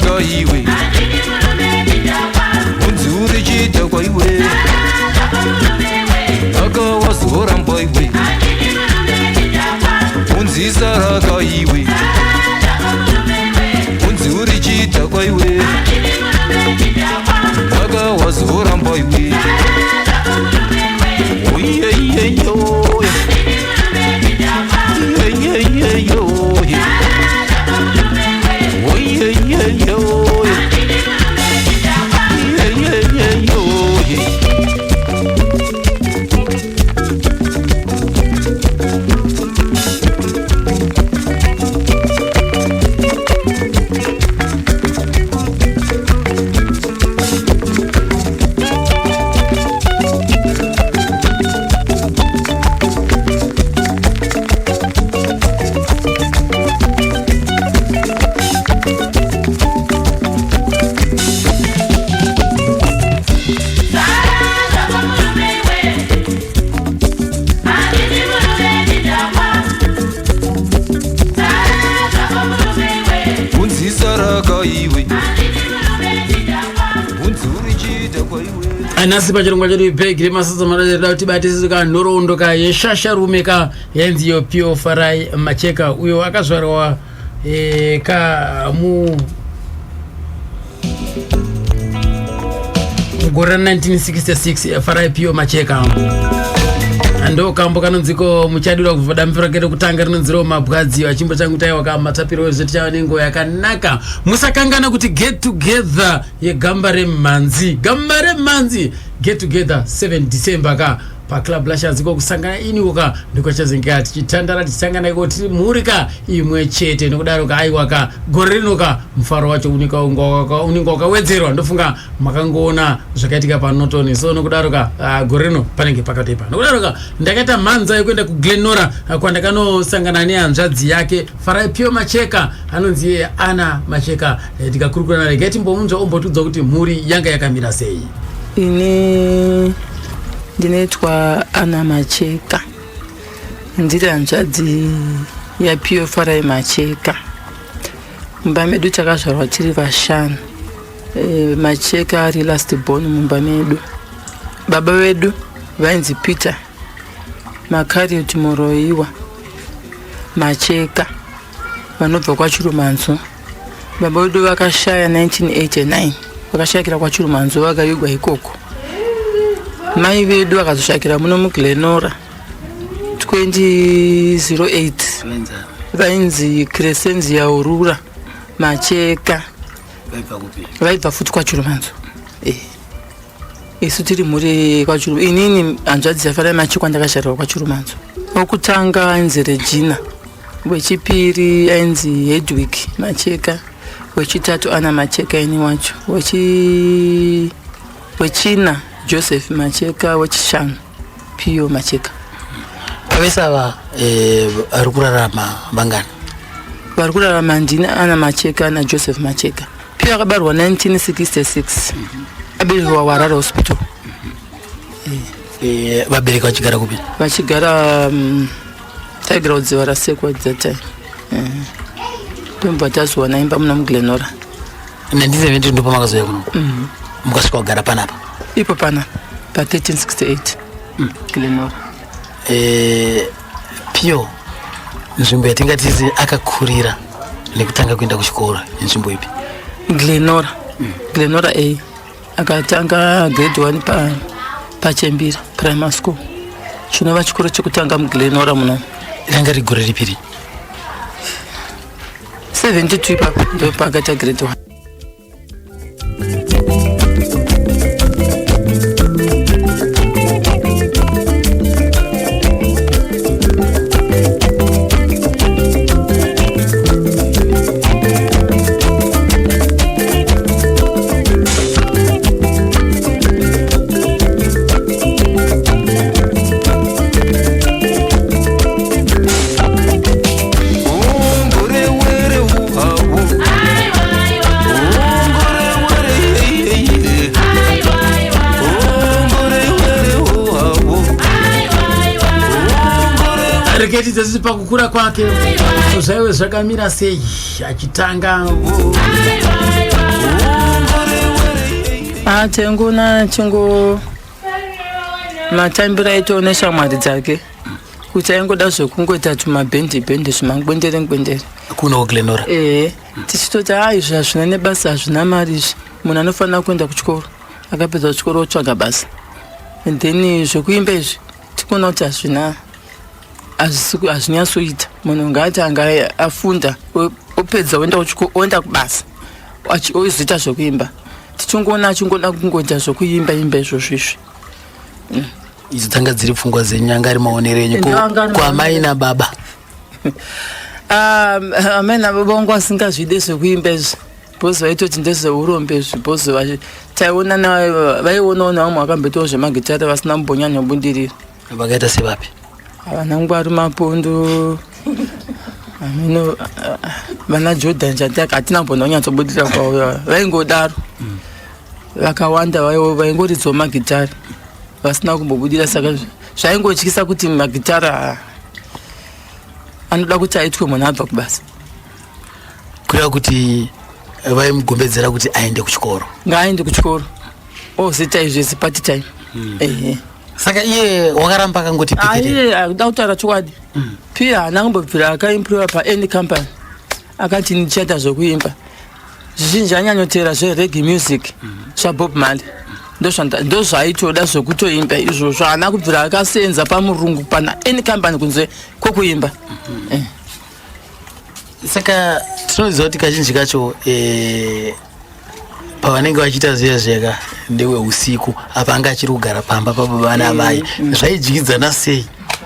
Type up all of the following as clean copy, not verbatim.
saraka iwe unzuri chita kwa iwe akawazora mba iwe unzi saraka iwe unzuri chita kwa iwe akawazora mba iwe Nasi pachirongwa chedu ipegire masasa maradzera kuti batisika nhoroondo yeshasharume yanzi yo Pio Farai Macheka uyo akazvarwa mugore 1966 Farai Pio Macheka ando kambo kanonziko muchadura kuvada mfurakete kutanga rinonziro mabwadzi achimbo changu taiwa kamatapiro wezveti chavanengo yakanaka musakangana kuti get together yegambare manzi get together 7 December pa club lashaziko kusangana iniwoka ndikochazenge tichitandara tichitangana iko tiri mhurika imwe chete nokudaro aiwaka gore rinoka mufaro wacho uninga wakawedzerwa ndofunga makangoona zvakaitika panotoni so nokudaro gore rino panenge pakatepa nokudaro ndakaita mhanza yekuenda kuGlenora kwandakanosangana nehanzvadzi yake Farai Pio Macheka anonzi Ana Macheka tikakurukura naye gati mbomunzwa ombotudza kuti mhuri yanga yakamira sei. Ini ndinetwa Ana Macheka ndiri hanzvadzi ya Pio Farai Macheka. Mumba medu takazvarwa tiri vashanu. Macheka ari last born mumba medu. Baba wedu vainzi Peter Makariot Moroiwa Macheka vanobva kwaChirumanzo. Baba wedu vakashaya 1989 vakashakira kwaChirumanzo vakayugwa ikoko. Mai vedu vakazoshakira muno muGlenora 2008 vainzi Crescenzia Aurora Macheka vaibva futi kwaChirumanzo. Isu tiri mhuri kwaChirumanzo. Inini hanzvadzi yaFarai Macheka ndakasharirwa kwaChirumanzo. Wokutanga ainzi Regina, wechipiri ainzi Hedwig Macheka, wechitatu Ana Macheka ini wacho, wechina Joseph Macheka, wechishanu Pio Macheka. Pavesava ari kurarama vangani? Vari kurarama ndini Ana Macheka na Joseph Macheka. Pio akabarwa 1966 aberekwa Warara Hospital. Vabereki vachigara kupi? Vachigara taigara kudziva Sekwa at that time. Ndobva tazowana imba muna muGlenora. 1970 ndipo makazoya kuno? Mukasvika kugara panapa? Ipo panapa pa 1368 Glenora. Pio nzvimbo yatingatizi akakurira nekutanga kuenda kuchikora nzvimbo ipi? Glenora. Glenora A. Akatanga grade 1 paChembira primary school. Chinova chikoro chekutanga muGlenora muno. Ranga rigore ripiri? 72 ipapa ndo pakata grade 1. Reketi dzasi pakukura kwake zvaiwe zvakamira sei achitanga Tengona chingo matambira ito neshamwari dzake kuti aingoda zvekungoita tumabhendi zvimangwendere kuno Glenora. Tichitoti izvi hazvina nebasa, hazvina mari izvi. Munhu anofanira kuenda kuchikoro, akapedza kuchikoro otsvaga basa. And then zvekuimba izvi tikuona kuti hazvinyatsoita. Munhu ngaati anga afunda opedza oenda kubasa ozoita zvekuimba. Tichongoona achingoda kungoita zvokuimba izvozvo izvi. Idzo dzanga dziri pfungwa dzenyu, anga ari maonero enyu kwamai nababa? Amai nababa vangu vasingazvide zvekuimba izvi, bhozi vaitoti ndezveurombe izvi, bhozi taionana vaionawo vamwe vakamboitawo zvemagitari vasina kumbonyanya kubudirira. Vakaita sevapi? Vanangwari Mapondo, vana Jordan Jataka hatina kumbonyatsobudirira kwavo, vaingodaro. Vakawanda vaingoridzawo magitari vasina kumbobudirira, saka zvaingotyisa kuti magitari anoda kuti aitwe munhu abva kubasa. Kureva kuti vaimugombedzera kuti aende kuchikoro? Ngaaende kuchikoro ozoita izvesi part time. Saka iye wakaramba akangoti pikete? Akuda kutaura chokwadi. Pia haana kumbobvira akaimprova paany company akati ndichaita zvokuimba. Zvizhinji anyanyotera zvereggae music zvaBob Marley, ndo zvaitoda zvokutoimba izvozvo. Haana kubvira akasenza pamurungu pana any company kunze kwokuimba. Saka tinoziva kuti kazhinji kacho pavanenge vachiita zveka ndewe usiku apa anga achiri kugara pamba pababa namai, zvaidyidzana sei?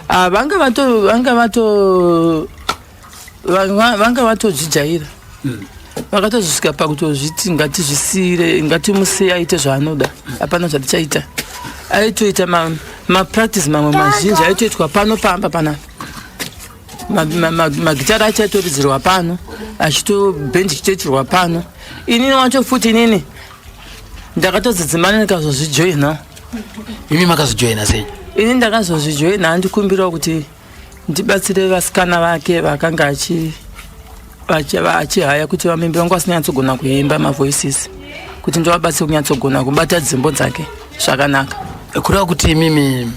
Vanga vatozvijaira, vakatozvisvika pakutozviti ngatizvisiyire, ngatimusiye aite zvaanoda, hapana zvatichaita. Aitoita mapractice mamwe mazhinji aitoitwa pano pamba panapa. Magitari acho aitoridzirwa pano, bhendi chitoitirwa pano. Inini wacho futi inini ndakatodzidzimana ndikazozvijoina. Imi makazojoina sei? Ini ndakazozvijoina, ndikumbirawo kuti ndibatsire vasikana vake vakanga vachihaya kuti vamembe vangu vasinyatsogona kuimba mavoices, kuti ndivabatsire kunyatsogona kubata dzimbo dzake zvakanaka. Kureva kuti mimi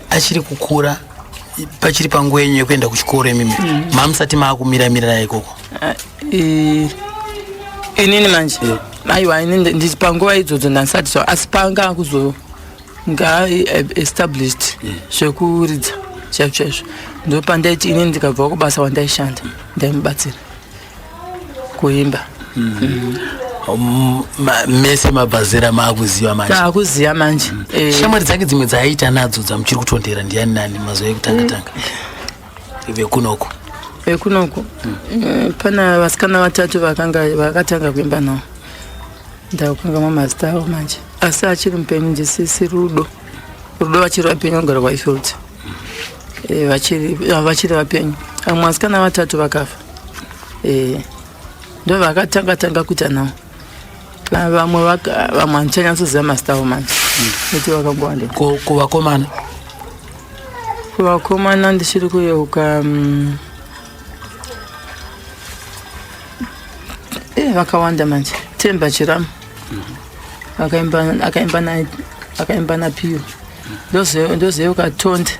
achiri kukura pachiri panguva yenyu yekuenda kuchikoro imimi mamusati maakumira ikoko? Inini manje aiwa, ini nditi panguva idzodzo ndandisati asi panga kuzonga established zvekuridza chaizvo ndopandaiti inini ndikabva kubasa wandaishanda ndaimubatsira kuimba. Mese mabhazera maakuziva manje? Taakuziva manje. Shamwari dzake dzimwe dzaaita nadzo dzamuchiri kutondera ndiani nani mazuva ekutanga-tanga vekunoko? Vekunoko pana vasikana vatatu vakatanga kuimba navo, ndakukangamwa mazita avo manje, asi achiri mupenyu. Ndisisi Rudo vachiri vapenyu, vagara kuHighfield, vachiri vapenyu. Vamwe vasikana vatatu vakafa, ndo vakatanga kuita navo. Vamwe handichanyatsoziva mazita avo manje kuti vakangowanda. Kuvakomana ndichiri kuyeuka vakawanda manje. Temba Chiramu akaimba naPio, ndozeuka Tonde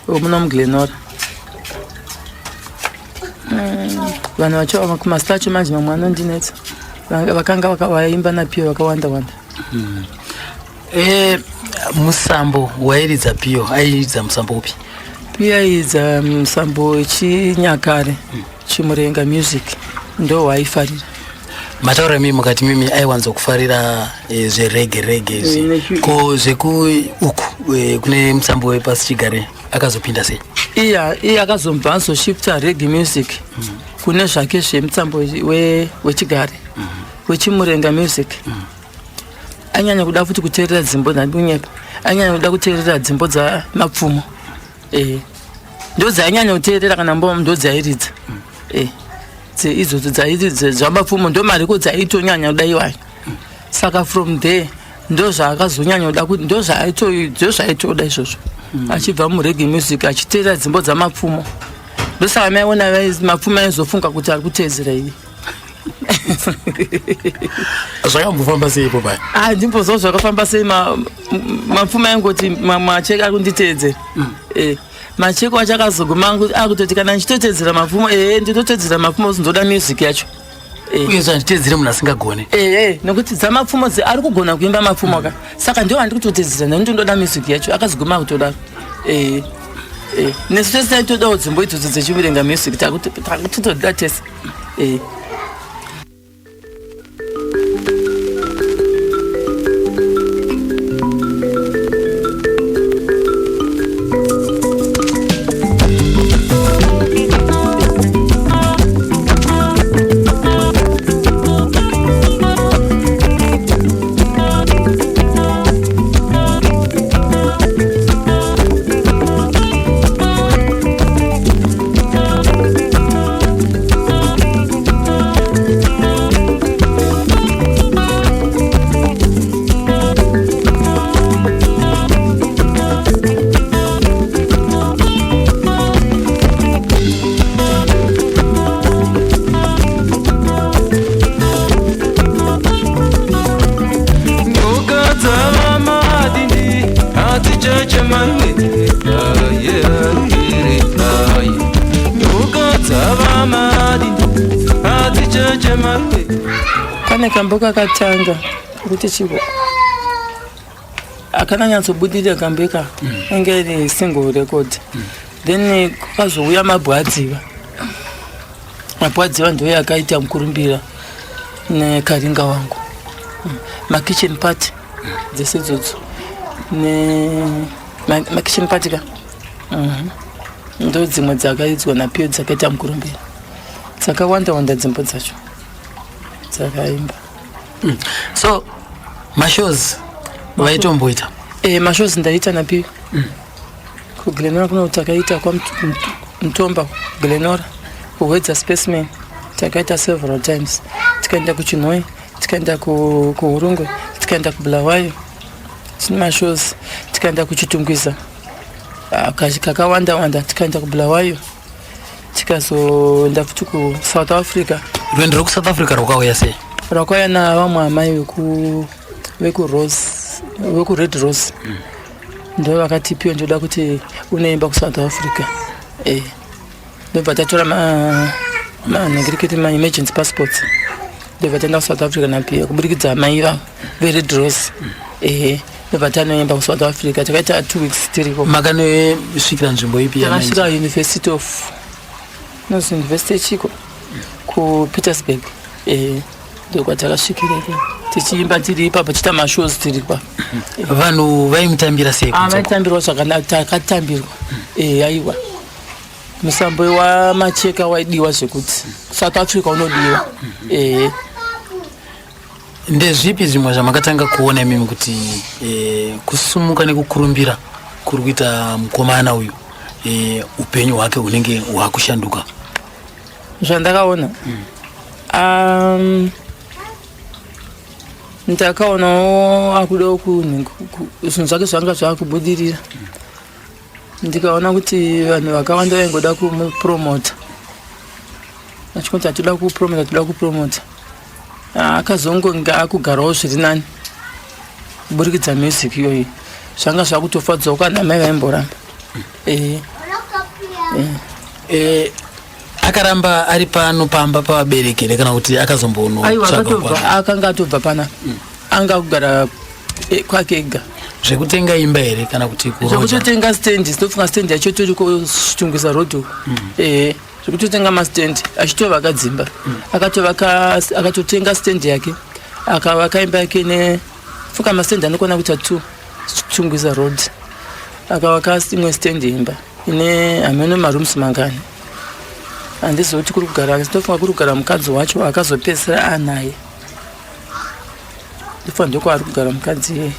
omuna muGlenora. Vanhu vacho kumazita acho manje mamwe anondinetsa, vakanga vakaimba naPio vakawanda. Musambo wairidza Pio airidza musambo upi? Pio airidza musambo wechinyakare, Chimurenga music, ndo waaifarira. Mataura mimi mukati mimi aiwanza kufarira zverege ko zveku uku kune musambo wepasi chigare akazopinda sei? Iye akazobva azoshifta reggae music kune zvake zvemusambo wechigare wechimurenga music. Anyanya kuda futi kuteerera dzimbo dzangunyepa, anyanya kuda kuteerera dzimbo dzamapfumo, ndo dzaanyanya kuteerera kana mboma ndo dzairidza. Idzodzo dzairidza zvamapfumo ndo mariko dzaitonyanya kudaiwayo. Saka from there ndo zvaakazonyanya kuda kuti ndo zvaitoda izvozvo. Achibva mureggae music achiteerera dzimbo dzamapfumo, ndosaka maiona mapfumo aizofunga kuti ari kuteedzera iye. zvakambofamba sei ipo pai? Ndimboziva zvakafamba sei. Mapfuma yangoti macheka ari kunditeedzera. Macheko acho akazoguma akutoti kana ndichitotedzera mapfumo nditotedzera mapfumo uzindoda music yacho. Uye zvanditeedzere munhu asingagone. Nokuti dzamapfumo ari kugona kuimba mapfumo ka. Saka ndiwo handiri kutotedzera ndinondoda music yacho akazoguma akutodaro. Nesu tese taitodawo dzimbo idzodzo dzechiverenga music takutotoda tese. Pane kambo kakatanga kuti chivo akananyatsobudirira kambeka enge iri single record. Then kwakazouya mabwadziva ndiyo yakaita mukurumbira nekaringa wangu makitchen party dzese idzodzo makitchen party ka ndo dzimwe dzakaidzwa napiyo dzakaita mukurumbira dzakawanda dzimbo dzacho dzakaimba. So mashows vaitomboita? Mashows ndaita napiyo kuGlenora kuno takaita kwa Mtomba Glenora kuwedza Spaceman takaita several times. Tikaenda kuChinhoyi, tikaenda kuHurungwe, tikaenda kuBulawayo tine mashows, tikaenda kuChitungwiza kakawanda tikaenda kuBulawayo tikazoenda futi kuSouth Africa. Rwendo rwekusouth Africa rwakauya sei? Rwakauya navamwe amai veku-Red Rose. Ndo vakati piyo ndoda kuti unoimba kuSouth Africa. Ndobva tatora manhengiriketi ma-emergency passports. Ndobva taenda kuSouth Africa napiyo kuburikidza amai vavo ve-Red Rose. Ndobva tanoimba kuSouth Africa takaita 2 weeks tiriko. Makanosvikira nzvimbo ipi? Takasvika University yechiko kuPietersburg. Ndokwatakasvikira tichiimba tiri ipapo tichiita mashows tiri ipapo. Vanhu vaimutambira sei? Vaitambirwa zvakanaka, takatambirwa. Aiwa musambo wamacheka waidiwa zvekuti South Africa unodiwa. Ndezvipi zvimwe zvamakatanga kuona mimi kuti kusumuka nekukurumbira kuri kuita mukomana uyu upenyu hwake hunenge hwakushanduka? Zvandakaona ndakaonawo akudawo zvinhu zvake zvanga zvakubudirira. Ndikaona kuti vanhu vakawanda vaingoda kumupromota achikoti atoda kupromota. Akazongonga akugarawo zviri nani kuburikidza music iyoyi. Zvanga zvakutofadzawo kana mai vaimboramba. Akaramba ari pano pamba pavabereki here kana kuti akazombonotsvaga? Akanga atobva pana anga kugara kwake ega. Zvekutenga imba here kana kuti zvekutotenga stendi? Sinofunga stendi yacho toriko Chitungwiza Road. Zvekutotenga mastendi achitova akadzimba. Akatotenga stendi yake akavaka imba yake nefuka mastendi anokwana kuita 2 Chitungwiza Road. Akavaka imwe stendi imba ine hameno marooms mangani. Handizoti kuri kugara, sinofunga kuri kugara mukadzi wacho akazopedzisira anaye. Ndifunga ndiko ari kugara mukadzi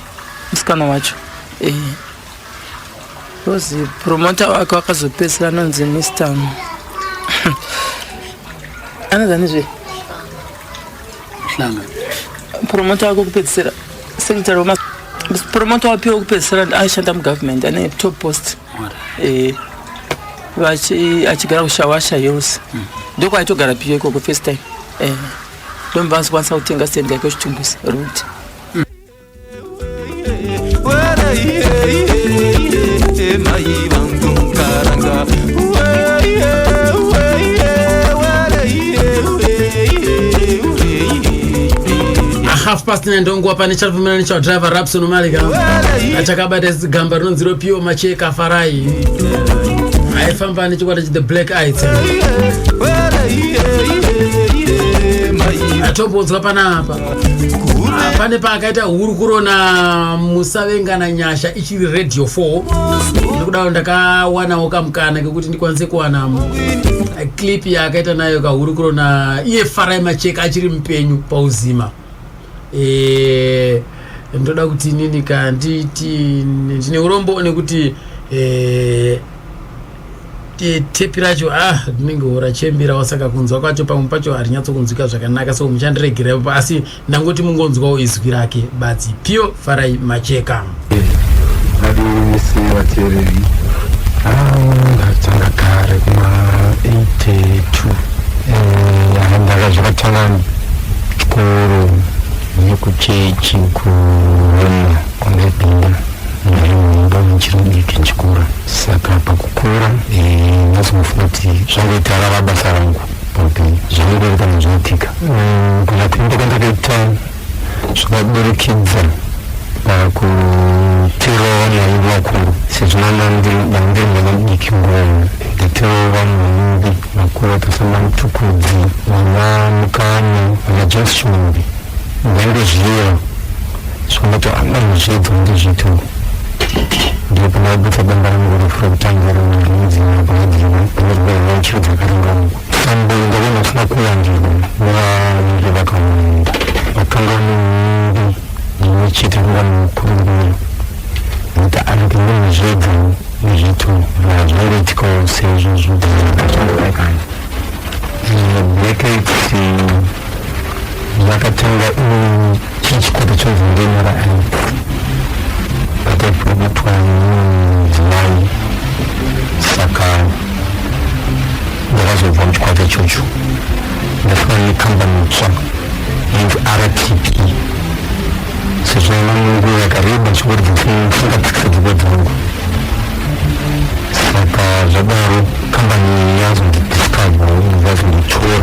musikana wacho. Rozi promota wake wakazopedzisira anonzi Mr. Anazanizve Hlanga. Promota wake kupedzisira secretary wama promota wapiwa kupedzisira aishanda mugovernment ane top post. Achigara kushawasha Hills. Ndiko aitogara piyo ikoko first time. ndomba vanokwanisa kutenga sendi yake chitumbuzi ruti half past 9 ndongo apa nechavumira cha driver Rapson Malika achakabata zigamba rinonziro Pio Macheka Farai aifamba nechikwata the Black Eyes atombonzwa panapa pane paakaita hurukuro na Musavengana Nyasha ichiri Radio 4 ndikudawo ndakawanawo kamukana kekuti ndikwanise kuwana clip yakaita nayo kahurukuro na iye Farai Macheka achiri mupenyu pauzima ndoda kuti nini kanditi ndine urombo nekuti tepi racho ndinenge urachembera wasaka kunzwa kwacho pamwe pacho harinyatso kunzwika zvakanaka so muchandiregerepo asi ndangoti mungonzwawo izwi rake badzi Pio Farai Macheka vadisi vateereri ndatanga kare kuma 82 ndaka zvakatanga chikoro nekuchechi kurona kwandapinda ndaimba muchirudiki chikora saka pakukura ndazofuna kuti zvangoita rava basa rangu paupenyu zvangoita nezvinoitika kunapinda kwandakaita zvakaburikidza pakutirawo vanhu vakuru sezvo ndandiri mwana mudiki nguva ndatirawo vanhu vanumbi vakuru vakasamba mutukudzi vana mukana vana James Chimumbi ndangozviva zvinoita andamuzvidza ndizvito ndipo ndabutsa damba ramugorofura kutangira rinodzinaa pakadziva panerwere rachiro dzakaringamuko sambo ndakona usina kuyandirwa nevanenge vakawanda vakanga vanemumbi imwe chete kunga mukurungiro nokuti anopinda muzvidza nezvito zvaiitikawo seizvozvo zvachandovaikani Black Eyes vakatanga chichikwata chozongenera pataiprobatwa mudzimai saka ndakazobva muchikwata ichocho ndafana nekambani itsva inonzi RTP sezvo manunguva yakareba chikuridzafungatsikisa dzikwa dzangu saka zvadaro kambani yazonzi Discover yazonditora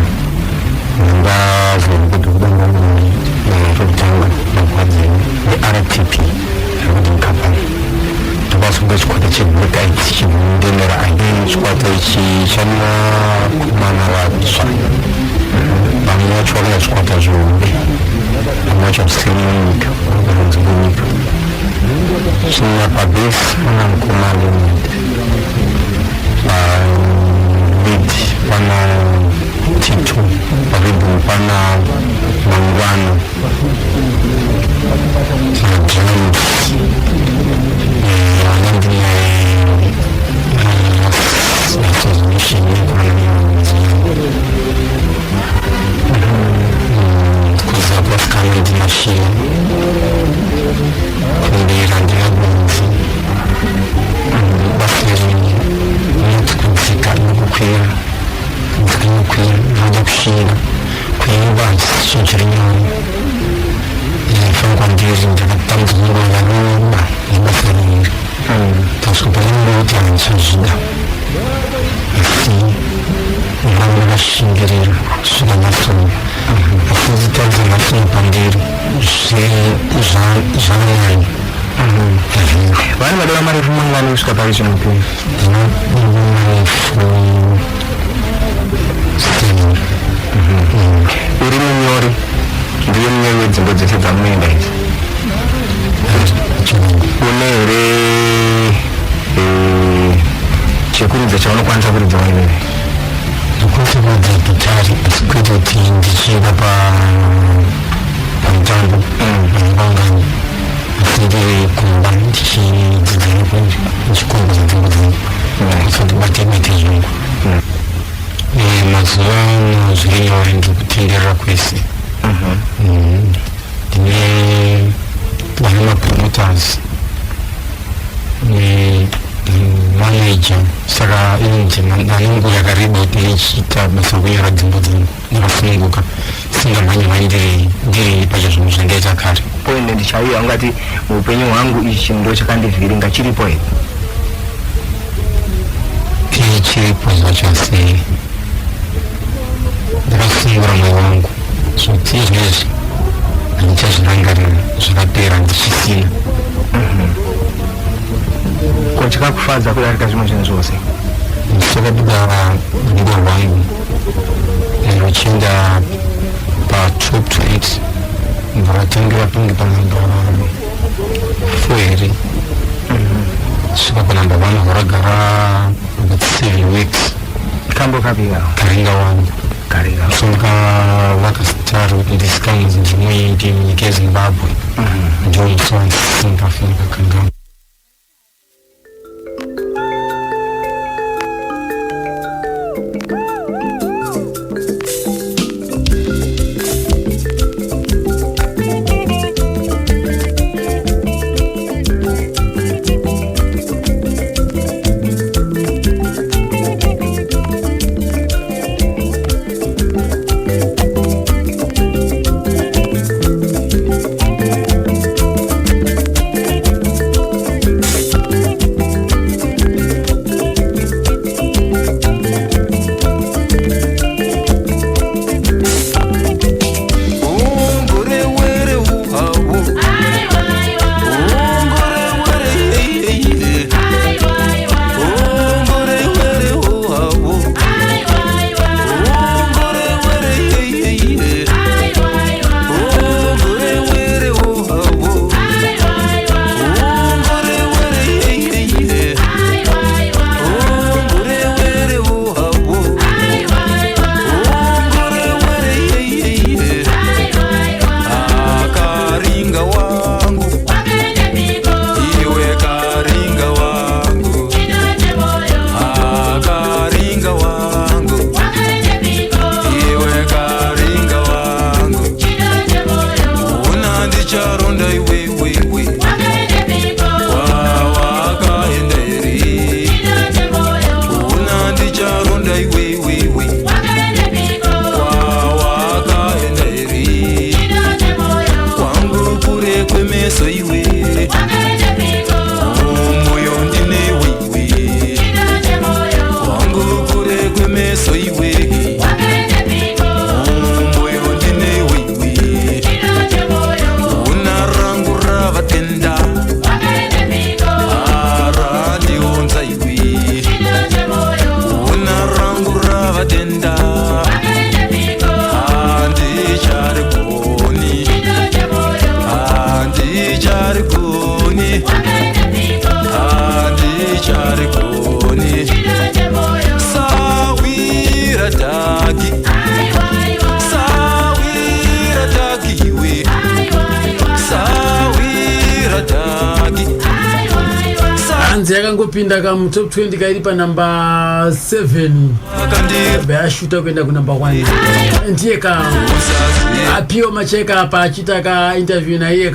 ndazvokuti kudanga zvokutanga magwadzini neRTP zvekuti mukambani ndokwasunga chikwata cheBlack Eyes chinoendemera aini chikwata ichi chanakomana vatsva vamwe vacho vakanga chikwata zvihombe vamwe vacho musiri munyika vakanzi munyika china pabesi pana mukomana lead pana Tito paribu pana Mangwana na James anandina nasozimishini kuzapatikana ndinashia kundira ndinabunzi baferi nokukudzika nokukwira nada kushira kuimba chinchirinyoni ifangwa ndiri ndakatambudzwa vanomba nebafariri taskupaimba kuti hanisazvida asi ndanga vakashingirira kusvika masoni afuzitadza masoni pandiri zvanyanya vane vadava mari rumangani kusvika pari chinopi uri munyori ndiye munyori wedzimbo dzese dzamuenda idzi une here chekuridza chaunokwanisa kuridza waivere ndikwanisa kuridza gitari asi kuita kuti ndichienda pamutambo pamungangani asi ndiri kumba ndichidzidza nekunzi ndichikombodza dzimbo dzangu kuti ndibate mete zvangu mazuva ano zviri nyore ndikutenderera kwese ndine vane mapromoters nemanager saka inonzi nanenguva yakareba kuti ndichiita basa rekunyora dzimbo dzangu ndakasununguka ndasinga manya ndiri pachizungu zvingaita kare point ndichauya ungati muupenyu hwangu ichi ndo chakandivhiringa chiripo here chiripo zvachose ndakasungura mwoyo wangu zvoti izvezvi handichazvirangarira zvakapera ndichisina ko chakakufadza kudarika zvimwe zvinhu zvose ndichakabuda rudo rwangu ruchienda patop 20 ndakatangira pange panamba 4 here svika panamba 1 hwaragara about 7 weeks kambo kapika karinga wangu so ndakavaka sitari kuti ndisikamudzi ndimuyindi munyika yezimbabwe ndio musansi ndikafika kangama yakangopinda kamutop 20 kairi panamba 7 bayashuta kuenda kunamba 1 ndiye apio macheka apa achita ka interview na iye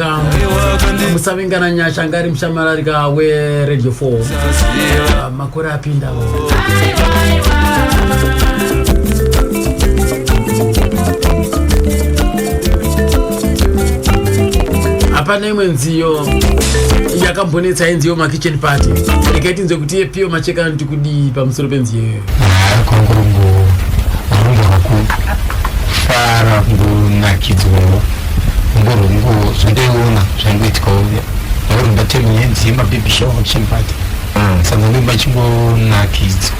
musavengana nyasha ngari mshamararika we Radio 4 makore apinda apana imwe nziyo yakambonetsa inziyo ma kitchen party ikaiti nzo kuti pio macheka ndikudi pamusoro penziyo kongorungu fara ngunakidzwa ngorungu zvandaiona zvangoitika uya ndakurumba temu yenzi yemababy shower kitchen party saka ndimba chingonakidzwa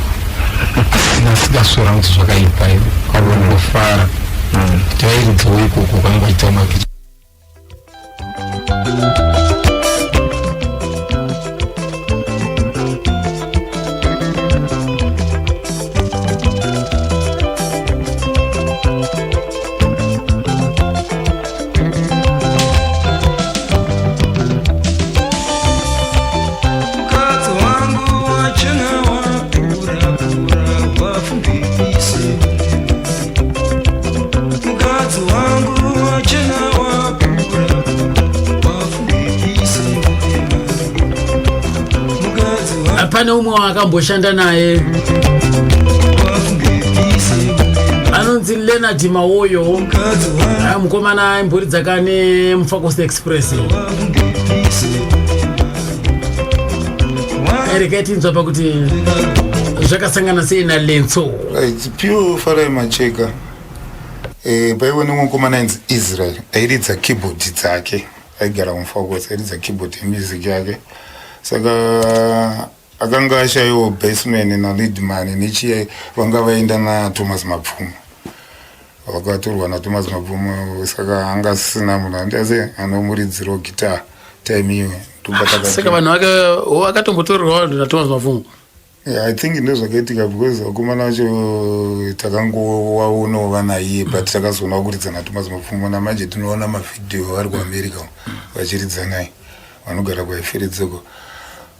nasikasora kuti zvakaipa ivo kwarungofara tairidzawo ikoko kwanga ita makitchen pane umwe wakamboshanda naye anonzi Leonard Mawoyo mukomana mburi dzakane Mufocus Express ereketinzwa pakuti zvakasangana sei na Lenzo Pure Farai Macheka paione mukomana inzi Israel airidza keyboard dzake aigara Mufocus airidza keyboard music yake saka akanga ashayiwo bassman na leadman nechiye vanga vaenda na Thomas Mapfumo vakatorwa na Thomas Mapfumo saka anga sina munhu andiase anomuridziro guitar time iyo saka vanhu vakatombotorwa na Thomas Mapfumo. Yeah, I think ndozvakaitika because vakomana vacho takangowaonawo naye but takazoona kuridza na Thomas Mapfumo namanje tinoona mavidhio vari kuAmerica vachiridza naye vanogara kwaifiridzeko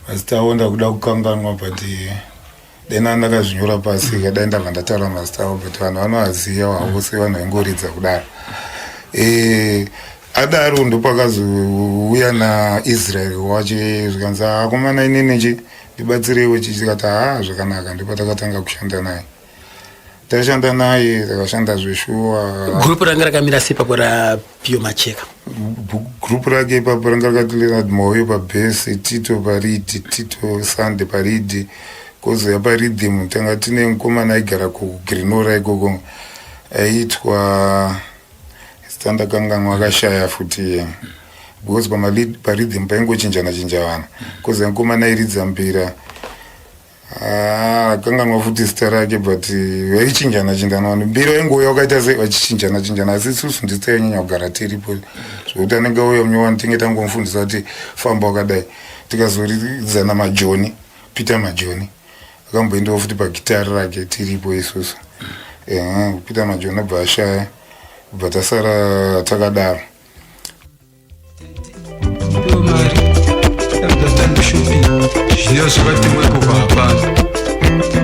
asi taonda kuda kukanganwa but dena ndakazvinyora pasi kadai ndabva ndataura mazita avo but vanhu vanoaziva wavose vanhu vaingoridza kudaro adaro ndopakazouya naIsrael wache zvikanzi akomana inenechi ndibatsirewo chichikati zvakanaka ndipo takatanga kushanda naye tashanda naye takashanda zveshuwa. Group ranga rakamira sei pakora Pure Macheka? Group rake ipapo ranga rakati Leonard Mawoyo pabass, Tito pareed, Tito Sande pareed, kozoya parhythm tanga tine mukomana aigara kuGrenora ikoko aitwa standa kanganwa akashaya futi because parhythm paingochinjana vanhu kozoya mukomana airidza mbira kanganwa futi zita rake but vaichinjana vanhu mbira vaingouya wakaita sei vachichinjana asi isusu ndisitainyanya kugara tiripo zvokuti anenge auya mumwe wanu tinge tangomufundisa kuti famba wakadai tikazoridza naMajoni Peter Majoni akamboendawo futi pagitari rake tiripo isusu Peter Majoni abva ashaya kubva tasara takadaro. Ndio swati mweko kwa hapana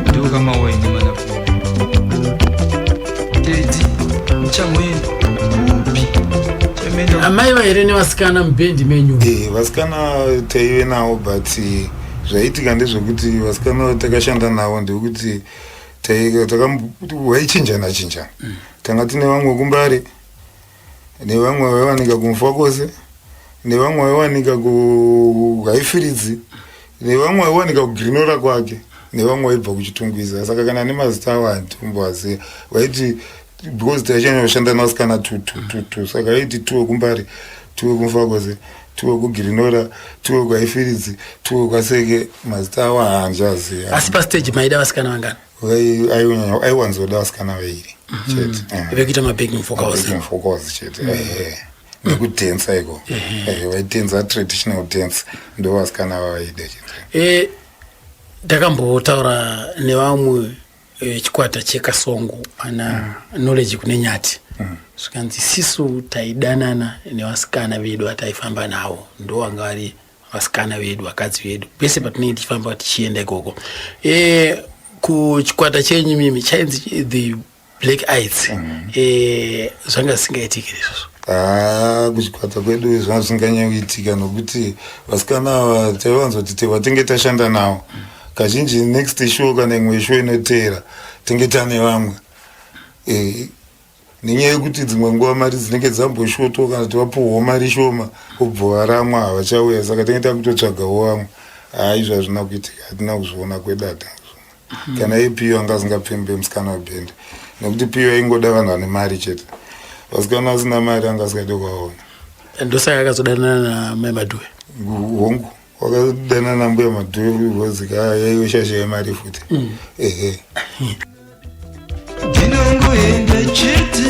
ndio kama wenye manafu tedi mchamwendo upi chamendo amai vairene vasikana mubendi menyu vasikana taive nawo but zvaitika ndezvekuti vasikana takashanda nawo ndekuti vaichinjana tanga tine vamwe kuMbare nevamwe vaiwanika kuMufocus nevamwe vaiwanika kuHaifiridzi nevamwe vaiwanika kuGrenora kwake nevamwe vaibva kuChitungwiza saka kana nemazita avo handitomboaziva vaiti because taichanya kushanda navasikana tu saka vaiti tuwe kuMbare tuwe kuMufocus tuwe kuGrenora tuwe kuHaifiridzi tuwe kwaSeke mazita avo handiaziva. Asi pastage maida vasikana vangana? Aiwanzoda vasikana vairi chete vekuita mabacking vocals chete nekudhensa iko vaidhensa traditional dance ndo vasikana vavaida chete. Takambotaura nevamwe chikwata chekasongo ana knowledge kune Nyati zvikanzi sisu taidanana nevasikana vedu ataifamba navo ndo vanga vari vasikana vedu vakadzi vedu pese patinenge tichifamba tichienda ikoko. Kuchikwata chenyu mimi chainzi the Black Eyes zvanga zvisingaitiki izvozvo? Kuchikwata kwedu zvanga zvisinganyanyoitika nokuti vasikana ava taivanzoti tenge tashanda navo kazhinji next show kana imwe show inoteera tenge tane vamwe nenyaya yekuti dzimwe nguva mari dzinenge dzamboshoto kana tivapuhwawo mari shoma kubva varamwa havachauya saka tenge takutotsvagawo vamwe izvo hazvina kuitika hatina kuzviona kwedata kana ipiyo angazingapembe musikana webhendi nekuti piyo aingoda vanhu vane mari chete vasikana vasina mari angasikade kuvaona ndosaka akazodanana naMai Madhuwe hongu wakadanana naMbuya Madhuwe vozika yaiwe shasha yemari futi ndinongoenda chete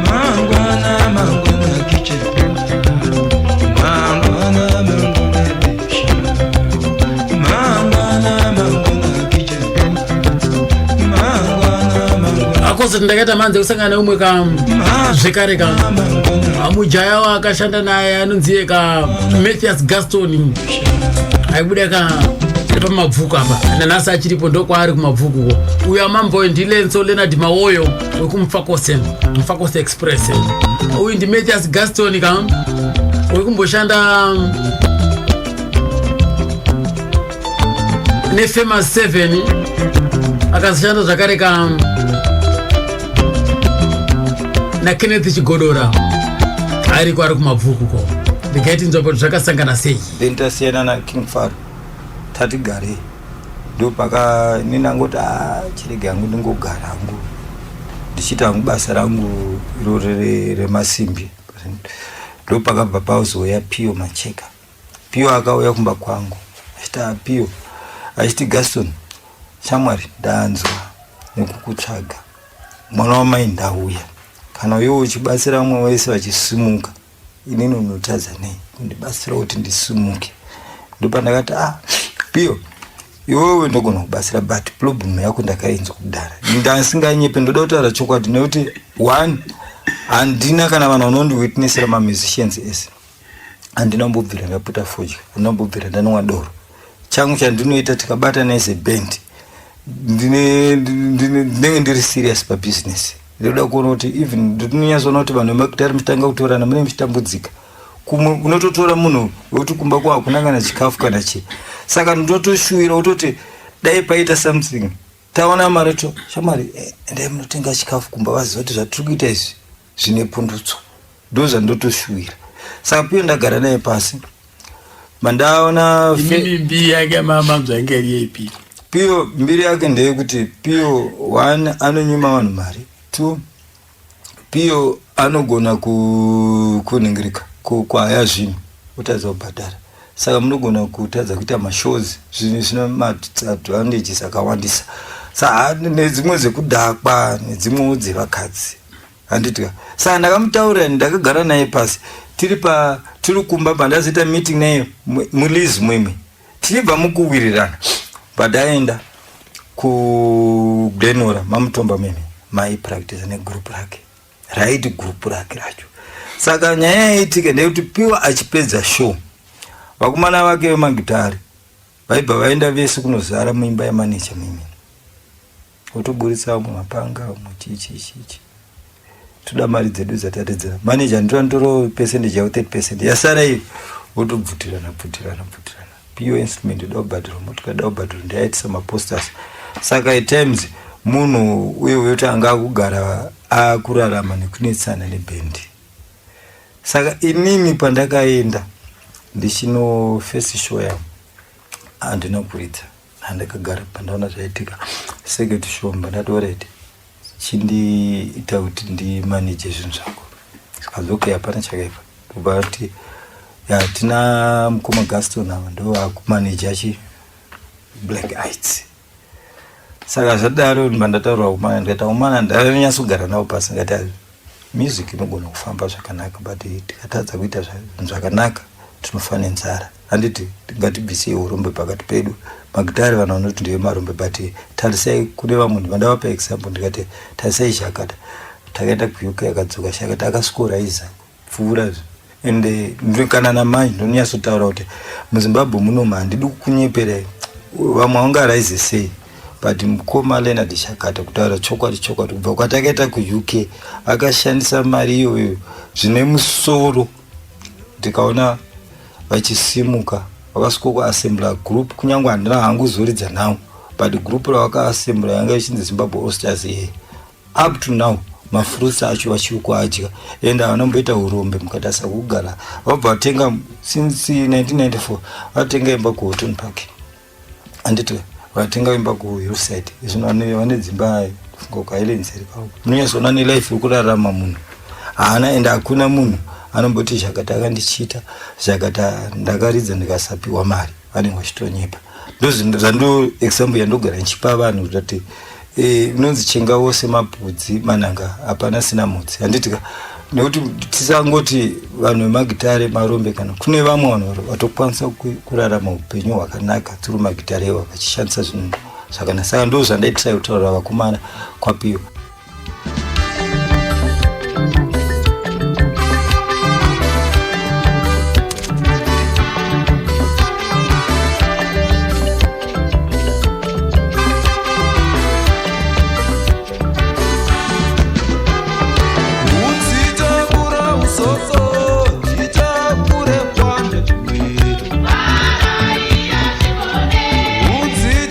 mangwana kichete akoze ndakaita manze kusangana umwe zvekare mujaya wakashanda naye anonzi Matthias Gaston aibuda pamabvuku apa nanasi achiripo ndokwaari kumabvuku uyo amambo ndiLenzo Leonard Mawoyo wekumufocus Express uyu ndi Matthias Gaston wekumboshanda neFamous 7 akazishanda zvakare na Kenneth Chigodora ari kwari kumabvukuko. Ndikaiti nzvimbo zvakasangana sei? Ndintasiyana na King Faro tati gare ndo paka ninangoti chirege yangu ndingogara hangu ndichita hangu basa rangu irore remasimbi. Ndo pakabva pauzoya Pio Macheka. Pio akauya kumba kwangu achita Pio achiti Gaston shamwari ndanzwa nekukutsvaga mwana wamai ndauya kana iwe uchibatsira mwe wese vachisimuka inini unotadza nei kundibatsira kuti ndisimuke. Ndo pandakati Pio iwewe ndogona kubatsira but problem yako ndakainzwa kudara ndasinganyepe ndoda kutaura chokwadi nekuti one handina kana vanhu vanondiwitnessera mamusicians ese handina kumbobvira ndaputa fodya handina kumbobvira ndanonwa doro. Changu chandinoita tikabatana as a band ndinenge ndiri serious pabusiness. Ndoda kuona kuti even ndinonyatsoona kuti vanhu vemakutari mutanga kutorana mune muchitambudzika kumwe unototora munhu wekuti kumba kwa hakuna kana chikafu kana chii. Saka ndotoshuwira kutoti dai paita something taona mari to shamari ndai munotenga chikafu kumba vaziva kuti zvatiri kuita izvi zvine pundutso. Ndo zvandotoshuwira. Saka Pio ndagara naye pasi mandaona mbiri yake mama mzvangeri yepi. Pio mbiri yake ndeyekuti Pio one anonyima vanhu mari, two Pio anogona kuningirika kwaya zvinhu utadza kubhadhara. Saka munogona kutadza kuita mashows zvinhu zvina maadvantages akawandisa. Saka nedzimwe dzekudhakwa nedzimwewo dzevakadzi handitika. Saka ndakamutaurira ndakagara naye pasi tiri kumba pandazoita meeting naye mulizi mwemwe tichibva mukuwirirana padaenda kuglenora mamutomba meme maipractice negroup rake raiti group rake racho. Saka nyaya yaitika ndeyekuti Pio achipedza show vakomana vake vemagitari vaibva vaenda vese kunozara muimba yemaneja mimi otoburitsa mumapanga muchichi toda mari dzedu dzatatidzira manager ndiro percentage ya 30% yasara iyo otobvutirana. Pio instrument dobhadhira motika dobhadhira ndaitisa maposters. Saka at times munhu uye tanga kugara akurarama nekunetsana neband. Saka inini pandakaenda ndichino first show yangu handina kuridza handakagara pandaona zvaitika. Second show ndati already chindi kuti ndi manage zvinhu zvako. Sikazoke hapana chakaipa kubati tina mukoma Gaston ava ndo akumanage achi Black Eyes. Saka zvadaro ndandataura kumana ndikati umana ndanyasogara nawo pasi ngati music inogona kufamba zvakanaka but tikatadza kuita zvinhu zvakanaka tinofane nzara. Handiti ngatibvise urombe pakati pedu magitari vanhu vanoti ndive marombe but tarisai kune vamwe vandavapa example ndikati tarisai Shakata takaenda kuUK akadzoka Shakata akaskora iza pfuura ende ndikana namai ndonyatsotaura kuti muZimbabwe muno handidi kukunyeperai vamwe vangaraize sei but mukoma Leonard Shakata kutaura chokwadi kubva kwatakaita kuUK akashandisa mari iyoyo zvine musoro ndikaona vachisimuka vakasvika kuassembla group kunyange handina hangu zoridza nawo but group ravakaasembla yanga ichinzi Zimbabwe All Stars up to now mafruits acho vachikuadya ende vanomboita urombe mukatasa kugara vabva vatenga since 1994 vatenga imba kuHoughton Park handiti vatenga imba kuHillside izvino vane dzimba Ngoka Islands rikao munyazoona nelife yokurarama munhu haana ende hakuna munhu anomboti Shakata akandichita Shakata ndakaridza ndikasapiwa mari vanenge vachitonyepa. Ndo example yandogara nchipa vanhu kuti inonzi chenga wose mabvudzi mananga hapana sina mudzi handitika nekuti tisangoti vanhu vemagitare marombe kana kune vamwe vanhu vatokwanisa kurarama upenyu hwakanaka tiri magitare iwo vachishandisa zvinhu zvakanaka. Saka ndo zvandaitisa kutaurira vakomana kwaPio. Uzi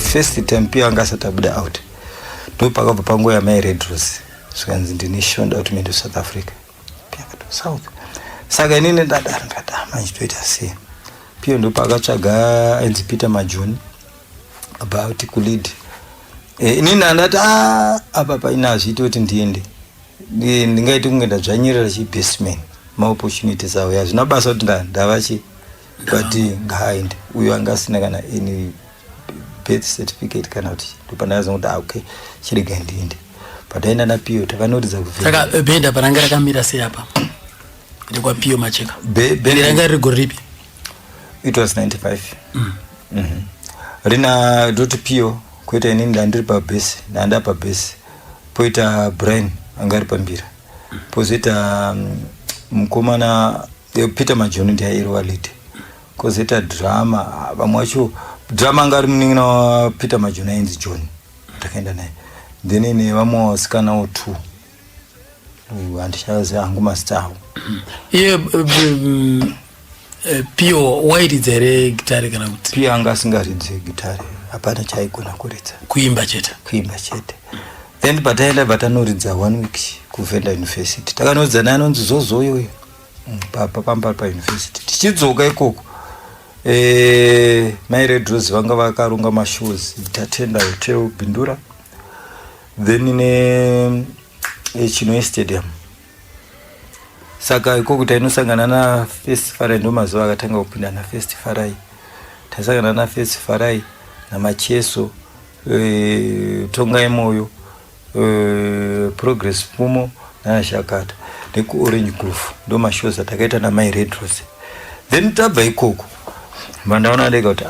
first time pia anga satabuda out ndo pakabva pango ya my Red Rose skanzi ndini shonda out mendo South Africa pia kato South saka inini ndadara manje toita sei pia ndo pakatsvaga ainzi Peter Majoni about kulead inini andati apa painazviita kuti ndiende ndingaiti kunge ndadzvanyirira chibasement maopportunities awo yazvina basa kuti ndavachi but ngaende uyo anga asina kana any birth certificate kana kuti ndopandakaziva kuti okay chirega ndiende but aenda napiyo takanoridza saka bhenda paranga rakamira sei apa ndikwa Pio Macheka bhenda ranga riri ripi it was 95 rina doti Pio kuita inini ndandiri pabhesi ndanda pabhesi poita Brian angari pambira pozoita mukomana Peter Majoni ndiairwa lead kozoita drama vamwe vacho drama angari munin'ina wa Peter Majoni ainzi John takaenda naye then ine vamwe vasikanawo 2 handichaziva hangu mazita avo iye Pio wairidza here gitari kana kuti Pio anga asingaridze gitari hapana chaigona kuridza kuimba chete then pataenda patanoridza 1 week kuVenda University takanoridza naye anonzi zozoyo pambari pauniversity tichidzoka ikoko my Red Rose vanga vakaronga mashows tatenda hotel Bindura then ine Chinoe Stadium saka ikoko tainosangana na First Farai ndo mazuva akatanga kupinda na First Farai tasangana na First Farai na Macheso Tonga Emoyo Progress Pumo na Shakata neku Orange Grove ndo mashows atakaita na my Red Rose then tabva ikoko mandaona ndega kuti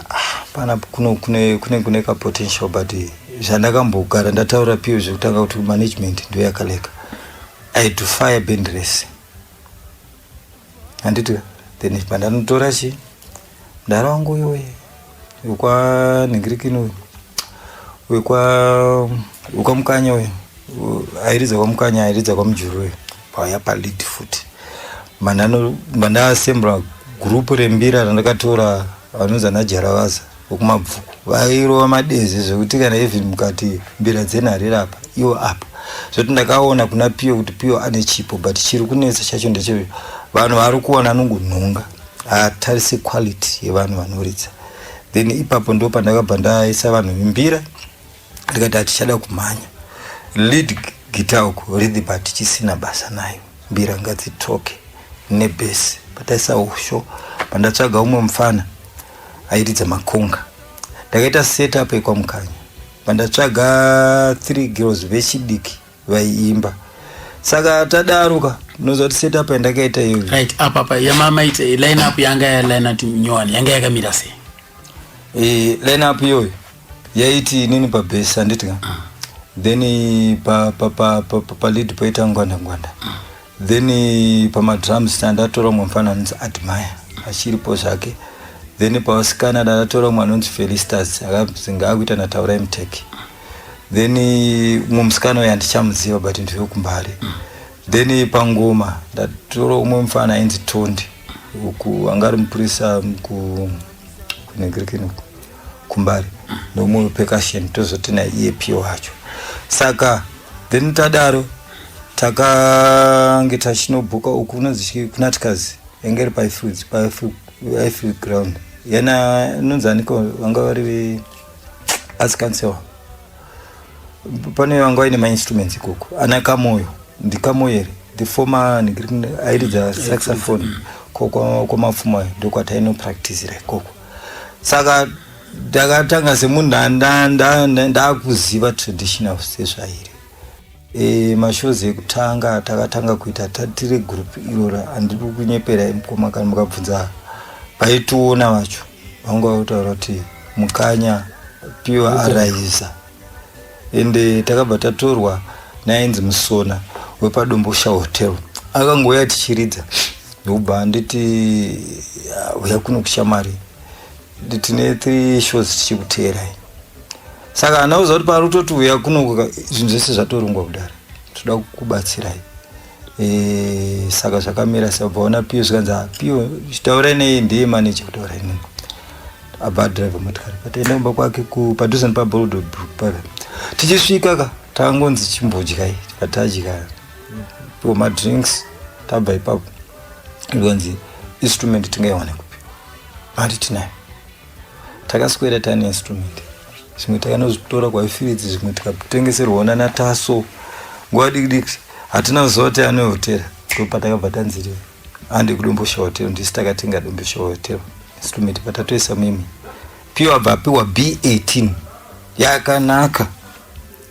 pana kune ka potential but zvandakambogara ndataura Pio zvekutanga kuti management ndo yakaleka I had to fire band race anditi then pandanotora chi ndara wangu yoye ukwa ningirikino ukwa mukanya we airidza kwa mukanya airidza kwa mujuru paya pa lead foot manda assemble group rembira randakatora vanonza naJaravaza okumabvuku vairova madezi zvekuti kana even mukati mbira dzenhare apa iwo apa zvoti ndakaona kuna Pio kuti Pio ane chipo but chiri kunetsa chacho ndecheve vanhu vari kuona anongonhunga hatarise quality yevanhu vanoridza then ipapo ndo pandakabva ndaisa vanhu vimbira ndikati hatichada kumhanya lead guitar uko rhythm but chisina basa nayo mbira ngadzitoke nebesi pataisa usho pandatsvaga umwe mufana airidza makonga ndakaita setup ikwa mukanya pandatsvaga 3 girls vechidiki vaiimba saka tadaruka nozoti setup yandakaita iyo right apa yamamaita line up yanga line up nyowani yanga yakamira sei line up yoyo yaiti nini pabesi anditika then pa lead poita ngwanda then pama drums tandatora mufana anonzi Admire achiripo zvake then pawasikana ndatora mwana anonzi Felicitas akazinga akuita nataura mteki then mumusikana uyu handichamuziva but ndiwe kumbare then pangoma ndatora umwe mufana ainzi Tondi uku angari mupurisa kunengirikini kumbare nomwe percussion tozoti naiye Pio wacho saka then tadaro takange tachinobhuka uku unonzi kunatikazi engeri paifield ground yana nonzaniko vanga vari asikansewa pane vanga vaine mainstruments ikoko ana Kamoyo ndikamoyo here the former airidza saxophone kwamapfuma ndokwatainopracticira ikoko saka ndakatanga semunhu ndakuziva traditional sezvairi mashows ekutanga takatanga kuita tatire group irora handiri kunyepera mukoma kana mukabvunza paituona vacho vanga vautaura kuti mukanya Pio araisa ende takabva tatorwa nainzi Musona wepadombosha hotel akangoya tichiridza ndobva nditi uya kuno kushamari tine 3 shows tichikuteerai saka anauza kuti parutoti uya kuno zvinhu zvese zvatorongwa kudara toda kukubatsirai saka zvakamira sabvaona Pio zvikanzi Pio chitaurai nei ndiye manager kutaurai nini abadriver motikari pataenda kumba kwake padhuze nepaBoulder Brook pale. Tichisvika tangonzi chimbodya tikatadya madrinks tabva ipapo ikanzi instrument tingaiwana kupi mari tinayo. Takaswera tane instrument zvimwe takanozvitora kwaifiriti zvimwe tikatengeserwaona naTaso nguva diki hatina kuziva ane hotera patakabva tanziriwa andi kudombosha hotero ndisi takatenga dombosha hotero instrument patatoisa mimi piwa bvapiwa B18 yakanaka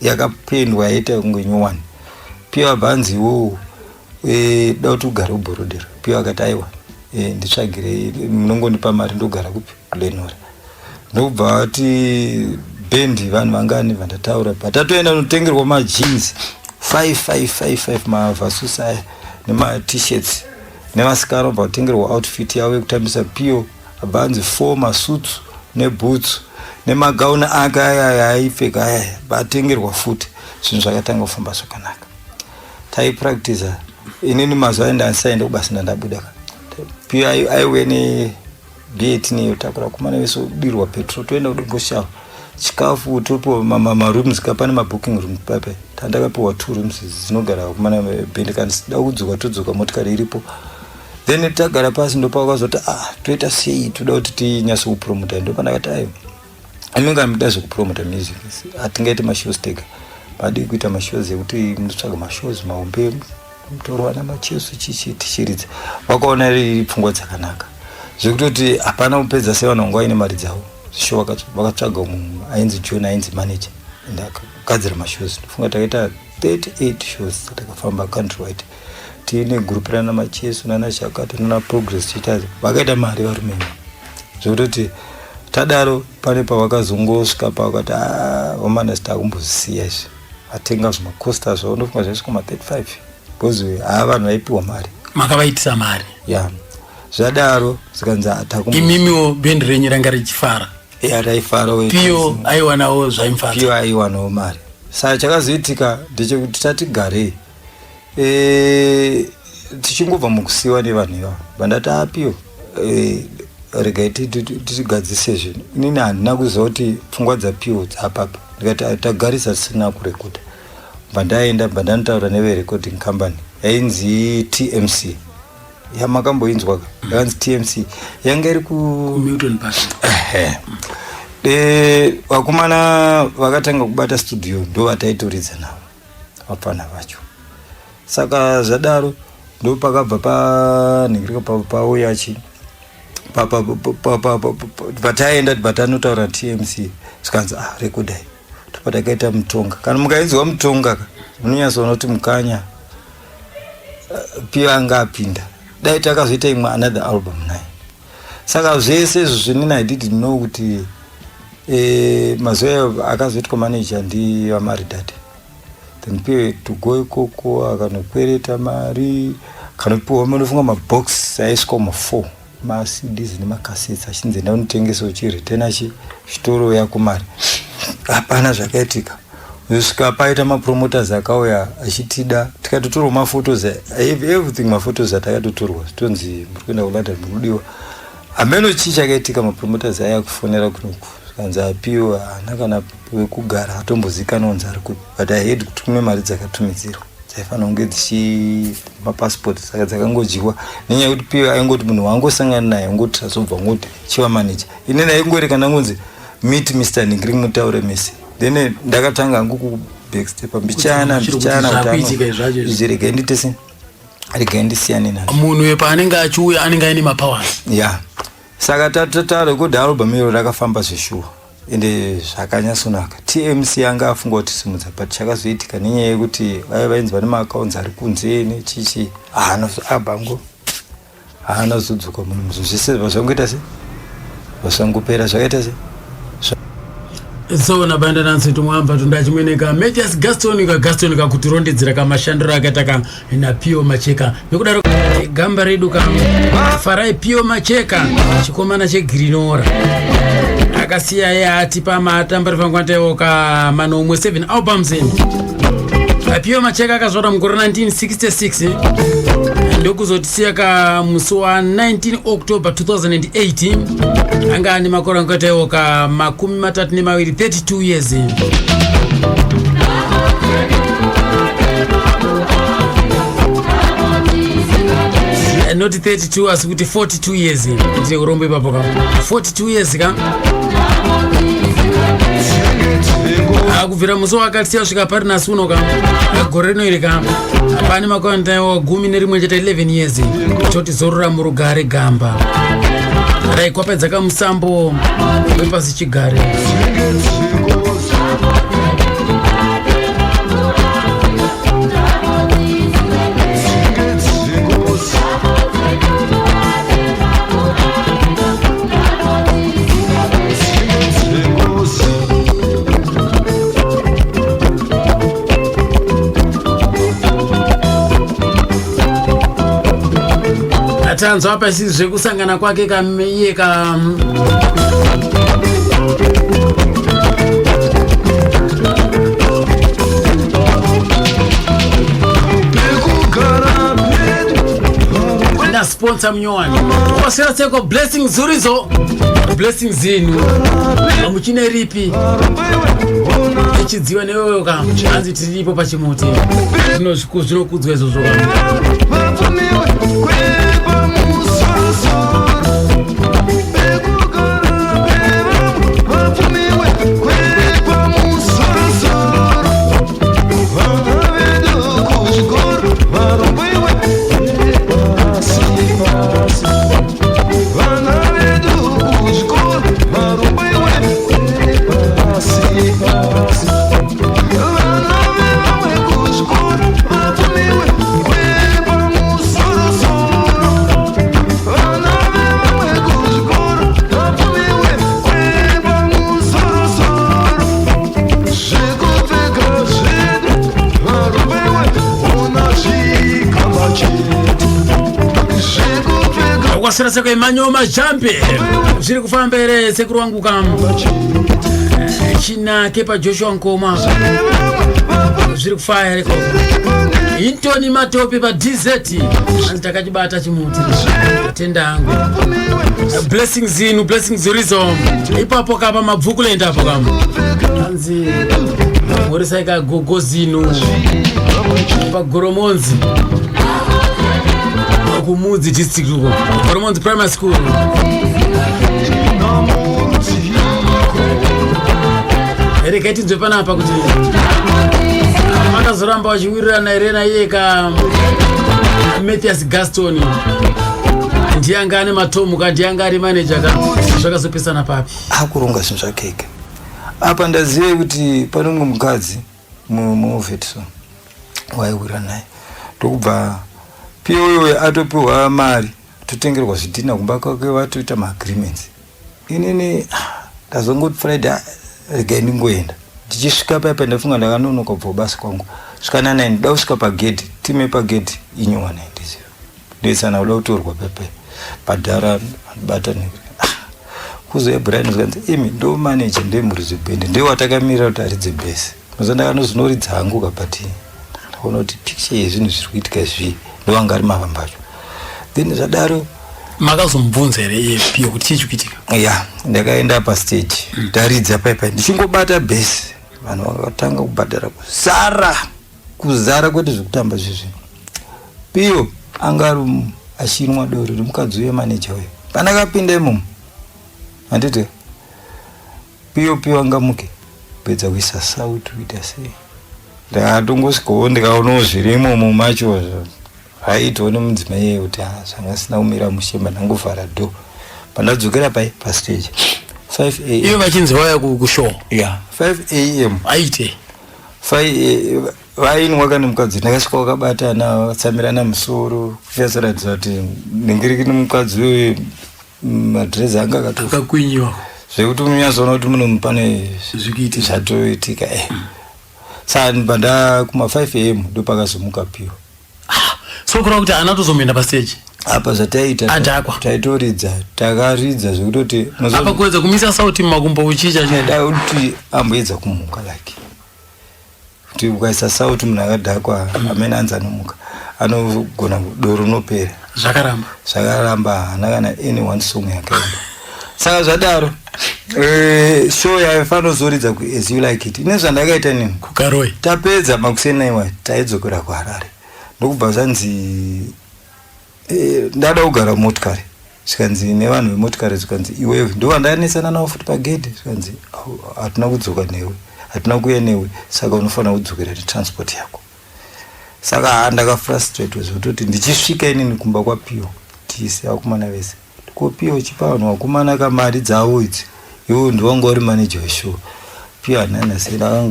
yakapendwa yaita kunge nyowani piwa bhanzi wo da kuti ugare uBorodero piwa akati aiwa nditsvagire munongondipa mari ndogara kupi Glenora ndobva ati bendi vanhu vangani vandataura patatoenda notengerwa majinsi 5555 mavhasusi aya nema-t-shirts nevasikana bva kutengerwa outfit yavo yekutambisa piyo abhanzi 4 masutsu nebhutsu nemagauna aka aya aipfeka aya batengerwa futi zvinhu zvakatanga kufamba zvakanaka. Taipractiza inini mazuva enda andisaenda kubasa ndabuda piyo aiwe B18 iyo takura kumana veso dirwa petrol toenda kudomboshawa chikafu topo marooms kapane mabooking room pape tandakapiwa 2 rooms zinogara kumana bendi kana sida kudzoka todzoka motikari iripo then tagara pasi ndopa kwazoti toita sei toda kuti tinyase kupromota ndo pandakati ayo inonga mida zvekupromota music atingaite mashows tega badi kuita mashows ekuti munotsvaga mashows mahombe mutorwa namacheso chichi tichiridza wakaona iri pfungwa dzakanaka zvekutoti hapana kupedza sevana nguva ine mari dzavo sho vakatsvaga munhu ainzi John ainzi manager ende akagadzira mashows ndofunga takaita 38 shows takafamba countrywide tiine group rana macheso nana Shakati nana Progress chitazi vakaita mari varume zvekutoti tadaro pane pavakazongosvika pakati vamana sitakumbozisiya izvi atenga zvimacosta zvavo ndofunga zvaisvika 35 because vanhu vaipiwa mari makavaitisa mari zvadaro zikanzi imimiwo bendi renyu ranga richifara raifara piyo aiwanawo zvaimufadza piyo aiwanawo mari saka chakazoitika ndechekuti tatigare tichingobva mukusiyiwa nevanhu ivavo vandati apiyo regai titigadzise zvinhu inini handina kuziva kuti pfungwa dzapiyo dzapapa ndikati tagarisa tisina kurekodha mbandaenda mbandanotaura neverecording company yainzi TMC yamakamboinzwaka yakanzi TMC yanga iri Milton Park vakomana vakatanga kubata studio ndo vataitoridza navo vapfana vacho saka zvadaro ndo pakabva panhingirika pauyachi pataenda patanotaura TMC zvikanzi rekodai topatakaita mutonga kana mukainzwa mutonga munonyasoona kuti mukanya piyo anga apinda dai takazoita imwe another album naye saka zvese izvo zvinini I didn't know kuti mazuva akazoitwa manager ndivamaridhadhi then piyo tugo ikoko akanokwereta mari kanopiwa manofunga mabox aiswa ma4 maCDs nemakaseti achinzi enda unotengesa uchiretena chitoro yako mari hapana zvakaitika kusvika paita mapromoters akauya achitida tikatotorwa maphotos everything maphotos atakatotorwa tonzi muri kuenda kuLondon murudiwa ameno chii chakaitika mapromoters aya kufonera kunoku kanzi apiwa hana kana wekugara atombozikanwa kunzi ari kupi but I heard kuti kune mari dzakatumidzirwa dzaifanira kunge mapassport saka dzakangodyiwa nenyaya yekuti piwa aingoti munhu wangosangana naye ngoti azobva ngoti chiva manager inini aingori kana ngonzi meet Mr. Ningiri mutaure mese then ndakatanga nguku backstep mbichana izirege nditese rege ndisiyane naye munhu wepaanenge achiuya anenge aine mapowers saka tatara kuti album iro rakafamba zveshuwa ende zvakanyasonaka TMC yanga afunga kuti simudza but chakazoitika nenyaya yekuti vainzi vane maaccounts ari kunze nechichi abango haana zodzoka munhu zvese zvazvangoita se zvasvangopera zvakaita se so nabanda nansi tumwamba tundachimweneka Mathias Gaston kakutirondedzera kamashandiro akataka naPiyo Macheka nekudaro gamba redu Farai Piyo Macheka chikomana cheGrinora akasiya yati pamatamba rifangwantewo manomwe 7 albums Piyo Macheka akazvara mukore 1966 ndokuzotisiya ka musi wa 19 October 2018 anga ni makora nkataiwo ka 32 years. Not 32 as kuti 42 years ndine urombo ipapo ka 42 years ka akubvira musi wakatisiya kusvika pari nasi uno ka gore rino iri ka apane makora gumi nerimwe chete 11 years toti zorora murugare gamba raikwapedza kamusambo wepasi chigare. Tanzwa hapa sisi zvekusangana kwake kamiye ka na sponsor mnyowani wasira seko blessing zurizo blessing zinu amuchine ripi echidziwa newewe ka anzi tiripo pachimuti zvinokudzwa izvozvo wasira seko imanyo majampe zviri kufamba ere sekuru wangu kam china kepa Joshua Nkoma zviri kufaya ere ko Intoni Matope pa DZ antakachibata chimuti tenda yangu blessings zinu blessings zurizo ipapo kapa mabvuku lenda hapo kama anzi morisaika gogo zinu pa Goromonzi Kumudzi district huko Goromonzi primary school ereketi nzopana hapa kuti akazoramba wachiwirirana irena yeka Matthias Gaston ndianga ane matomu kandianga ari manager ka zvakazopesana papi akuronga zvinhu zvakeke apa ndazive kuti pane mumwe mukadzi muvetso waiwira naye tokubva piyo atopiwa mari totengerwa zvidhina kumba kwake vatoita maagreements inini ndazongoti Friday regai ndingoenda ndichisvika paya pandafunga ndakanonoka kubva basa kwangu svikana 9 da kusvika pagedhi time pagedhi inyowa 90 ndoisana uda kutorwa pepe padhara bata kuzo Brian zvanzi imi ndo manager ndemhuri band ndiye watakamirira kuti aridze base muzandakanozonoridza hangu kapati ndaona kuti picture yezvinhu zviri kuitika izvi ndowanga ari mavambacho then zvadaro makazomubvunza ere pio kuti chii chikuitika ya ndakaenda pastage ndaridza paipa ndichingobata base vanhu vakatanga kubhadhara kuzara kwete zvekutamba zvizvi pio anga ari achinwa doro rimukadzi wemanager uyo pandakapinda imomo handiti pio angamuke pedza kuisa sauti kuita sei ndakatongosvikawo ndikaonawo zviri imomo macho haitoone mudzimai kuti zvanga sina kumira mushemba ndangofara dho pandadzokera pastage 5 iyo vachinzi vauya kushow ya 5 am aite 5 vainwa kana mukadzi ndakasvika wakabatana vatsamirana musoro kuchasaratidza kuti ndingiriki nemukadzi uyu madrezi anga akakwinywa zvekuti munyazoona kuti muno pane zvatoitika saka panda kuma 5 am ndo pakazomuka pio so kura kuti ana tozomuenda pastage apa zvataita taitoridza takaridza zvekutoti apa kuwedza kumisa sauti mumakumbo uchicha chinoda kuti amboedza kumuka like kuti ukaisa sauti munhu akadhakwa amene anza nomuka anogona doro nopera zvakaramba hana kana any song yakaenda saka zvadaro show yaifanozorudza As You Like It ine zvandakaita nini kukaroi tapedza makusenaiwa taidzokera kuHarare ndokubva zvanzi ndada kugara motikari zvikanzi nevanhu vemotikari zvikanzi iwewe ndovandanesana navo futi pagedhi zvikanzi hatina kudzoka newe hatina kuuya newe saka unofanira kudzokera netransport yako saka ndakafrustrate zvekutoti ndichisvika inini kumba kwaPio tisi vakomana vese ndikoPio chipa vanhu vakomana kamari dzavo idzi iwo ndiwangu wari manager weshow Pio hanana sera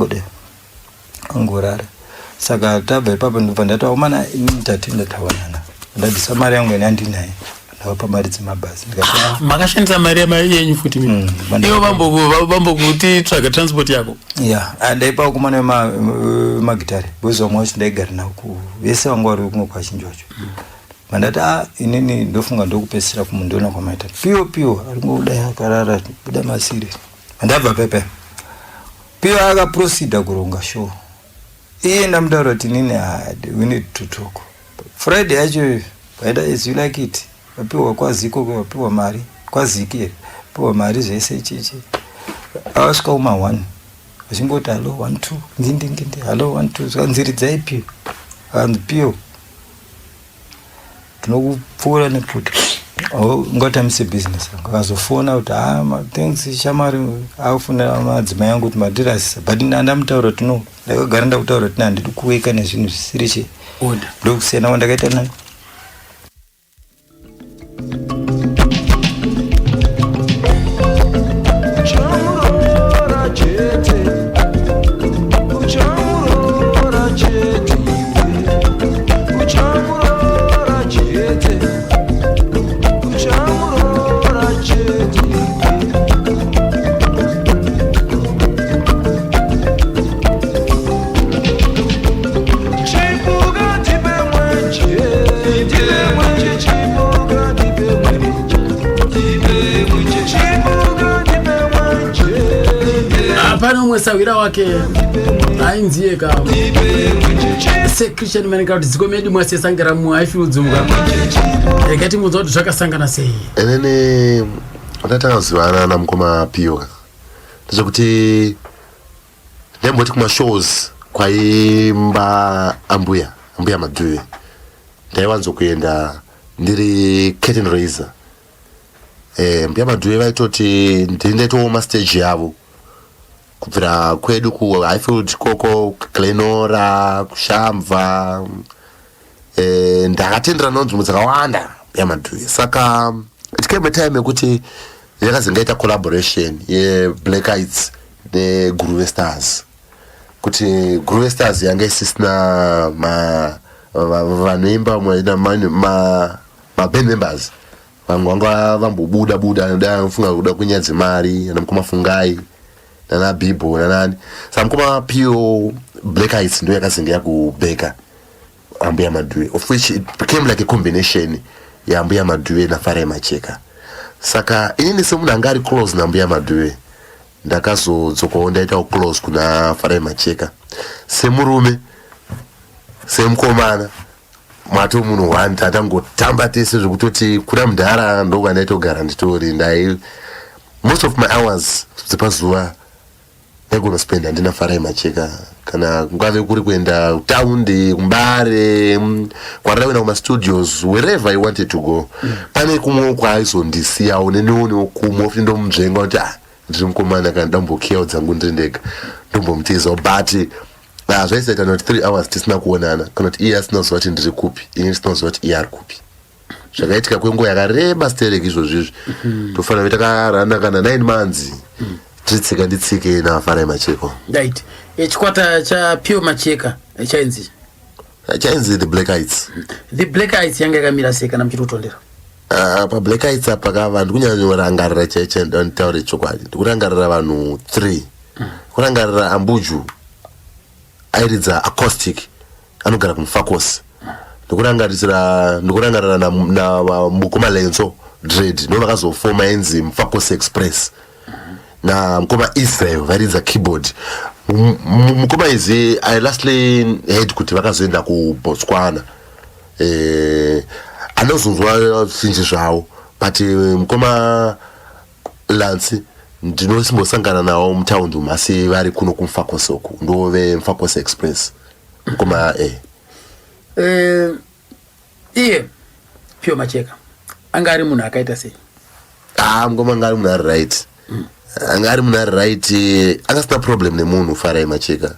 angorara saka tabva ipapo ndobva ndati vakomana inini tatenda tawanana ndabvisa mari yangu ine handinayo ndavapa mari dzemabhazi ndikati makashandisa mari yenyu futi ivo vambokuti tsvaga transport yako ndaipa vakomana vemagitari bozi vamwe vacho ndaigara navo vese vanga vari kumwe kwachinji wacho mandati inini ndofunga ndokupesira kumundiona kwamaita Pio aringodai akarara buda masiri mandabva pepe Pio akaproceda kuronga show iye ndamutaura kuti nini we need to talk Friday yacho paita As You Like It vapiwa kwaziko vapiwa mari kwaziki here vapiwa mari zvese ichichi avasvika kuma 1 vachingoti halo 1 2 ngindi halo 1 2 zvanziridzai Pio Pio tinokupfuura neputi ngatamise business akazofona kuti thanks shamari afuna madzimai yangu kuti madirasisa but ndamutaura kuti no ndakagara ndakutaura kuti handidi kuweka nezvinhu zvisiri che ndokusiyana wandakaita nani sawira wake ainziye ka Christian manika kuti dziko medu mwasesangara muaifiudzunga yakati munzo kuti zvakasangana sei enene ndatakazivana namukoma Pio ndizvokuti ndemboti kuma shows kwaimba ambuya Madhuve ndaiwanzo kuenda ndiri curtain raiser mbuya Madhuve vaitoti ndindaitooma stage yavo kubvira kwedu kuHighfield koko Glenora kushamva ndakatendera nzvimbo dzakawanda yaMadhuve saka it came a time yekuti yakazengaita collaboration yeBlack Eyes neGroove Stars kuti Groove Stars yanga isisina vanoimba ma band members vanga vambobuda ndafunga kuda kunyadza mari anamukoma Fungai nana Bibo nanani samukoma Pio Black Eyes ndo yakazenga yakubeka ambuya Madhuve of which it became like a combination ya ambuya Madhuve na Farai Macheka saka inini semunhu anga ari close na ambuya Madhuve ndakazodzokawo ndaita close kuna Farai Macheka semurume semukomana mwato munhu one tatangotamba tese zvekutoti kuna mudhara ndokandaitogara nditori ndai most of my hours dzepazuva ndaigona spenda ndina Farai Macheka kana kungave kuri kuenda kutaundi kumbare kwarira kuenda kumastudios wherever I wanted to go pane kumwe kwaaizondisiyawo neniwonewo kumwe kuti ndomunzvenga kuti ndiri mukomana kana ndambokiyawo dzangu ndiri ndega ndombomutizawo but zvaisaita kuti 3 hours tisina kuonana kana kuti iye asina kuziva kuti ndiri kupi ini ndisina kuziva kuti iye ari kupi zvakaitika kwenguva yakareba stereki izvozvizvi tofanira kuti takarana kana 9 months titsika nditsike naFarai Macheka right chikwata cha Pio Macheka chainzi the Black Eyes yanga yakamira sei kana muchitotondera pa Black Eyes apa kava ndikunyanyorangarira chaiche nditaure chokwadi ndikurangarira vanhu 3 kurangarira Ambuju airidza acoustic anogara kumufakos ndikurangarira na mukoma Lenzo Dread ndovakazofoma enzi Mufakos Express na mukoma Israel varidza keyboard mukoma izi I lastly heard kuti vakazoenda kuBotswana anozonzwa zvinji zvawo but mukoma Lansi ndinosimbosangana nawo mutaundi masi vari kuno kumfakose uku ndove Mfakose Express mukoma iye Pio Macheka angari munhu akaita sei? Mukoma ngari munhu ari right angari munhu ari right angasina problem nemunhu Farai Macheka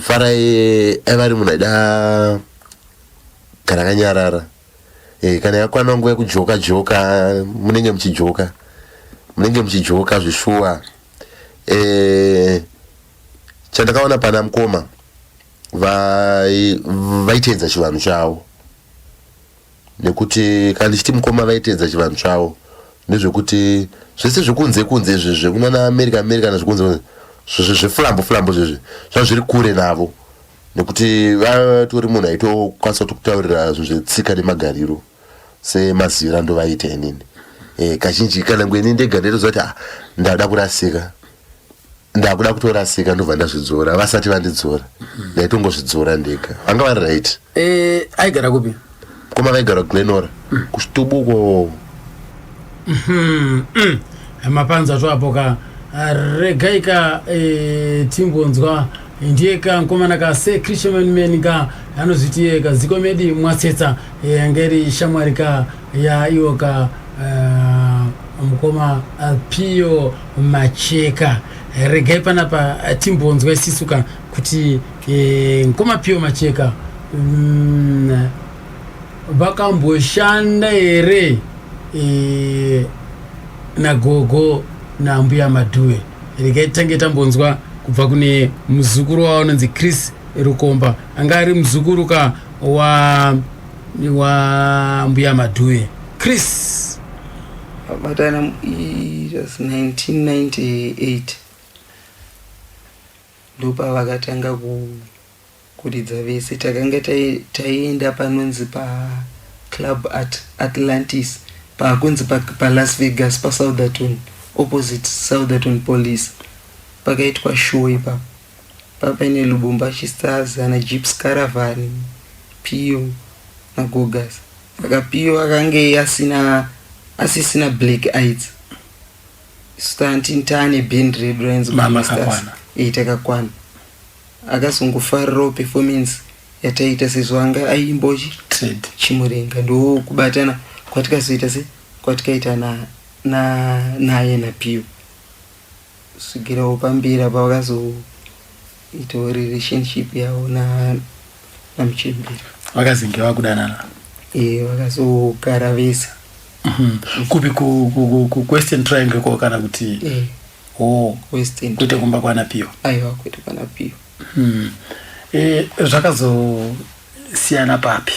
Farai aivari munhu aida kana kanyarara kana yakwana nguva yekujoka munenge muchijoka zvishuwa chandakaona pana mukoma vaitedza chivanhu chavo nekuti kana ndichiti mukoma vaitedza chivanhu chavo ndezvekuti zvese zvekunze izvezve kunana America nezvekunze zveflambo izvezve zvava zviri kure navo nekuti vatori munhu aitokwanisa kutaurira zvinhu zvetsika nemagariro semazivira ndovaita inini kazhinji kana ngweni ndega ndinoziva kuti ndada kurasika ndakuda kutorasika ndobva ndazvidzora vasati vandidzora ndaitongozvidzora ndega vanga vari right. Aigara kupi? Koma vaigara Glenora kuchitubuko mapanza twapoka regaika timbonzwa ndiye ka nkomana ka se Christian men ka anozvitie ka zikomedi mwatsetsa ngeri shamwarika ya iwoka mukoma Pio Macheka regai panapa timbonzwa sisuka kuti nkoma Pio Macheka vakamboshanda here na Gogo na Mbuya Madhuwe regai tange tambonzwa kubva kune muzukuru wao nonzi Chris Rukomba angari muzukuruka wa Mbuya Madhuwe. Chris batana it was 1998 ndopa vakatanga kuridza vese takanga taienda panonzi pa Club at Atlantis pakunzi pa Las Vegas pa Southerton opposite Southerton Police pakaitwa show ipapo papaine Lubumbashi Stars na Jeeps Caravan Pio na Gogas saka Pio akange asisina black eyes stantintane band Red Lions Mama Stars itakakwana akazongofarirawo performance yataita sezvanga aimbochi chimurenga ndo kubatana kwatikazoita kwatikaita naye na Pio sugirawo pambira pavakazoitawo relationship yavo na Muchembere vakazinge vakudanana vakazogara vese kupi ku Western Triangle ko kana kuti Western kuti kumba kwana Pio aiwa kuti kwana Pio zvakazosiyana papi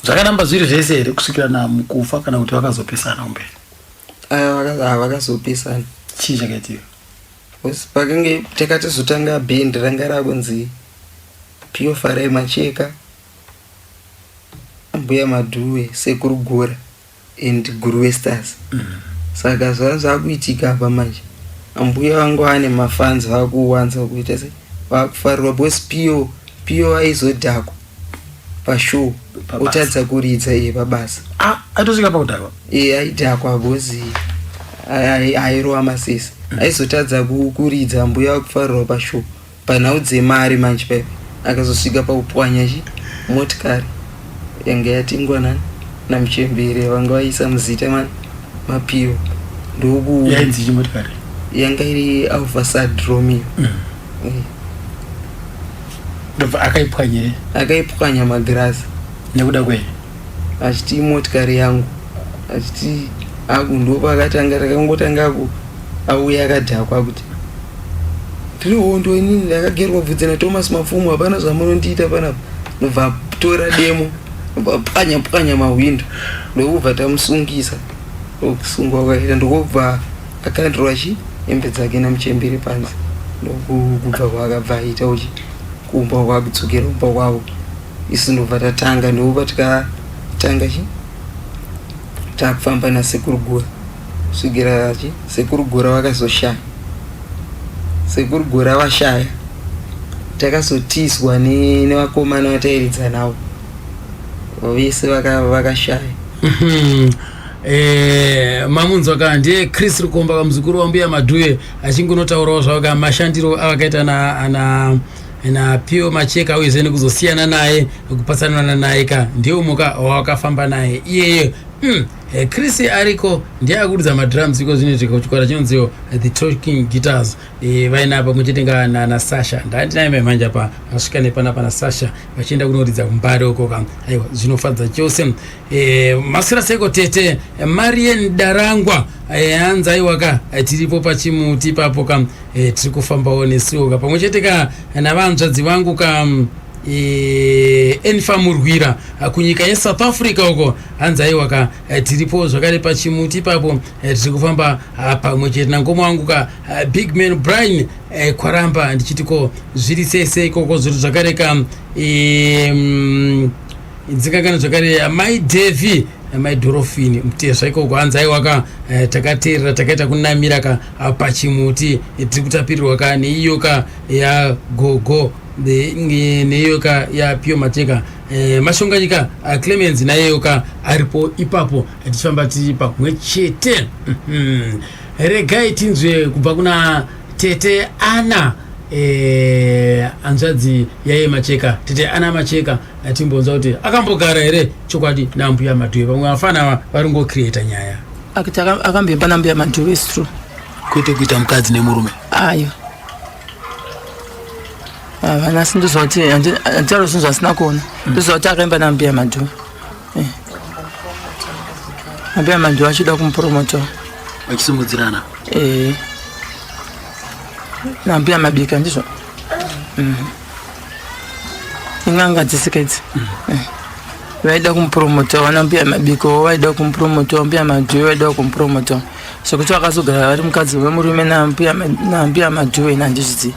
zvakanamba zviri zvese here kusvikira namukufa kana kuti vakazopesana umberi? Vakazopesana. Chii chakaitika? Pakange takatozotanga band ranga rakunzi Pio Farai Macheka, Mbuya Madhuwe, Sekuru Gora and Guruwe Stars. Saka zvakuitika apa manje ambuya vangu ane mafans vakuwanza kuita se vakufarwa boss Pio aizodhakwa pashow utadza kuridza iye pabasa atosvika pakudhakwa aidhakwa bosi airova masisi aizotadza kuridza mbuya vakufarwa pashow panhau dzemari manje paipa akazosvika pakupwanya motikari yanga yatingwa naMuchembere vanga vaisa muzita maPio ndoku yainzi chimotikari yanga iri Alphasad Romeo. Akaipwanya magirazi nekuda kwei achiti motikari yangu achiti ndopa akatanga takangotanga auya akadhakwa kuti tiri hondo inini ndakagerwa bvudzi naThomas Mapfumo hapana zvamunondiita panapa nobva tora demo nobva pwanya mahwindo ndokubva tamusungisa ndokusungwa kwakaita ndokubva akandorwa hembe dzake naMuchembere panze ndokubva kwakabva aita uchi kumba kwakudzokera kumba kwavo isu ndobva tatanga ndokubva tikatanga takufamba naSekuru Gora kusvikira Sekuru Gora vakazoshaya Sekuru Gora vashaya takazotizwa nevakomana vatairidza navo vese vakashaya. Mamunzo ka ndiye Chris Rukomba kamuzukuru wa mbuya Madhuwe achingonotaurawo zvaka mashandiro avakaita na Pio Macheka uye zene kuzosiyana naye kupatsanana naye ka ndiye muka wakafamba naye iyeyo. Chris ariko ndiye akudza madrums iko zvinoitika kuchikora chinonziwo The Talking Guitars. Vaina apa muchitenga na Sasha ndandinaime manja pa asvika nepana na Sasha vachienda kunoridza kumbare uko ka aiwa zvinofadza chose. Masira seko tete Marian Darangwa anza aiwa ka tiripo pachimuti papo ka tiri kufambawo nesuwo ka pamwe chete ka navanzvadzi vangu ka Enfamurwira kunyika yeSouth Africa uko anzaiwa ka tiripo zvakare pachimuti papo tiri kufamba pamwe chete nangomo wangu ka Big Man Brian Kwaramba ndichitiko zviri sese ikoko zviri zvakare ka nzikakana zvakare My Devi My Dorofini mutezva ikoko anzaiwa ka takateerera takaita kunamira ka pachimuti tiri kutapirirwa ka neiyo ka ya gogo neyoka ya Pio Macheka mashonganyika Clemens nayeyoka aripo ipapo tichifamba tiri pamwe chete. Regai tinzwe kubva kuna tete Ana anzvadzi yaye Macheka. Tete Ana Macheka timbonza kuti akambogara here chokwadi nambuya Madhuwe pamwe vafana vari ngocreata nyaya akati akambemba nambuya Madhuwe is true kwete kuita mukadzi nemurume ayo vana sindizoti anditaro zvinhu zvisina kuona ndizoti akaimba nambuya Madhuwe. Nambuya Madhuwe achida kumupromota vachisimudzirana nambuya Mabika ndizvo inganga dzisikadzi vaida kumupromota vanambuya Mabika vaida kumupromota nambuya Madhuwe vaida kumupromota sokuti vakazogara vari mukadzi wemurume nambuya Madhuwe nandizvidzi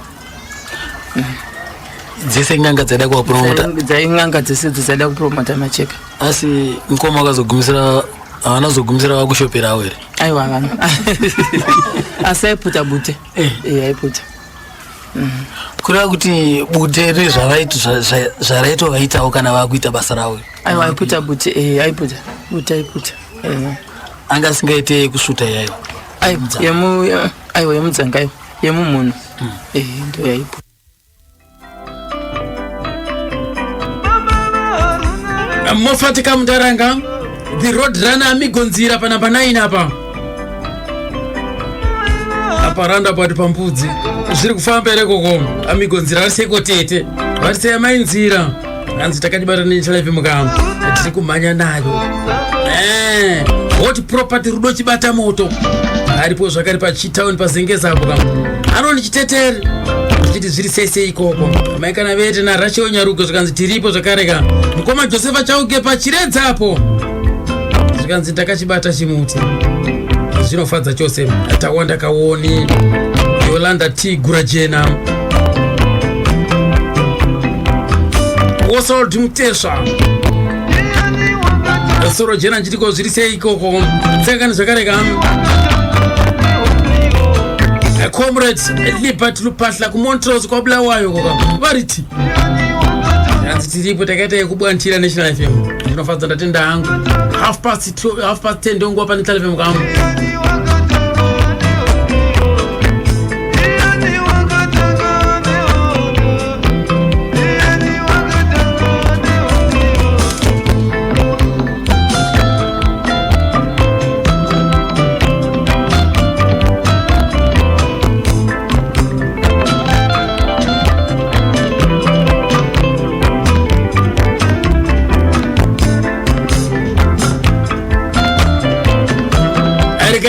dzese nganga dzaida kuvapromota dzainganga dzese dzaida kupromota Macheka asi mukoma akazogumisira havana zogumisira vakushopera avo here aiwa havana asi aiputa bute aiputa kureva kuti bute rezvaraito vaitawo kana vakuita basa ravo aiwa aiputa bute aiputa bute aiputa anga asingaite kusvuta yayo aiwa yemudzangayo yemumunhu ndo yaiputa. Mofatika Mundaranga The Road Runner amigonzira pa namba 9 apa roundabout pambudzi zviri kufamba here koko amigonzira vari seko tete vari seya mainzira hanzi takadibata nechalive mukamba tiri kumhanya nayo hot property rudo chibata moto aripo zvakare pachitown pazengezapo kam anoni chitetere tichiti zviri sese ikoko maikana vete naRachel Nyarugo zvikanzi tiripo zvakareka mukoma Josefa Chauke pachiredzapo zvikanzi takachibata chimuti zvinofadza chose. Tawanda Kawoni Yolanda T Gurajena Oswald Mutesha Soro Jena njitiko zviri sei ikoko tsakani zvakareka Comrades Liberty Lupahla kuMontrose kwa Bulawayo koka variti hanzi tiripo takaita yekubwanchira National FM zvinofadza ndatenda hangu 10:30 ndongwa pa National FM kamu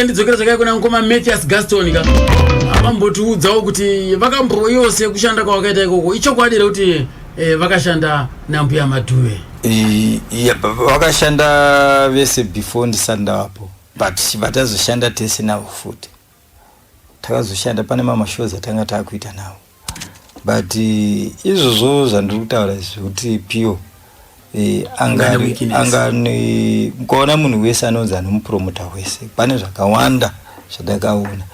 ndidzokera zvakaikona mukoma Mathias Gaston ka avambotiudzawo kuti vakamboyose kushanda kwavakaita ikoko ichokwadi kuti vakashanda nambuya Madhuwe vakashanda vese before ndisandapo but vatazoshanda tese navo futi takazoshanda pane shows atanga takuita navo but izvozvo zvandiri kutaura zvekuti Pio angani mukaona munhu wese anonzi anomupromota wese pane zvakawanda zvandakaona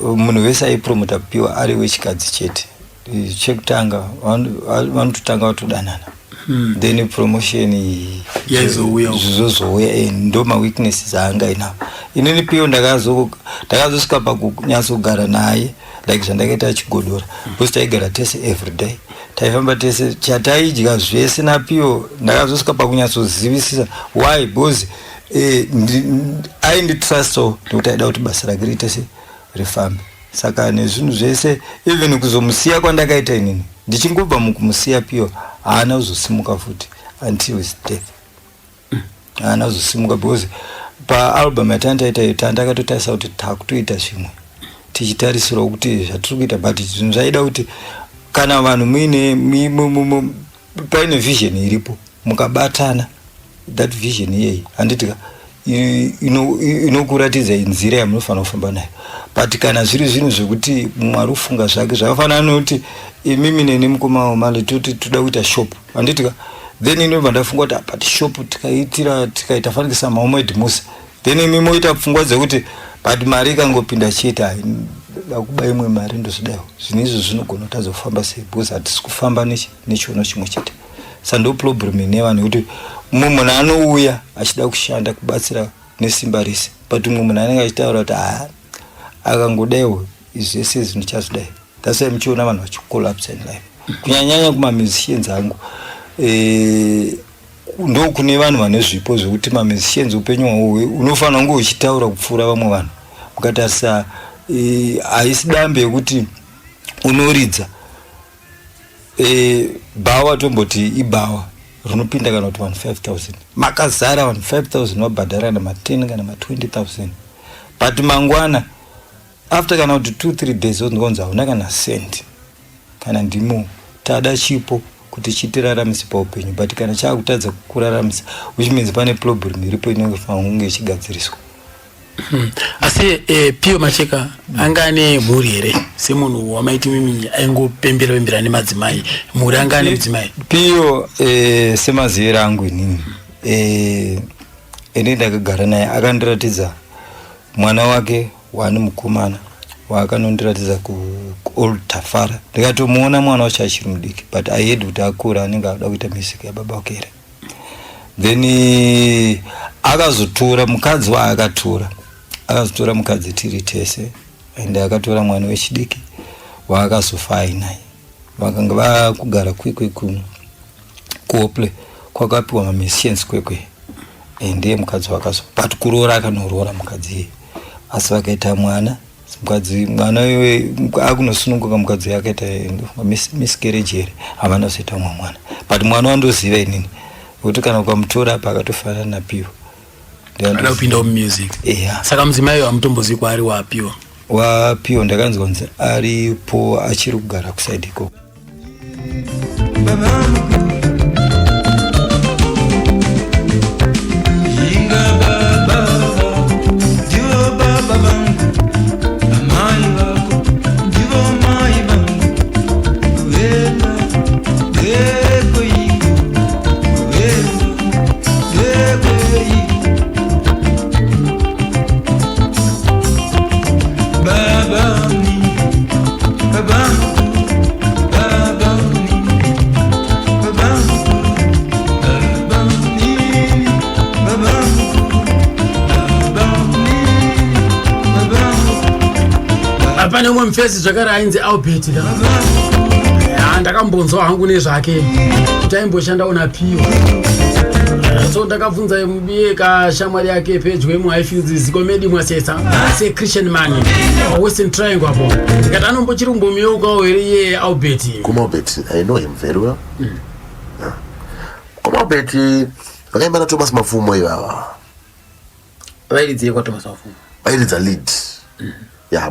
munhu wese aipromota Pio ari wechikadzi chete chekutanga vanototanga vatodanana then promotion zvizozouya ndo maweaknesses aanga inawo. Inini piyo ndakazosvika pakunyatsogara naye like zvandakaita chigodora because taigara tese everyday taifamba tese chataidya zvese napiyo ndakazosvika pakunyatsozivisisa why because ainditrusto ndokuti aida kuti basa rake riite rifambe. Saka nezvinhu zvese even kuzomusiya kwandakaita inini ndichingobva mukumusiya piyo haana kuzosimuka futi until his death. Haana kuzosimuka because paalbum yatandaita tandakatotarisa kuti takutoita zvimwe tichitarisirwa kuti zvatiri kuita but zvinhu zvaida kuti kana vanhu paine vision iripo mukabatana that vision iyeyi handitika inokuratidza nzira yamunofanira kufamba nayo. But kana zviri zvinhu zvekuti Mwari ufunga zvake zvakafanana nokuti mimi neni mukoma wamali toda kuita shop handitika then inobva ndafunga kuti but shop tikaita fanikisa maomwedhi muse then imi moita pfungwa dzekuti but mari ikangopinda chete dakuba imwe mari ndozvidayo zvinhu izvo zvinogona kuti azofamba sei because hatisi kufamba nechiona chimwe chete. Saka ndo problem inevanhu kuti mumwe munhu anouya achida kushanda kubatsira nesimba rese but mumwe munhu anenge achitaura kuti akangodaiwo izvese zvinhu chazvidai. That's why muchiona vanhu vachicollapse in life kunyanyanya kumamusicians angu ndo kune vanhu vane zvipo zvekuti mamusicians upenyu hwavo unofanira kunge uchitaura kupfuura vamwe vanhu mukatarisa haisi dambe yekuti unoridza bhawa tomboti ibhawa rinopinda kana kuti vanhu 5,000 makazara vanhu 5,000 wabhadhara kana ma10 kana ma20,000 but mangwana after kana kuti 2-3 days ondonzi hauna kana cent kana ndimo tada chipo kuti chitiraramise paupenyu but kana chaakutadza kuraramisa which means pane problem iripo inofanira kunge ichigadziriswa. Asi Piyo Macheka angane mhuri here semunhu wamaiti mimi aingopembera nemadzimai mhuri angane mudzimai Piyo semaziviro angu inini ene ndakagara naye akandiratidza mwana wake waane mukomana waakanondiratidza kuold Tafara ndikatomuona mwana wacho achiri mudiki but ahead kuti akura anenge akuda kuita music yababa wake here then akazotora mukadzi waakatora mukadzi tiri tese ende akatora mwana wechidiki waakazofa ainaye vakanga vakugara kwekwe kuople kwakapiwa mamusicians kwekwe ende mukadzi wakazo but kuroora akanorora mukadzi asi vakaita mwana mwana iwe akunosununguka mukadzi yakaita miscarriage here havana kuzoita mwana but mwana wandoziva inini kuti kana ukamutora apa akatofanana naPiyo ana kupinda music. Saka mudzimai wamutombozi kwaari waPiyo ndakanzwa kunzi aripo achiri kugara kusaidi iko. Pane umwe mufesi zvakare ainzi Albert ndakambonzwa hangu nezvake kuti aimboshanda naPiyo so ndakabvunza mubiye kashamwari yake pedyo yemuHighfields zikomedi mwasesa Christian man Western Triangle apo ndikati anombochiri kumbomiyeukawo here iye Albert. Albert I know him very well. Albert vakaimba na Thomas Mafumo ivava vairidziye kwa Thomas Mafumo vairidza lead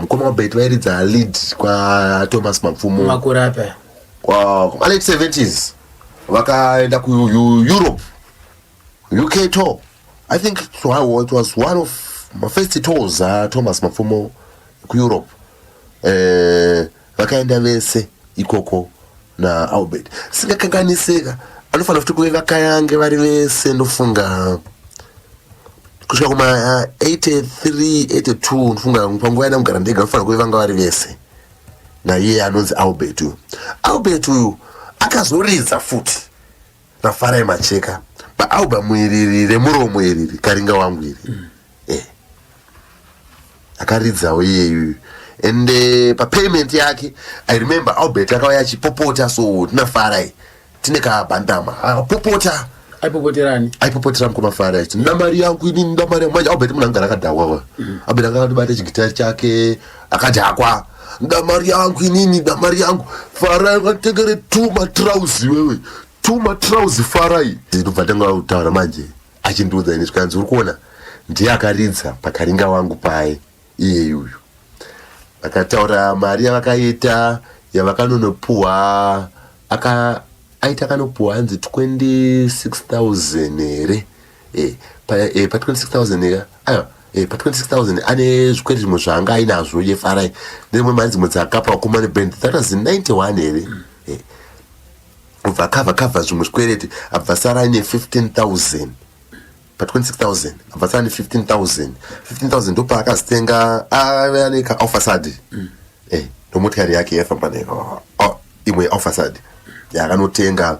mukoma Albert vairidza lead kwa Thomas Mafumo makore apa kwa late 70s vakaenda Europe UK tour. I think it was one of my first tours Thomas Mafumo ku Europe vakaenda vese ikoko na Albert singakanganisika anofanira kuti kuve vakayange vari vese ndofunga kusvika kuma 83 82 ndofunga panguva ina mugara ndega anofanira kuve vanga vari vese na iye anonzi Albert uyu akazoridza futi nafarai Macheka paalbum iri remuromo iri Karinga wangu iri akaridzawo iyeyu ende papayment yake I remember Albert akauya achipopota so tinafarai tine kabhandama popota aipopotera mukumafarai ndamari yangu ini ndamari manje Albert munhu anga akadhakwa Albert akatobata chigitari chake akadhakwa ndamari yangu inini ndamari yangu farai akatengere 2 matrauzi wewe 2 matrauzi farai ndobva tanga kutaura manje achindiudza ini zvikanzi uri kuona ndiye akaridza pakaringa wangu paye iyeyu akataura mari yavakaita yavakanonopuhwa aita kanopuhwa hanzi 26,000 here pa 26,000 here aiwa pa 26,000 ane zvikwete zvimwe zvanga ainazvo yefarai nerimwe mari dzimwe dzakapa wakomane band that was 91 here ubva kavha zvimwe zvikwereti abva sara ane 15,000 pa 26,000 abva sara ane 15,000 ndopa akazitenga aneka Alphasad nomotikari yake yafamba imwe Alphasad yakanotenga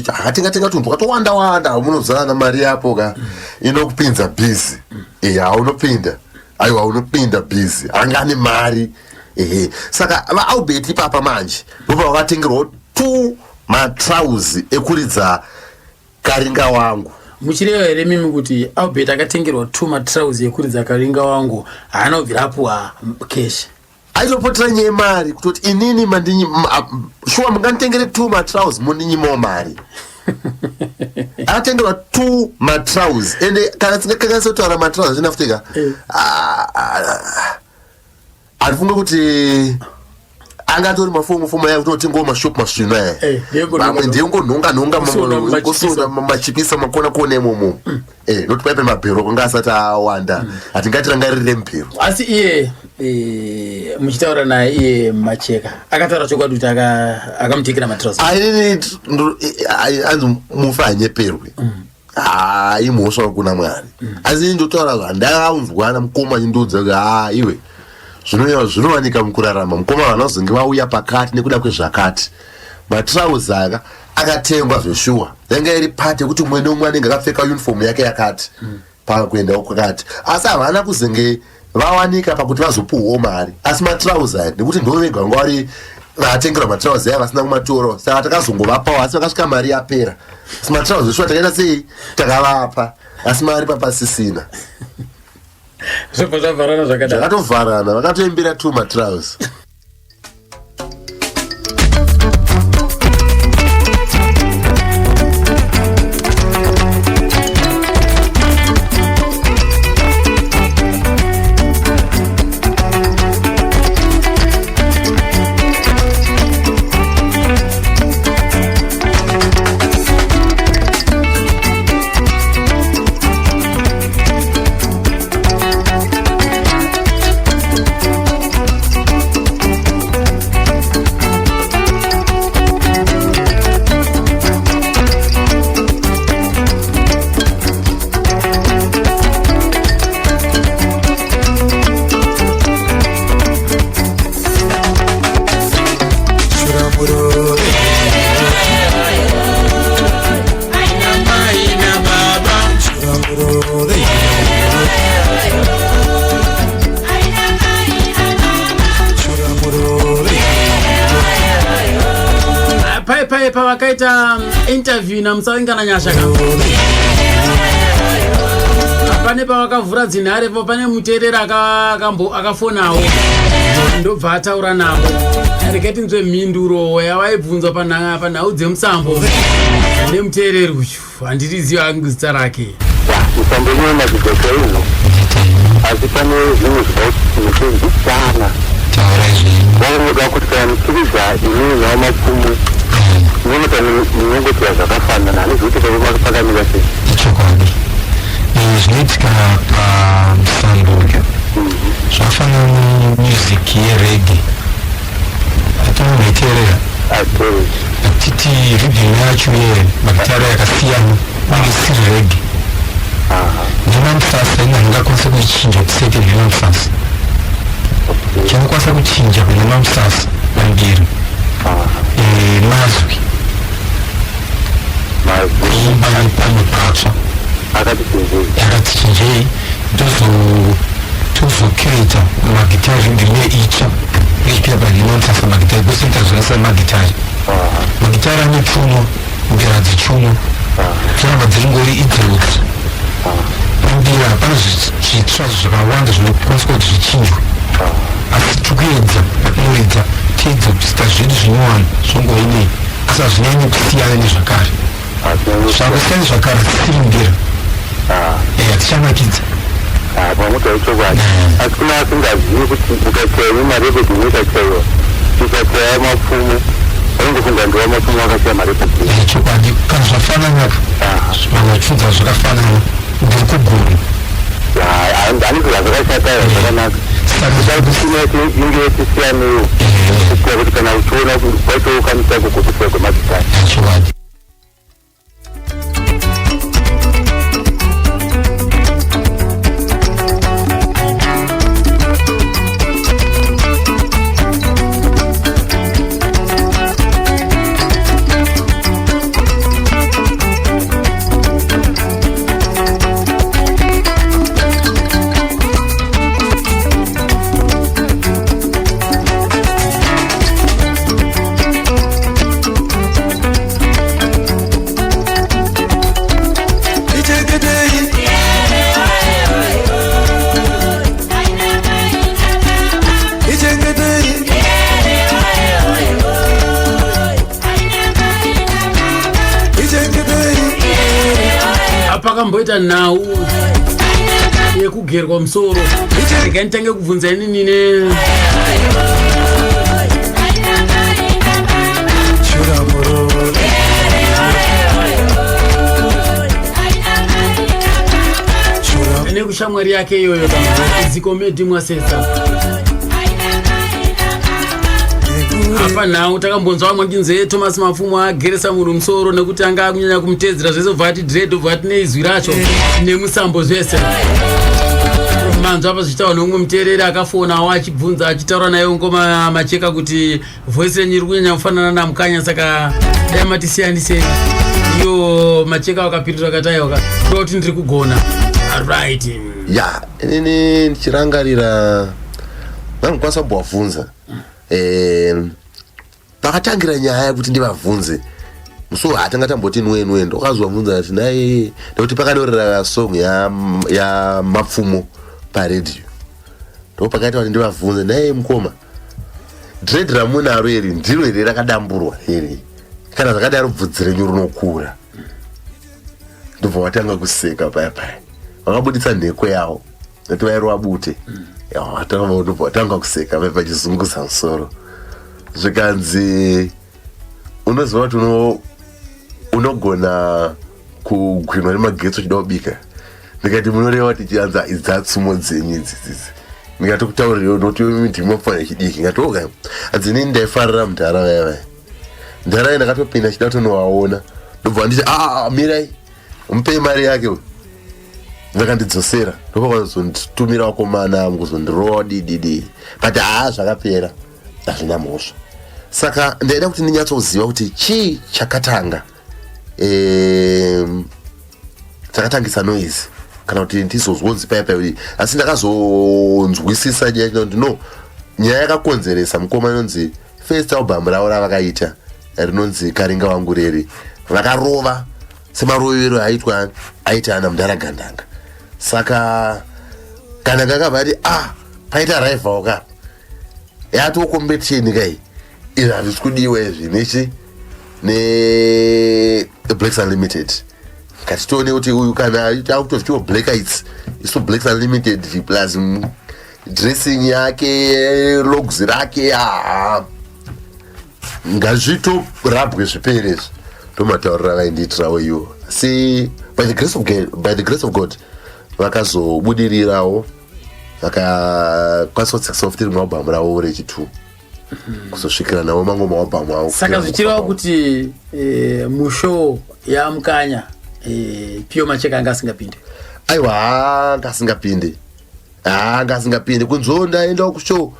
akatenga tunhu twakatowanda munozana mari yapo ka inokupinza busy unopinda aiwa unopinda busy angane mari saka vaAlbert ipapa manje ndopa vakatengerwa 2 matrauzi ekuridza Karinga wangu. Muchireva here mimi kuti Albert akatengerwa 2 matrauzi ekuridza Karinga wangu haana kubvirapuwa cash aitopotera nyaya mari kutoti inini mandinyi shuwa munganditengere 2 matrauzi mundinyimo mari akatengerwa 2 matrauzi ende kana tsingakanganisa kutaura matrauzi zvinafutika arifunga kuti angatori mafomu yayo kutotengawo mashopu masvina vamwe ndingonhonga ngosonda machipisa makona kuona imomo noti paipe mabhero kunga asati awanda hatingatirangarire mubhero asi iye muchitaura naye iye Macheka akataura chokwadi kuti akamutekera matrauzi anzi mufa hanyeperwe imhosva kuna Mwari asi ndotaura ndakaunzwana mukoma achindudza iwe zvinowanika mukurarama mukoma vanozonge vauya pakati nekuda kwezvakati matrauzi aka akatengwa zveshuwa yanga iri pati yekuti umwe neumwe anenge akapfeka uniform yake yakati pakuendawo kwakati asi havana kuzenge vawanika pakuti vazopuhwawo mari asi matrauzi aya nekuti ndovega vanga vari vatengerwa matrauzi aya vasina kumatora saka takazongovapawo asi vakasvika mari yapera asi matrauzi eshuwa takaita sei takavapa asi mari papasisina zvabvarana zvakadaro zvakatovharana vakatoimbira 2 matrauzi pavakaita interview namusavengana nyasha pane pavakavhura dzinhare po pane muteerera akafonawo ndobva ataura navo reketi nzve mhinduro yavaibvunzwa panhau dzemusambo nemuteereri uyu handiriziva angu zita rake musambo inoona kudzoka ino asi pane zvimwe zvinokuzivisana vanoda kuti kana muchiridza inini nawo mapfumo nonota munongotiwa zvakafanana handizivi kuti pakamira sei chokwadi zvinoitika pamusambo uyu zvakafanana nemusic yerege atinonoiteerera atiti rhythm yacho magitara yakasiyana uye siri rege nemanfasa ina ndingakwanisa kuchinja kuseti nemanfasa chinokwanisa kuchinja kune mamsasa mambiri mazwi tozoketa magitari ndine icha ichipira padinonitasa magitari kusenta zvakasiyana magitari magitari ane pfumo mbira dzichumo zvinobva dzingori idzodzo pambira pane zvitsva zvakawanda zvinokwaniswa kuti zvichinjwa asi tikuedza patinoedza tiedza kusita zvedu zvinowani zvongoinei asi hazvinyanyi kusiyana nezvakare zvakusiyana zvakare zvisiri mbira hatichanakidza pamutoichokwadi asi kuna asingazivi kuti ukachaiwa marekodhi unoitachaiwa ukachaiwa mapfumo aingofunga ndiwa mapfumo akachaiwa marekodhi chokwadi kana zvafanana vanachudza zvakafanana ndiri kuguru handiziva zvakashatayo zvakanaka saka inge yetisiyanewo kuitira kuti kana uchiona waitoukanisa kukutiswa kwemagitari chokwadi. pakamboita nhau yekugerwa musoro ndikanitange kubvunza inini nekushamwari yake iyoyo zikomedi mwasesa apa nhau takambonzwa mwakinze Thomas Mapfumo ageresa munhu musoro nekuti anga akunyanya kumutedzera zvese bva ati dread bva ati neizwi racho nemusambo zvese manzwa apa zvichitaura neumwe muteereri akafona achibvunza achitaura naye ngoma macheka kuti voice renyu iri kunyanya kufanana namukanya saka dai matisiyanisei iyo macheka akapirira akataiwa kuti ndiri kugona right ya inini ndichirangarira vanokwanisa kubvunza pakatangira nyaya yekuti ndivabvunze muso hatanga tamboti nwenwe ndokazovabvunza ati naye ndokuti pakanyorera song ya Mapfumo paredio ndo pakaita kuti ndivabvunze naye mukoma dread ramunaro iri ndiro here rakadamburwa here kana zvakadaro bvudzi renyu rinokura ndobva watanga kuseka paya paya vakabuditsa nheko yavo noti vairova bute watanga kuseka paya pachizunguza musoro zvikanzi unoziva kuti unogona kugwinwa nemagetsi uchida kubika ndikati munoreva kuti chianza idzatsumo dzenyu idzidzidzi ndikati kutaurirewo nokuti ndimofanira chidiki ngati oka adzinini ndaifarira mundara vayavaya ndara ndakatopinda chida kutonovaona ndobva nditi mirai mupei mari yake ndakandidzosera ndopakazonditumira vakomana mukuzondirowa dididi but zvakapera hazvina mhosva saka ndaida kuti ndinyatsoziva kuti chii chakatanga chakatangisa noise kana kuti ndizozonzi paya asi ndakazonzwisisa nyaya kuti no nyaya yakakonzeresa mukoma inonzi first album ravo ravakaita rinonzi Karinga wangu reri vakarova semarovero aita ana Mundaragandanga saka kana kakabva ati paita rival ka yato competition kai izvi hazvisi kudiwa izvi nechi Blacks Unlimited katitoone kuti uyu kana akutozvitiwa Blackites iso Blacks Unlimited plus dressing yake logs rake ngazvitorabwe zvipere izvi ndomataurira vaindiitirawo iwo asi by the grace of God vakazobudirirawo vakakwanisa kutsakisa rimwe album ravo rechi2 kuzosvikira navo mamwe maalbum avo saka zvichireva kuti mushow yamukanya Pio Macheka anga asingapinde aiwa ngasingapinde kunzo ndaenda kushow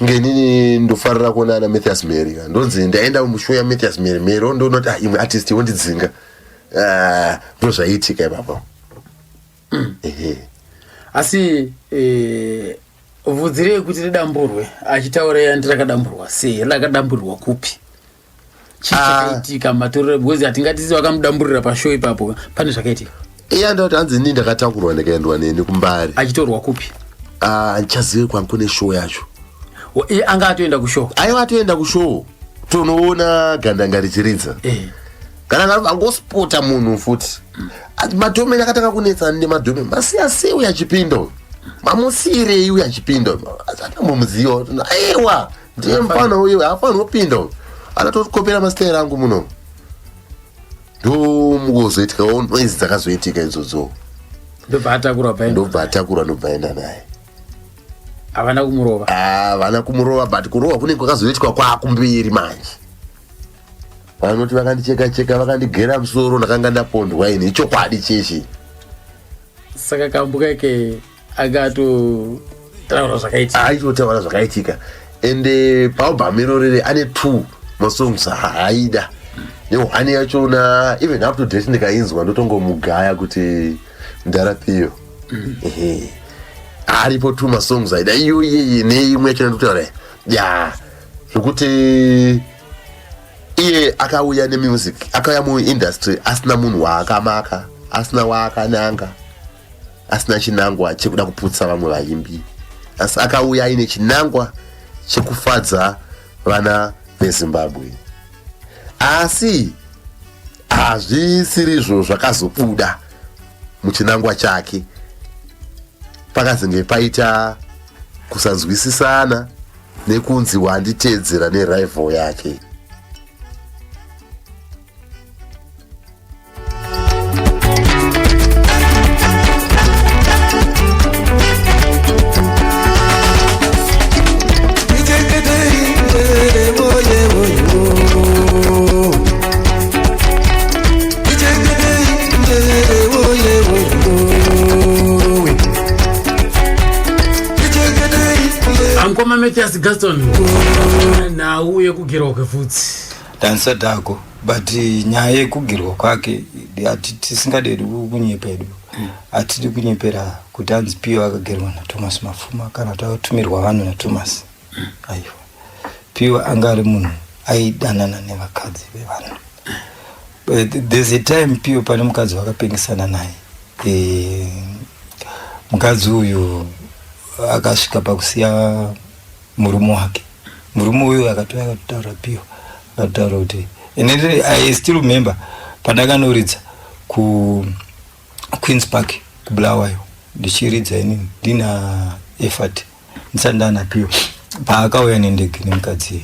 ngenini ndofarira kuona ana Mathias Mary ndonzi ndaenda mushow ya Mathias Mary ndonoti imwe artist wondidzinga ndo zvaiitika baba asi vhudzire kuti ridamburwe achitaura yandirakadamburwa sei rakadamburwa kupi chichaitika matorero because atingatizi wakamudamburira pashow ipapo pane zvakaitika ndoti hanzi ini ndakatakurwa ndikaendwa neni kuMbare achitorwa kupi ndichazive kwankune show yacho anga atoenda kushow aiwa atoenda kushow tonoona gandanga richiridza kana angospota munhu futi madhome akatanga kunetsa nemadhome masiyasiu yachipindo mamusirei uya chipindo atambomuziva aiwa ndiye mfana uyu hafani wopinda anatokopera masitera angu muno ndomukuzoitika noizi dzakazoitika idzodzo ndobva atakurwa ndobvaenda naye havana kumurova but kurova kunenge kwakazoitika kwakumbiri manje vanoti vakandicheka vakandigera musoro ndakanga ndapondwa ini ichokwadi chechi saka kambuka ke akatotaura zvakaitika aitotaura zvakaitika ende paubhamiro rere ane 2 masongs haaida nehwane yachona even up to date ndikainzwa ndotongomugaya kuti ndarapiyo aripo 2 masongs aida iyo neimwe yachona ndotaura zvokuti iye akauya nemusic akauya muindustry asina munhu waakamaka asina waakananga asina chinangwa chekuda kuputsa vamwe vaimbi asi akauya aine chinangwa chekufadza vana veZimbabwe asi hazvisirizvo zvakazobuda muchinangwa chake pakazenge paita kusanzwisisana nekunzi wanditedzera nerival yake Matthias Gaston nauye kugerwa kwefudzi dansa dako but nyaya yekugerwa kwake tisingadedi kunyepa edu atidi kunyepera kuti hanzi Pio akagerwa naThomas Mafuma kana tatumirwa vanhu naThomas aiwa Pio angari munhu aidanana nevakadzi vevanhu but there's a time Pio pane mukadzi wakapengesana naye mukadzi uyu akasvika pakusiya murume wake murume uyu akatotaura Pio akataura kuti I still remember pandakanoridza ku Queen's Park kuBulawayo ndichiridza inini ndina effort ndisandana Pio paakauya nendege nemukadzi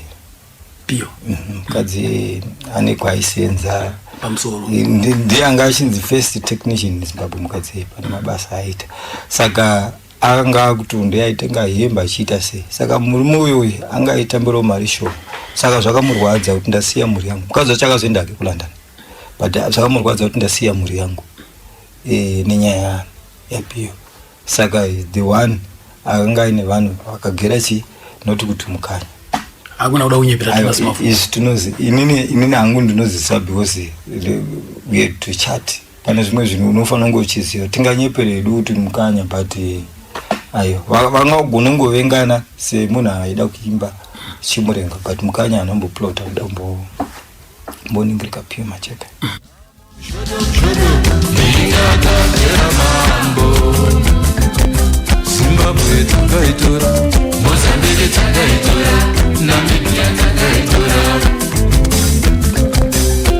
Pio mukadzi ane kwaisenza pamusoro ndiye anga achinzi first technician muZimbabwe mukadzi pane mabasa aita saka anga kuti ndiyaitenga hemba achiita sei saka murume uyu anga aitambira mari show saka zvakamurwadza kuti ndasiya muri yangu mukadzi achakazoenda ke kuLondon but zvakamurwadza kuti ndasiya muri yangu nenyaya yaPio saka the one anga ine vanhu vakagera chi noti kuti mukanya akuna kuda kunyepera Thomas Mafuma tunozi inini hangu ndinozisa because we had to chat pane zvimwe zvinhu unofanira ngochiziva tinganyepere edu kuti mukanya but ayo vangagona ngovengana semunhu aida kuimba chimurenga but mukanya anomboplota kuda mboningirika Pio Macheka Zimbabwe takaitora, Mozambique takaitora, Namibia takaitora.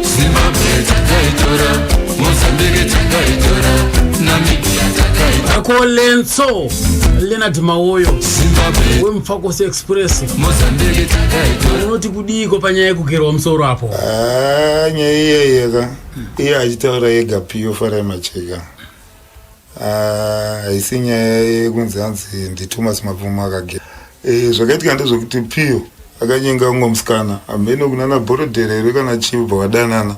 Zimbabwe takaitora, Mozambique takaitora, Namibia takaitora. Akolenso Leonard Mawoyo Zimbabwe weMfakosi Express Mozambique takaitora. Unoti kudiko panyaya yekugerwa musoro apo nyaya iyeyeka iye achitaura yega Pio Farai Macheka haisi nyaya yekunzi hanzi ndiThomas Mafuma akagera zvakaitika ndezvekuti Pio akanyenga umwe musikana hamene kunana Borodherero kana Chibva wadanana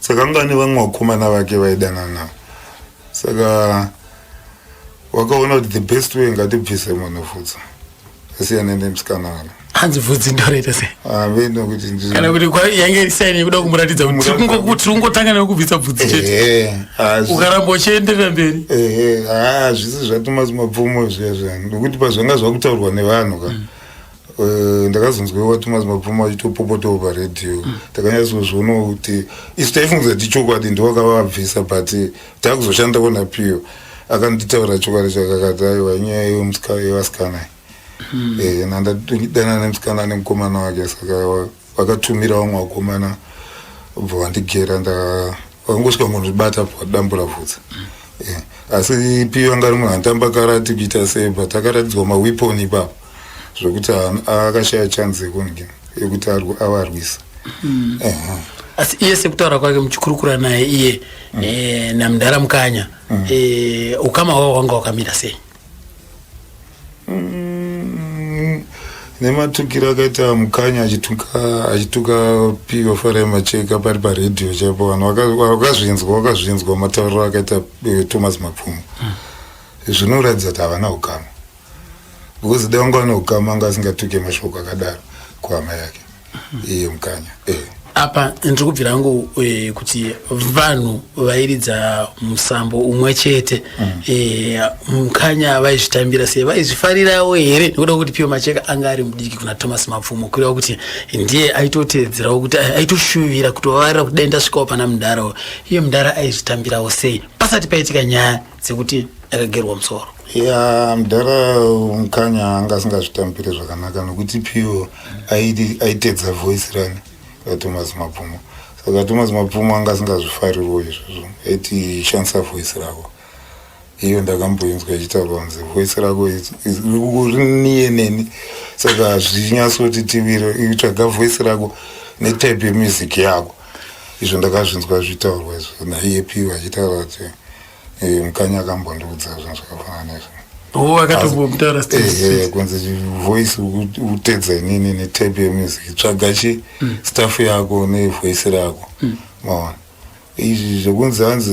saka anga ane vamwe vakomana vake vaidanana saka wakaona kuti the best way ngatibvise munhu futsa asiyana nemusikana wala hanzi vhudzi ndorete se aveno kuti kana kuti kwa yange isaini kuda kumuratidza kuti ungotanga nekubvisa bvudzi chete ukaramba uchienderera mberi zvisi zvaThomas Mapfumo zviya ndokuti pazvanga zvakutaurwa nevanhu ka ndakazonzwewa Thomas Mapfumo achitopopotawo paredhiyo takanyatsozoona kuti isu taifungiza kuti chokwadi ndowakavabvisa but taakuzoshandawo naPiyo akanditaura chokwadi chakakati aiwa nyaya yevasikana nandadana nemusikana nemukomana wake saka vakatumira vamwe vakomana bva vandigera vakangosvika kunozvibata padambura vhudzi asi Piyo anga ari munhu anotamba karati kuita sei but akaratidzwa maweponi ipapo zvokuti akashaya chanzi yekuti avarwisa asi iye sekutaura kwake muchikurukura naye iye namudhara Mukanya ukama wavo wanga wakamira sei nematukiro akaita Mukanya achituka Piyo Farai Macheka pari paredhiyo chaipo vanhu vakazvinzwa matauriro akaita Thomas Mapfumo zvinoratidza kuti havana ukama because dai vanga vane ukama anga asingatuke mashoko akadaro kuhama yake iye Mukanya apa ndiri kubvira hangu kuti vanhu vairidza musambo umwe chete Mukanya vaizvitambira sei vaizvifarirawo here nekuda kuti Piyo Macheka anga ari mudiki kuna Thomas Mapfumo kureva kuti ndiye aitotedzerawo kuti aitoshuvira kuti vavarira kuti dai ndasvikawo pana mudharawo iye mudhara aizvitambirawo sei pasati paitika nyaya dzekuti akagerwa musoro mudhara Mukanya anga asingazvitambire zvakanaka nokuti Piyo aitedza voice rani Thomas Mapfumo saka Thomas Mapfumo anga asingazvifaririwo izvozvo aiti shandisa voice rako iyo ndakamboinzwa ichitaurwa kunzi voice rako riniye neni saka hazvinyatsoti tiviro itsvaga voice rako netype yemusic yako izvo ndakazvinzwa zvitaurwa izvo naiye Piyo achitaura kuti Mukanya akambondiudza zvinhu zvakafanana nezvo kunzi voice utedza inini netype yemusic tsvaga staff yako nevoice rako maona izvi zvokunzi hanzi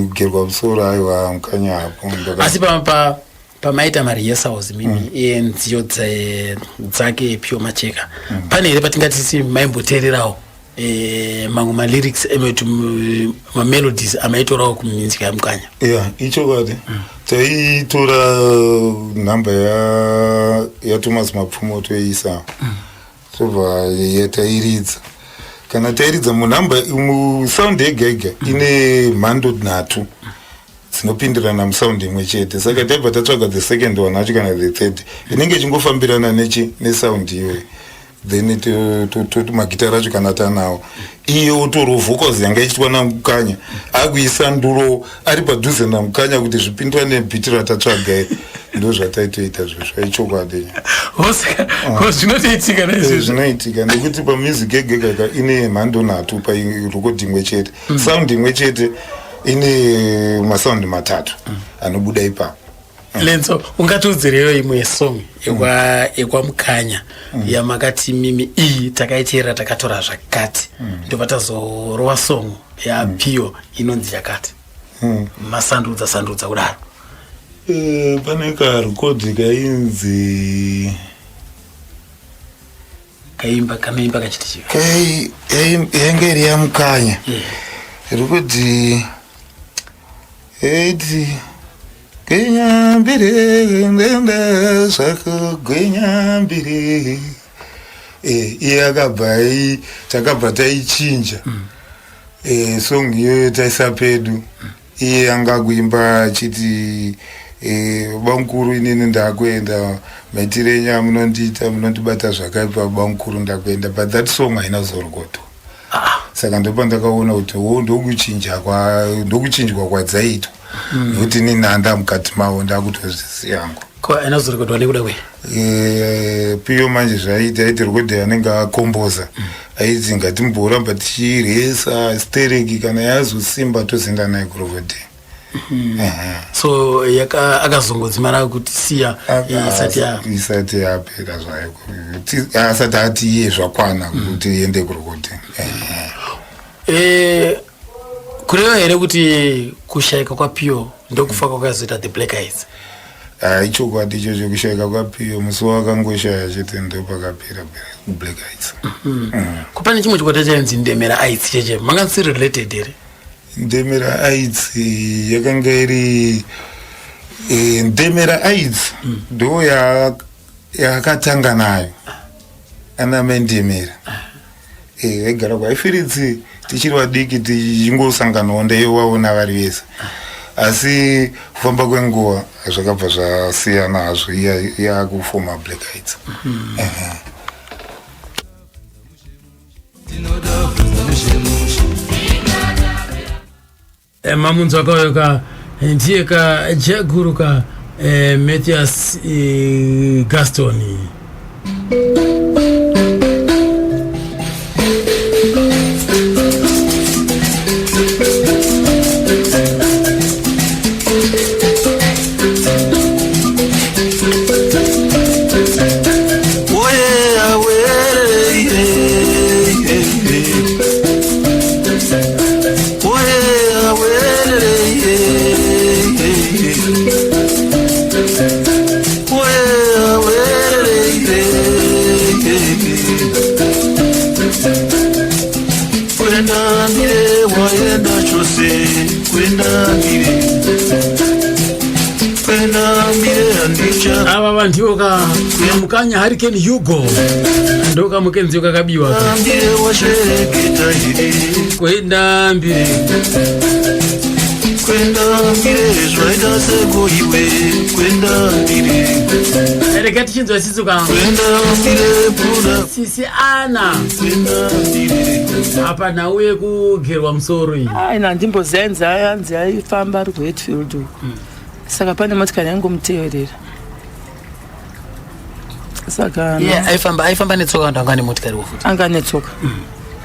kugerwa musoro aiwa Mukanya hapo asi pamaita marehearsals mimi enziyo dzake Piyo Macheka pane here patingatisi maimboteererawo mamwe malyrics emeti mamelodies amaitorawo kuminzika yaMukanya ichokwadi taitora nhamba yaThomas Mapfumo toiisa tobva tairidza kana tairidza munhamba musaundi yega yega ine mhando 3 dzinopindirana musaundi imwe chete saka taibva tatsvaga the second one acho kana the third inenge ichingofambirana nesaundi iyoyo then magitara acho kana tanawo iye utori vocals yanga ichitwa naMukanya akuisa nduro ari padhuze naMukanya kuti zvipindwa nebhiti ratatsvaga ndo zvataitoita zvizvo aichokwadi zvinotoitika zvinoitika nekuti pamusic yegegaka ine mhando 3 pairekodi imwe chete saundi imwe chete ine masaundi 3 anobuda ipapo Lenzo ungatiudzirewo imwe song ekwaMukanya yamakati mimi iyi takaiteera takatora zvakati ndopatazorova song yaPiyo inonzi yakati masandudza kudaro pane karekodi kainzi kameimba kachiti chiva yainge iri yaMukanya rekodi eti Gwenyambire ndenda zvako gwenyambire iye akabva takabva taichinja song iyoyo taisa pedu iye anga kuimba achiti bamukuru inini ndakuenda maitirenya munondiita munondibata zvakaipa bamukuru ndakuenda but that song haina zorekotwa saka ndopa ndakaona kuti ndokuchinjwa kwadzaitwa nokuti ninhanda mukati mavo ndakutozvisi yangu anazorekodwa nekuda kwe Piyo manje zvaiti aiti rekodhi anenge akomboza aiti ngatimboramba tichiresa stereki kana yazosimba tozinda naye kurekodhi so akazongodzimara kuti siya isati yapera zvayo asati ati iye zvakwana kuti iende kurekodhi kureva here kuti kushayika kwaPiyo ndokufa kwakazoita the Black Eyes chokwadi ichocho kushayika kwapiyo musi wakangoshaya chete ndo pakapera Black Heights. Kupane chimwe chikwata chainzi Ndemera Heights cheche manga related here. Ndemera Heights yakanga iri Ndemera Heights ndo yakatanga nayo ana Ndemera egara kwaifiridzi tichiri vadiki tichingosanganawo ndeiwaona vari vese asi kufamba kwenguva zvakabva zvasiyana hazvo yakufoma Black Heights. Mamunzi wakayoka ndiye ka jaguruka Matthias Gaston. Ava vantu ka mukanya Hurricane Hugo ndoka mukenzi kakabiwa kwenda mbiri zvaita seko iwe kwenda mbiri rekati chinzwa sisuka kwenda mbiri buda sisi ana kwenda mbiri apa nauye kugerwa musoro iyi ina ndimbozenza yanzi aifamba ari ku Hatfield saka pane motikari yangu muteerera saka aifamba netsoka ndangani motikari wofuta anga netsoka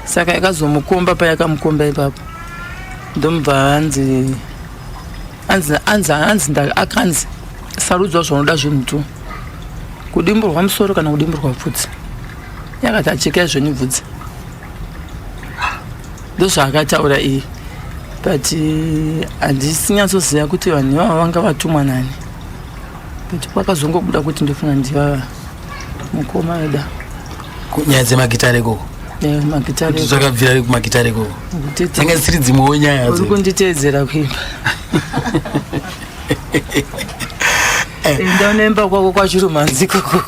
saka yakazomukomba payakamukomba ipapo ndomubva anzi akanzi sarudzwa zvaunoda zvinhu tu kudimburwa musoro kana kudimburwa bvudzi yakati acheka izvoni bvudzi ndozvaakataura iyi but handisinyatsoziva kuti vanhu ivava vanga vatumwa nani but kwakazongobuda kuti ndofunga ndivava mukoma weda nyaya dzemagitare ikoko magitare zvakabvira kumagitare ikoko dzanga dzisiri dzimwewo nyaya uri kunditeedzera kuimba ndaonemba kwako kwachirumanzi koko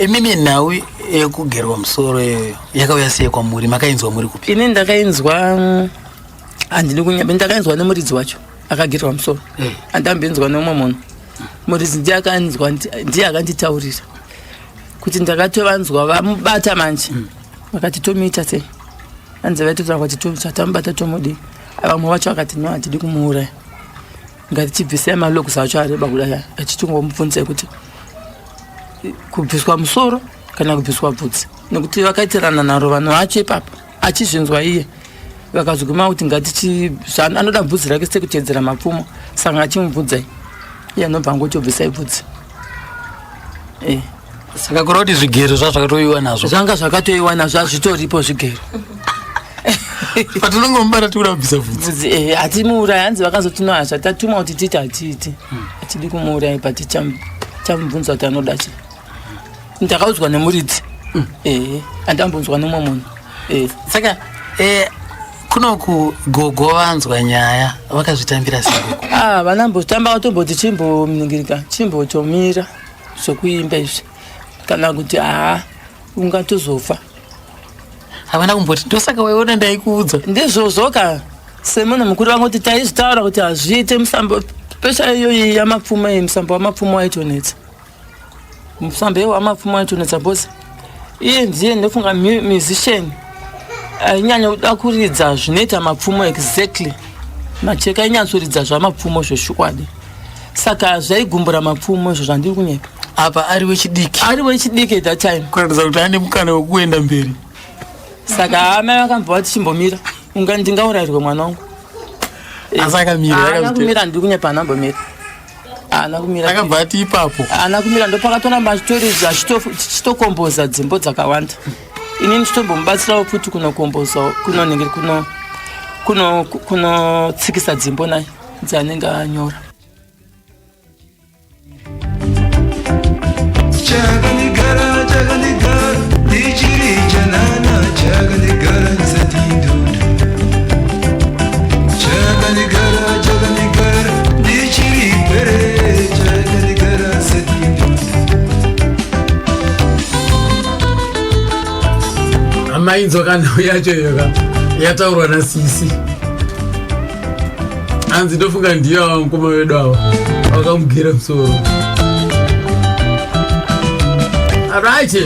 mimi nhau yekugerwa musoro iyoyo yakauya sei kwamuri makainzwa muri kupi ini ndakainzwa handini kunyamba ndakainzwa nemuridzi wacho akagerwa musoro handambinzwa nemumwe munhu muridzi ndiye akanditaurira kuti ndakatovanzwa vamubata manje vakati tomuita sei anzi vaitotara kuti tamubata tomudi vamwe vacho vakati no hatidi kumuuraya ngatichibvisai malokusi acho areba kudai achitingomubvunzai kuti kubviswa musoro kana kubviswa bvudzi nekuti vakaitirana naro vanhu vacho ipapo achizvinzwa iye vakazoguma kuti anoda bvudzi rake sekuteedzera mapfumo saka achimubvudzai iye anobva ngotobvisai bvudzi saka kura kuti zvigero zvazvakatoiwa nazvo zvanga zvakatoiwa nazvo hazvitoripo zvigero patinongomubata tikuda kubvisa bvudzi hatimuuraya hanzi vakazotino hazva tatuma kuti titi hatiiti hatidi kumuuraya but chamubvunza kuti anoda chii ndakaudzwa nemuridzi handambunzwa nemumwe munhu saka kunoku gogo vanzwa nyaya vakazvitambira segoko vanambotamba vatomboti chimbominingirika chimbotomira zvokuimba izvi kana kuti ungatozofa havana kumboti ndosaka waiona ndaikuudza ndizvozvoka semunhu mukuru vangu kuti taizvitaura kuti hazviite musambo pesha iyoyi yamapfumo iyi musambo wamapfumo waitonetsa musambo iwo wamapfumo waitonetsa bhosi iye ndiye ndofunga musician ainyanya kuda kuridza zvinoita mapfumo exactly macheka ainyatsoridza zvamapfumo zveshukwadi saka zvaigumbura mapfumo izvo zvandiri kunyepa apa ari wechidiki at that time kuratidza kuti ane mukana wekuenda mberi saka amai vakambva vati chimbomira unga ndingaurairwe mwana wangu asi akamira kumira ndiri kunyepa anambomira akabva ati ipapo ana kumira ndopakatonamba achitokomboza dzimbo dzakawanda inini nditombomubatsirawo futi kunokomboza kunoningiri kunotsikisa dzimbo naye dzanenge anyora. Mainzo kana yacho yoga yataurwa naSisi anzi ndofunga ndiyo mkoma wedu awo wakamugera musoro. Alright,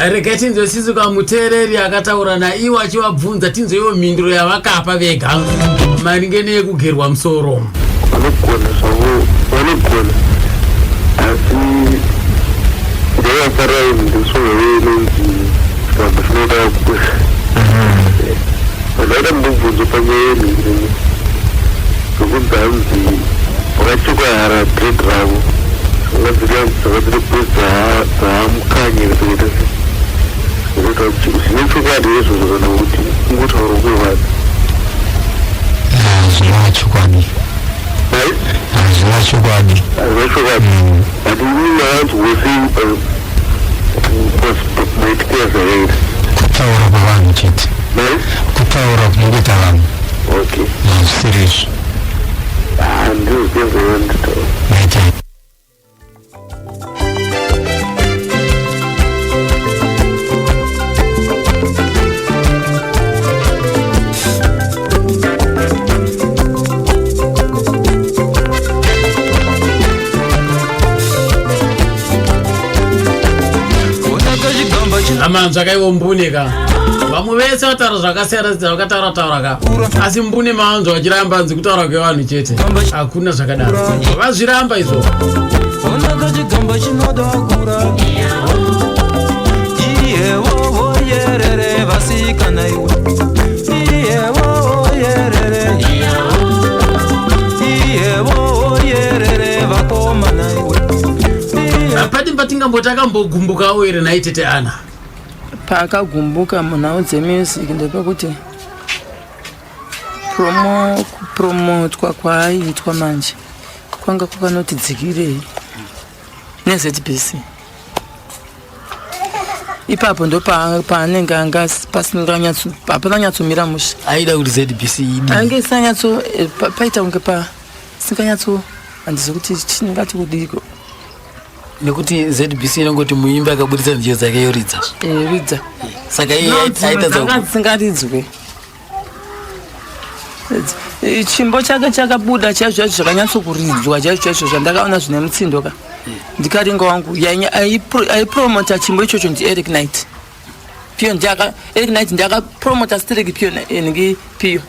areka tinzo Sisi kamutereri akataura naiwo achivabvunza tinzo iwo mhinduro yavakapa vega maringe nekugerwa musoro. Vanogona asi ndeyafarayi ndisongovenonzi kamba zvinoda kukwesha vandaida mubvunzo panyayeni zvokunzi hanzi vakachekwa grade ravo zvakadziri post dzaamukanye katoita zvinoita kuti zvine chokwadi izvozvo kana kuti kungotaura kwevana zvina chokwadi but inini havanzwose maitiro zvakaita kutaura kwavanhu chete kutaura kungoita vanhu okay serious ndizvozvaanditaura. Amanzwa kaiwo mbuneka vamwe vese vataura zvakasiyana vakataura asi mbune maanzwa vachiramba anzi kutaura kwevanhu chete hakuna zvakadaro vazviramba izvo. Apati patingamboti akambogumbukawo here naitete Ana paakagumbuka munhau dzemusic ndepekuti kupromotwa kwaaiitwa manje kwanga kwakanoti dzikirei neZBC. Ipapo ndo paanenge hapana nyatsomira musha aida kuti ZBC idi ange isanyatso paita kunge singanyatso handizi kuti chiningati kudiko nekuti ZBC inongoti muimbi akabudisa njio dzake yoridza ridza saka iye aita dzingaridzwe chimbo chake chakabuda chaizvo zvakanyatsokurizwa chaizvo zvandakaona zvine mutsindo ka ndikaringa wangu aipromota chimbo ichocho ndiEric Knight piyo Eric Knight ndakapromota Sterling piyo nenge piyo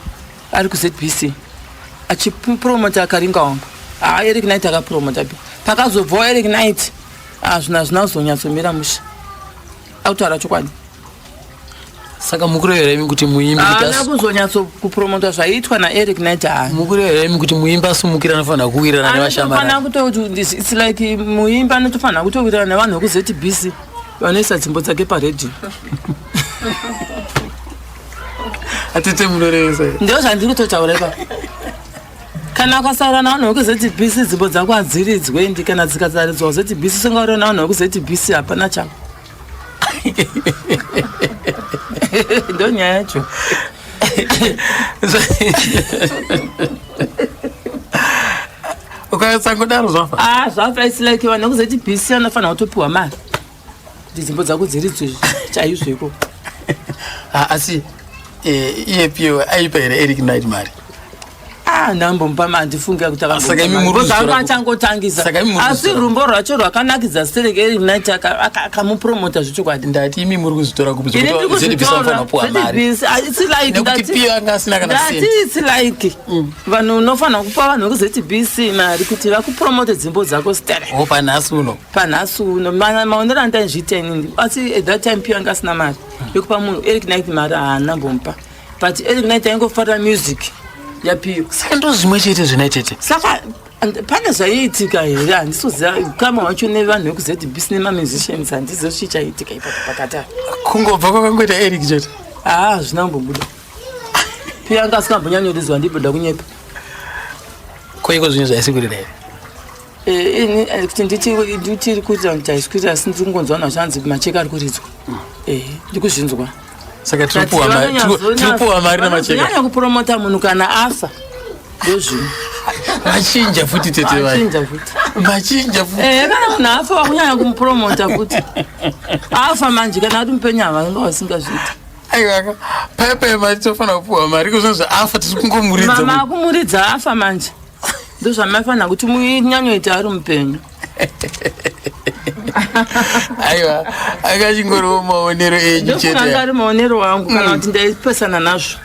ari kuZBC achipromota akaringa wangu Eric Knight akapromota piyo pakazobvawo Eric Knight zvina zvinazonyatsomira musha autaura chokwadi. Saka mukurevera kuti muimbi kuzonyatso kupromota zvaiitwa naEric Knight mukurevera kuti muimbi asumukira anofanira kuwirirana nevashamwari anofanira kuti it's like muimbi anofanira kutowirirana nevanhu vekuZBC vanoisa dzimbo dzake paredhiyo. atete munorevesa ndio zvandiri kutotaura ipapo kana akasaura navanhu vekuZBC dzimbo dzako hadziridzwe ndi kana dzikasaridzwa kuZBC songaura navanhu vekuZBC hapana chako ndo nyaya yacho. ukatsangodaro zvafa zvafa it's like vanhu vekuZBC vanofanira kutopiwa mari kuti dzimbo dzako dziridzwe chaizveko. asi iye piyo aipa here Eric Knight mari ndambompa mandifunga kuti akangotangisa asi rumbo rwacho rwakanakidza Sterling Eric Knight akamupromota zvichokwadi ndati imi muri kuzvitora kupizilike vanhu unofanira kupa vanhu vekuZBC mari kuti vakupromote dzimbo dzako Sterling panhasi uno maonero andaizviita inini asi at that time piyo anga asina mari yekupa munhu Eric Knight mari haanambompa but Eric Knight aingofarira music yapiyo saka ndo zvimwe chete zvinaitete saka pane zvaiitika here handisoziva kama wacho nevanhu vekuZBC nemamusicians handizivi zvichaitika ipapo pakati kungobva kwakangoita Eric chete zvinambobuda pia ngasikambonyanyorizwa ndiboda kunyepa koiko zvinhu zvaisikurira here kuti nditiri kuita kuti haisikurira asi ndiri kungonzwa na zvanzi macheka ari kuridzwa ndikuzvinzwa saka tinopuwa mari namacheka nyanya kupromota munhu kana afa ndozvino machinja futi tete machinja futi kana munhu afa wakunyanya kumupromota futi afa manje kana ati mupe nyama ngawasingazviita aiwaka paipai mari tofanira kupuwa mari kuzvinhu zvafa tiri kungomuridza mama akumuridza afa manje ndozvamafanira kuti munyanyoita ari mupenyu aiwa akachingoriwo maonero enyu chete anga ari maonero wangu kana kuti ndaipesana nazvo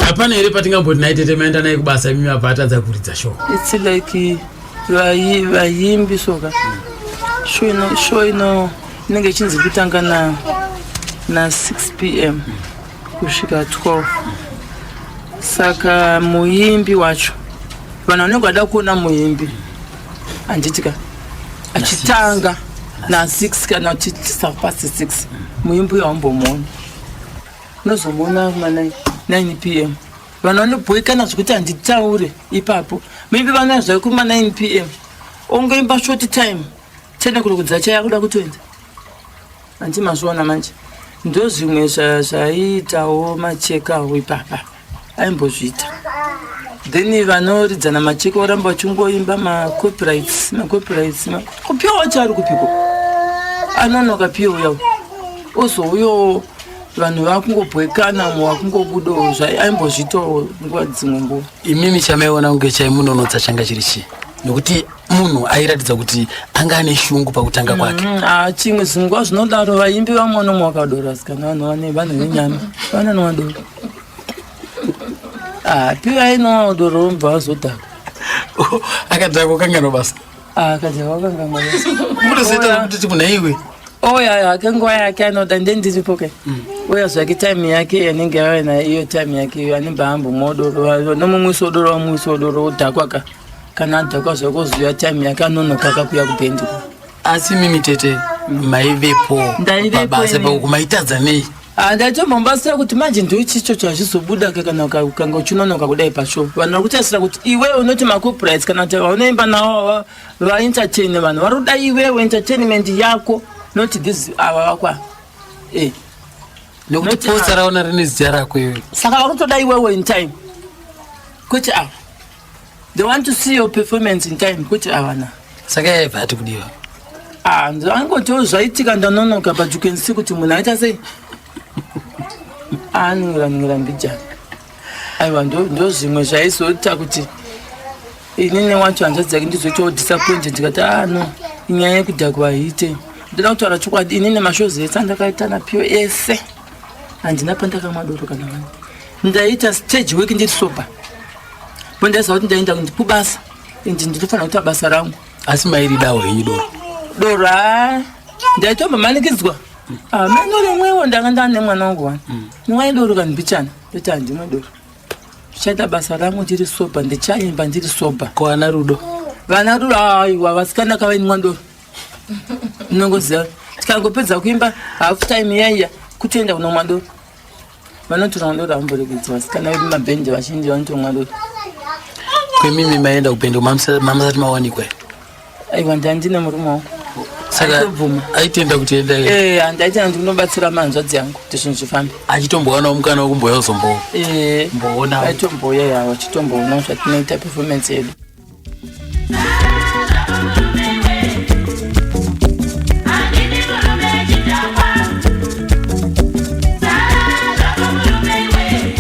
hapana here patingamboti nai tete maenda nai kubasa imi apa atadza kuridza show it's like vayimbi soka show ino inenge ichinzi kutanga na 6 p.m. kusvika 12 saka muimbi wacho vanhu vanenge vada kuona muimbi handitika achitanga na 6 kana kuti 6 muimbi waumbomuona unozomuona ma9 p.m. vanhu vanobhoikana zvokuti handitaure ipapo muimbi vanoya zvai kuma 9 p.m. ongoimba short time tene kuri kudza chayakuda kutoenda handimazviona manje ndo zvimwe zvaiitawo macheka awo ipapa aimbozviita then vanoridzana macheka oramba vachungoimba macopyrights kupiwa wacho ari kupiko anonoka piwo yawo ozouyo vanhu vakungobhekana wakungobudo zvaimbozviitawo nguva dzimwe nguva imimi chamaiona kunge chaimunonotsa changa chiri chii nokuti munhu airatidza kuti anga ane shungu pakutanga kwake chimwe zvinguva zvinodaro vaimbi vamwonomwe wakadora sikana vanhu venyama vanonwa doro piva inowa doro vomba vazodhaka akadhaka wakanganwa basa akadhaka wakanganwa basa munozoita kuti munhu aiwe oya kenguva yake anoda ndendiripo ke oya zvake time yake yanenge yavana iyo time yake anemba hambo modoro nomumwisi wodoro wamwisi wodoro wodhakwaka kana adhakwa zvakoziva time yake anonoka akakuya kupendi asi mimi tete maivepo pabasa pakumaitadza nei ndaitombombasira kuti manje ndoichicho chazvizobuda kana ukanga uchinonoka kudai pashow vanhu vari kutasira kuti iwe unoti macopyrights kana kuti vaunoimba navo vaentertain vanhu vari kuda iwewe entertainment yako not this ava vakwa nokuti potsa raona rine zita rako iwe saka vari kutoda iwewe in time kuti ava they want to see your performance in time kuti avana saka yaibva hati kudiwa angotiwo zvaitika ndanonoka but you can see kuti munhu aita sei aningira mbijana aiwa ndo zvimwe zvaizoita kuti inini wacho hanzvadzi dzake ndizoitawo disappointed ndikati no inyaya yekudhakwa haite ndoda kutaura chokwadi inini mashozi ese andakaita napiwo ese handina pandakamwadoro kana vanhu ndaita stage work ndiri soba pondaisa kuti ndaenda kubasa indi ndinofanira kuita basa rangu asi mairidawo henyu doro ndaitomba manikidzwa mano rimwewo ndanga ndane mwana wangu wani nimwai doro kanimbichana ndoti handimwe doro ndichaita basa rangu ndiri soba ndichaimba ndiri soba kwana rudo vana rudo aiwa vasikana kavainwa doro ndinongoziva tikangopedza kuimba half time yaiya kutoenda kunomwa doro vanotora doro hamboregedza vasikana vedu mabhendi vazhinji vanotomwa doro kwemimi maenda kupendo mamasati mawanikwa aiwa ndandine murume wangu saka aitenda kutienda handaitenda ndikunobatsira manzvadzi yangu kuti zvinhu zvifambe achitombowana mukana wekumboya uzomboona aitomboya yawo achitomboona zvatinoita performance yedu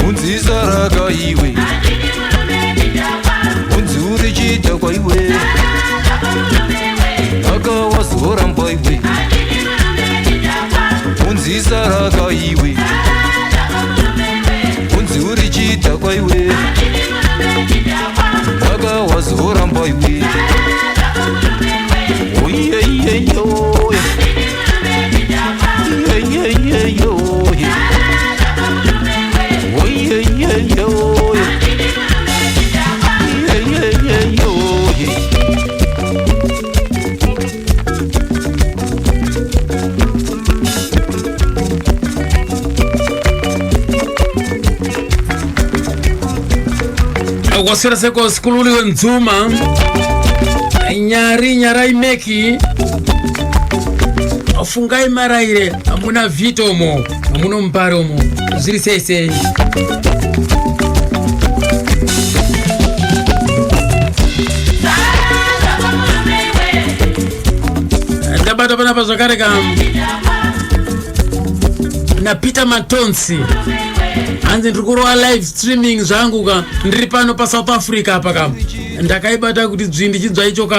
unzisa rakaiwe unzi uri chidhakwa iwe akawazoramba iwe unzisa rakaiwe unzi uri chidhakwa iwe akawazoramba iwe oyeyeyo yeyeyeyo oyeyeyo ngosera seko skululi nzuma nyara imeki afungai maraire amuna vitomo amuno mparomo ziri sese ndabata pana pazvakare na Peter Matonsi hanzi ndirikurova live streaming zvangu ndiri pano pa South Africa apa ndakaibata kuti dzvindi chidzwa icho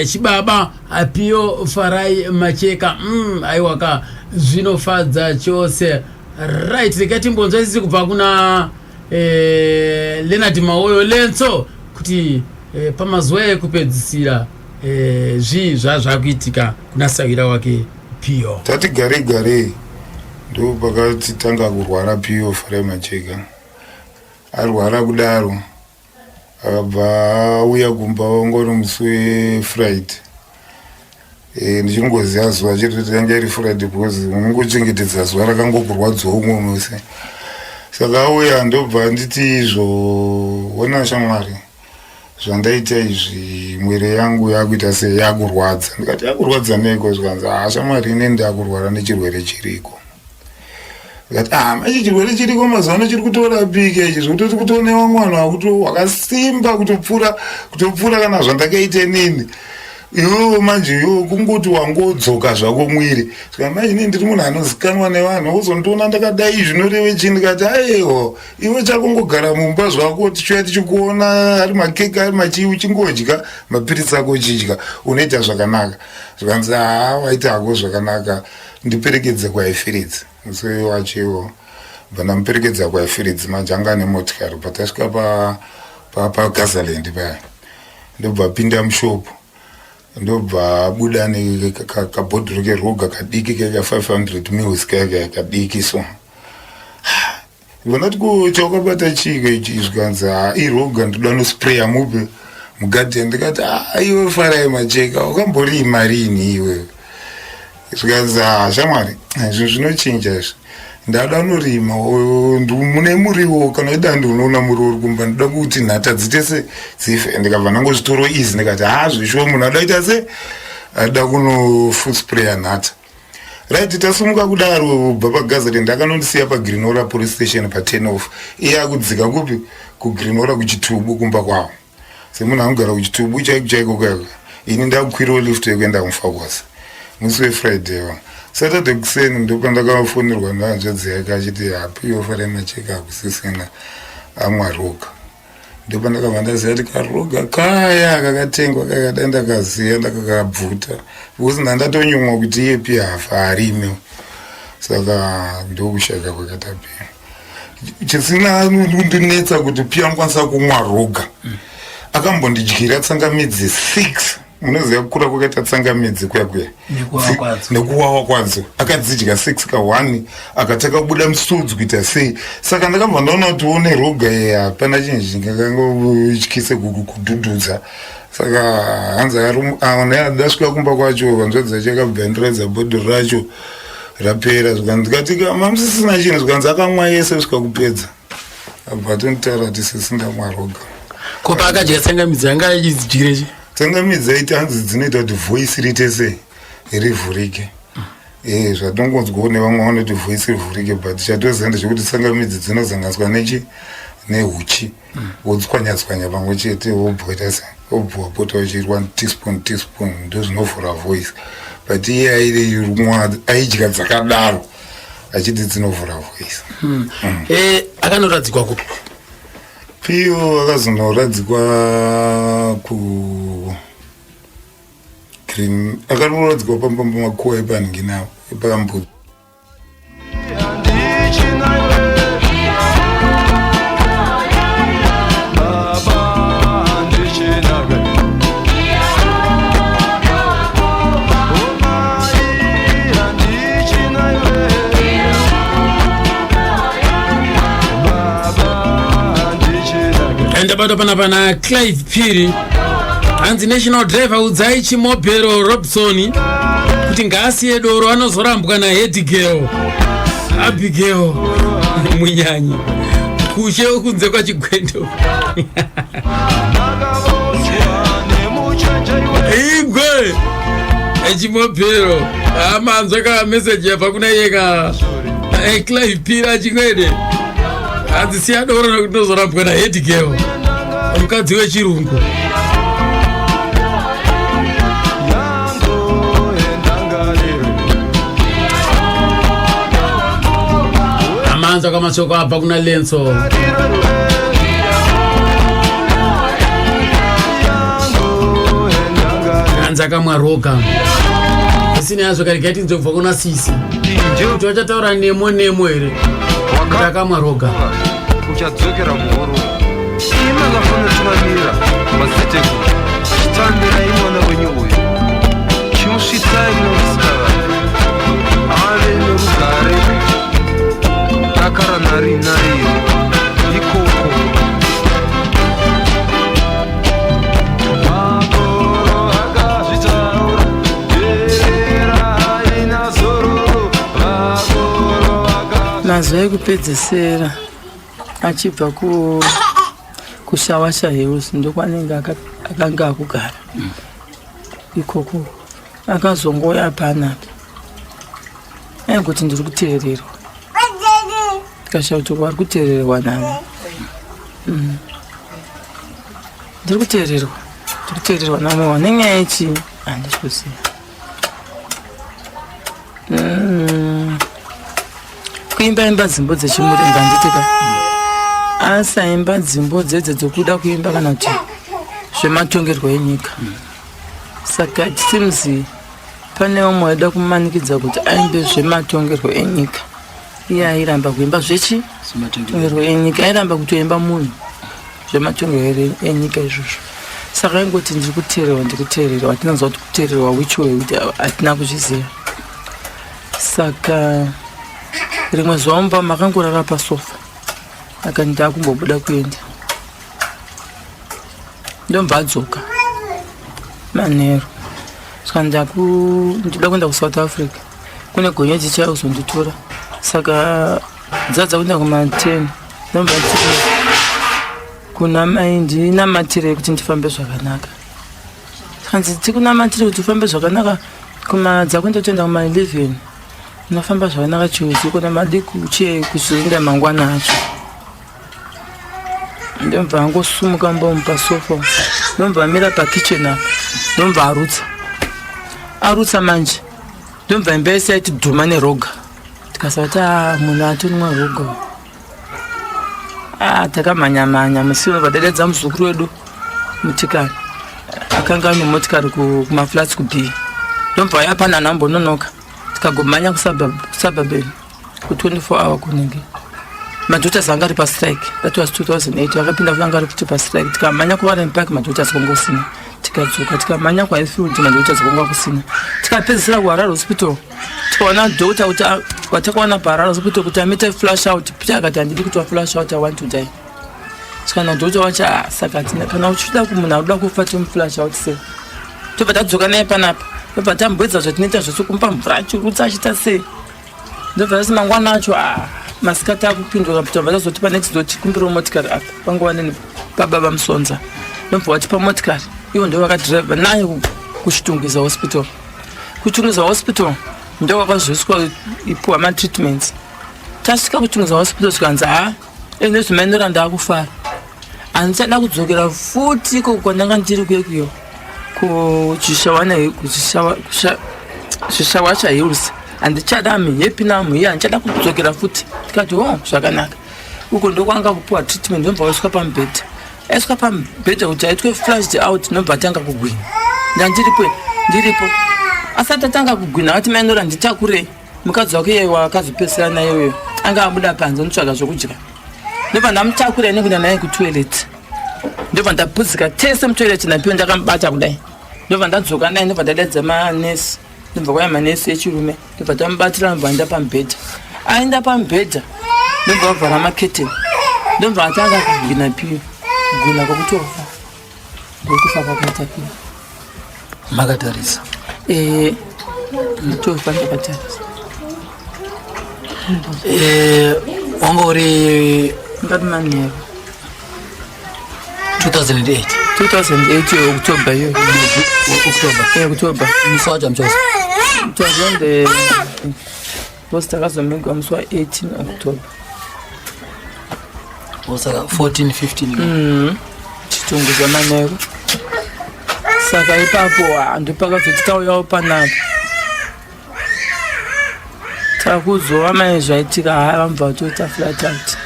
chibaba apio Farai Macheka aiwa zvinofadza chose right rekati mbonzwa isisi kubva kuna Leonard Mawoyo Lenso kuti pamazuva ekupedzisira zvakuitika kuna sawira wake Pio tati gare ndo pakati tanga kurwara Pio Farai Macheka arwara kudaro akabva uya kumba ngori musi weFriday ndichingoziva zuva chete tanga iri Friday because unongochengetedza zuva rakangokurwadza umwe mose saka auya ndobva nditi ona shamwari zvandaita izvi mwiri yangu yakuita sei yakurwadza ndikati yakurwadza neko zvikanzi shamwari ine ndakurwara nechirwere chiriko machi chirwere chiriko mazuva chiri kutorapika ichi zvekutoti kutonewa mwana wakasimba kutopfuura kana zvandakaite nini iwewo manje iwewo kungoti wangodzoka zvako mwiri saka manje ini ndiri munhu anozikanwa nevanhu uzondiona ndakadai zvinoreve chii ndikati aiwa iwe chakungogara mumba zvako tichoya tichikuona ari makeke ari machii uchingodya mapiritsi ako uchidya unoita zvakanaka zvikanzi waita hako zvakanaka ndiperekedze kwaifiridzi musi wachiwo vandamuperekedza kwaifiridzi manje anga ane motikari patasvika paGazaland paya ndobva pinda mushopu ndobva buda nekabhodhoro keroga kadiki keka 500 mils keka kadiki so vanati chawakabata chiko ichi zvikanzi iroga ndoda nospraya mupe mugadheni ndikati iwe Farai Macheka wakambori rini iwe zvikanzi shamwari izvo zvinochinja izvi ndada unorima mune muriwo kana ida ndinoona muriwo uri kumba ndoda kuti nhata dzitese dzife ndikabva ndangozvitoro izi ndikati zvishuwa munhu adaita se ada kunofutspraya nhata right tasumuka kudaro bva paGazaland ndakanondisiya paGreenora police station pa10 off iye akudzika kupi kuGreenora kuchitubu kumba kwawo semunhu anogara kuchitubu chaiko kaka ini ndakukwirawo lift yekuenda kuMfakwasa musi weFriday Saturday kuseni ndipo ndakafonerwa nehanzvadzi yake achiti Pio Farai Macheka akusisina amwaroga ndipo ndakabva ndaziva kuti karoga kaya kakatengwa kakada ndakaziya ndakakabvuta because ndandatonyumwa kuti iye pia hafa harime saka ndokushaka kwakatapia chisina ndinetsa kuti pia anokwanisa kumwa roga akambondidyira tsangamidzi 6 munoziva kukura kwakaita tsangamidzi kuyakuya nekuwawa kwadzo akadzidya 6 ka1 akataka kubuda musudzi kuita sei saka ndakabva ndaona kuti une roga hapana chinhu chingakangotyise kudhudhudza saka hanzi ndasvika kumba kwacho vanzvadzi achakabva ndiradza bhodhoro racho rapera ndikati mamusisina chinhu zvikanzi akamwa yese svika kupedza abva tonitaura kuti sisindamwa roga kopa akadya tsangamidzi anga achidzidyire tsangamidzi aita hanzi dzinoita kuti voice ritese rivhurike zvatongonzwawo nevamwe vanoti voice rivhurike but chatozenda zvekuti tsangamidzi dzinozanganiswa nehuchi wodzwanya-dzwanya pamwe chete wobhoita se wobva wapota uchiri 1 teaspoon ndo zvinovhura voice but iye airimwa aidya dzakadaro achiti dzinovhura voice akanoradzikwa kupi Pio akazonoradzikwa akaradzikwa pamakuwa epanhinginawo epakambudzi ndabata pana Clive Phiri hanzi national driver udzai Chimobhero Robson kuti ngaasiye doro anozorambwa naHead Girl Abigail Munyanyi kushe kunze kwachigwendo igwe echimopero amanzwa ka message yabva kuna yeka Clive Pira chingwede hanzi siyadoro nokutozorapwa na head girl mukadzi wechirungu amanzwa kamashoko abva kuna Lenso akamwaroka isini yazvo kari kaiti nzobva kuna Sisi kuti vachataura nemo here kuti akamwaroka uchadzokera muhoro ima kafanotwanira mazeteku chitambira imwana wenyu uyu chimusvitsai munomusikava ave norugare dakaranarinayo ikoko mazwa ekupedzesera achibva kushawasha hills ndokwanenge akanga akugara ikoko akazongoya panapa aikuti ndiri kuteererwa tikashauti wari kuteererwa nani ndiri kuteererwa namowa nenyaya yechi handisi kuziva kuimba imba dzimbo dzechimurenga nditika asaimba dzimbo dzedze dzokuda kuimba kana kuti zvematongerwo enyika saka tisimzi pane umwe aida kumanikidza kuti aimbe zvematongerwo enyika iye airamba kuimba zvematongerwo enyika airamba kutoimba munhu zvematongerwo enyika izvozvo saka ingoti ndiri kuteererwa atinanzwa kuti kuteererwa which way kuti hatina kuzviziva saka rimwe zuva mumba makangorara pasofa akati ndakumbobuda kuenda ndomba adzoka manheru saka ndida kuenda kuSouth Africa kune gonyeti chaizonditora saka dzadza kuenda kuma10 ndomba kuna mai ndinamatire kuti ndifambe zvakanaka kanzi tikunamatire kuti ufambe zvakanaka kumadza kuenda toenda kuma11 unofamba zvakanaka chiuzi kuna madikuche kuzoenda mangwana acho ndomva angosumuka mbomupa sofa ndomva amira pakitchen apa ndomva arutsa manje ndomva imba yese yaiti dhuma neroga tikasati munhu atonwa roga takamhanyamhanya musiro vadadedza muzukuru wedu mutikari akanga ane motikari kumaflats kuB ndomva yapana nambononoka tikagomhanya kusabhabeni ku24 hour kunenge madhotas anga ari pastrike that was 2008 vakapinda vanga ari kuti pastrike tikamhanya kuwarren park madhotas kwanga kusina tikadzoka tikamhanya kwahighfield madhotas kwanga kusina tikapedzisira kuharare hospital tikaona dhokta kuti watakawana paharare hospital kuti amite flash out pita akati handidi kuti waflash out I want to die tikana dhokta wacha saka kana uchida kumunhu anoda kufa timuflash out sei tobva tadzoka naye panapa tobva tambwedza zvatinoita zvose kumupa mvura achirutsa achita sei ndobva asi mangwana acho masikati akupindura kuti tobva tazotipa next doti kumbirawo motikari apa panguva neni pababa musonza ndobva watipa motikari iwo ndo vakadhiraivha naye kuchitungwiza hospital kuchitungwiza hospital ndo kwakazosvika ipuwa matreatments tasvika kuchitungwiza hospital tikanzi ende zvimaindora ndaakufara handichada kudzokera futi kwandanga ndiri kuekuyo kuchishawasha hills handichada muhappy namuiye handichada kudzokera futi tikati zvakanaka uko ndokwanga kupuwa treatment ndomva waiswa pamubhedha aiswa pamubhedha kuti aitwe flashed out ndomva atanga kugwinya ndiripo asati atanga kugwinya ati mainora nditakurei mukadzi wake iye wakazopesera naye anga abuda panze ndotsvaga zvokudya ndobva ndamutakurei nekuenda naye kutoilet ndobva ndapudzika tese mutoilet napiwo ndakamubata kudai ndobva ndadzoka naye ndobva ndadedza manesi ndobva kwaya manesi echirume ndobva tamubatira ndobva aenda pamubhedha aenda pamubhedha ndobva wavhara maketeni ndobva atanga kugwina piyo kugwina kwokutofa ndokufa kwakaita piyo makatarisa tofa ndakatarisa wanga uri ngati manero 2008 October yo. October. mswaja mchozo Tuazonde posta kazomega mswa 18 October. osaka 14 15 Chitunguza manero. Saka ipapo andipaka tutauya panapa. Takuzo amaizwa itika havamva tota flat out.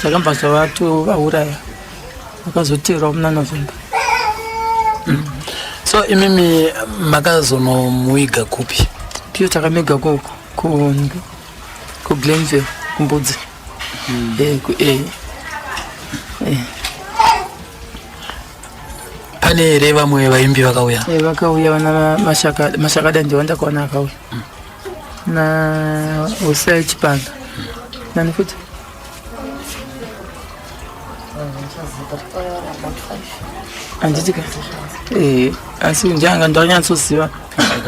Takamba watu vauraya. Vakazotira muna November. so imimi makazono muiga kupi Pio takamega ku Glenville kumbudzi. pane ere vamwe vaimbi vakauya Vakauya vana mashakada ndiwanda kuona akauya. Na Hosea Chipanga. Nani futi? Anditika. Asi njanga ndonyatsoziva